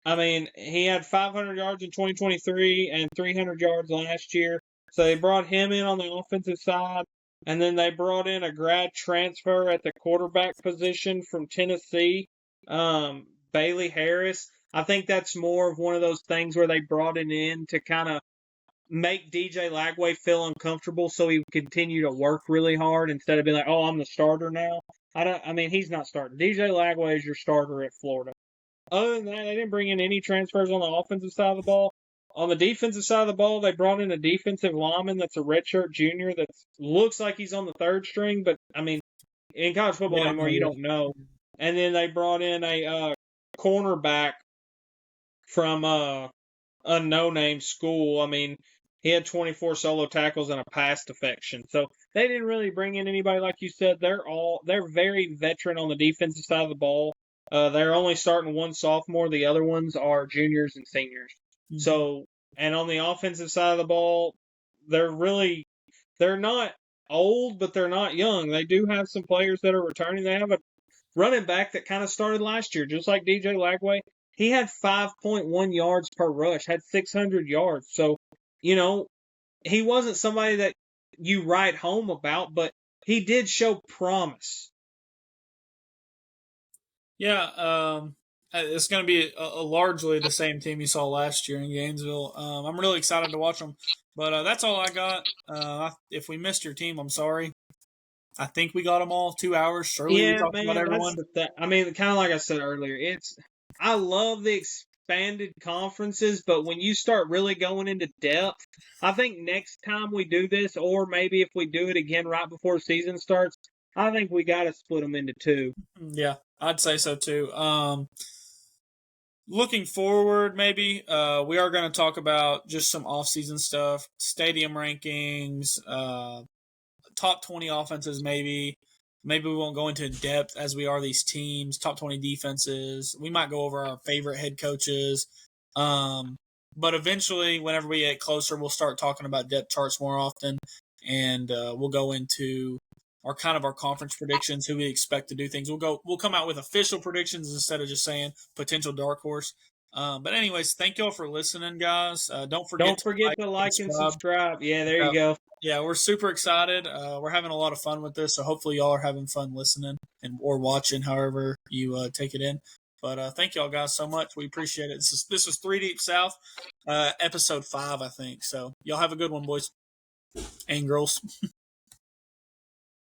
I mean, he had 500 yards in 2023 and 300 yards last year. So they brought him in on the offensive side, and then they brought in a grad transfer at the quarterback position from Tennessee, Bailey Harris. I think that's more of one of those things where they brought it in to kind of make DJ Lagway feel uncomfortable so he would continue to work really hard instead of being like, oh, I'm the starter now. He's not starting. DJ Lagway is your starter at Florida. Other than that, they didn't bring in any transfers on the offensive side of the ball. On the defensive side of the ball, they brought in a defensive lineman that's a redshirt junior that looks like he's on the third string, but, I mean, in college football anymore, you don't know. And then they brought in a cornerback from a no-name school. I mean, he had 24 solo tackles and a pass defection. So they didn't really bring in anybody, like you said. They're very veteran on the defensive side of the ball. They're only starting one sophomore. The other ones are juniors and seniors. Mm-hmm. So, and on the offensive side of the ball, they're not old, but they're not young. They do have some players that are returning. They have a running back that kind of started last year, just like DJ Lagway. He had 5.1 yards per rush, had 600 yards. So, he wasn't somebody that you write home about, but he did show promise. Yeah, it's going to be a largely the same team you saw last year in Gainesville. I'm really excited to watch them. But that's all I got. If we missed your team, I'm sorry. I think we got them all 2 hours. Surely we talked about everyone. Kind of like I said earlier, I love the expanded conferences, but when you start really going into depth, I think next time we do this, or maybe if we do it again right before the season starts, I think we got to split them into 2. Yeah, I'd say so too. Looking forward, maybe we are going to talk about just some off-season stuff, stadium rankings, top 20 offenses, maybe. Maybe we won't go into depth as we are these teams, top 20 defenses. We might go over our favorite head coaches. But eventually, whenever we get closer, we'll start talking about depth charts more often, and we'll go into our conference predictions, who we expect to do things. We'll come out with official predictions instead of just saying potential dark horse. But anyways, thank y'all for listening, guys. Don't forget to like and subscribe. Yeah, there you go. Yeah, we're super excited. We're having a lot of fun with this, so hopefully y'all are having fun listening or watching, however you take it in. But thank y'all guys so much. We appreciate it. This is 3 Deep South, episode 5, I think. So y'all have a good one, boys and girls.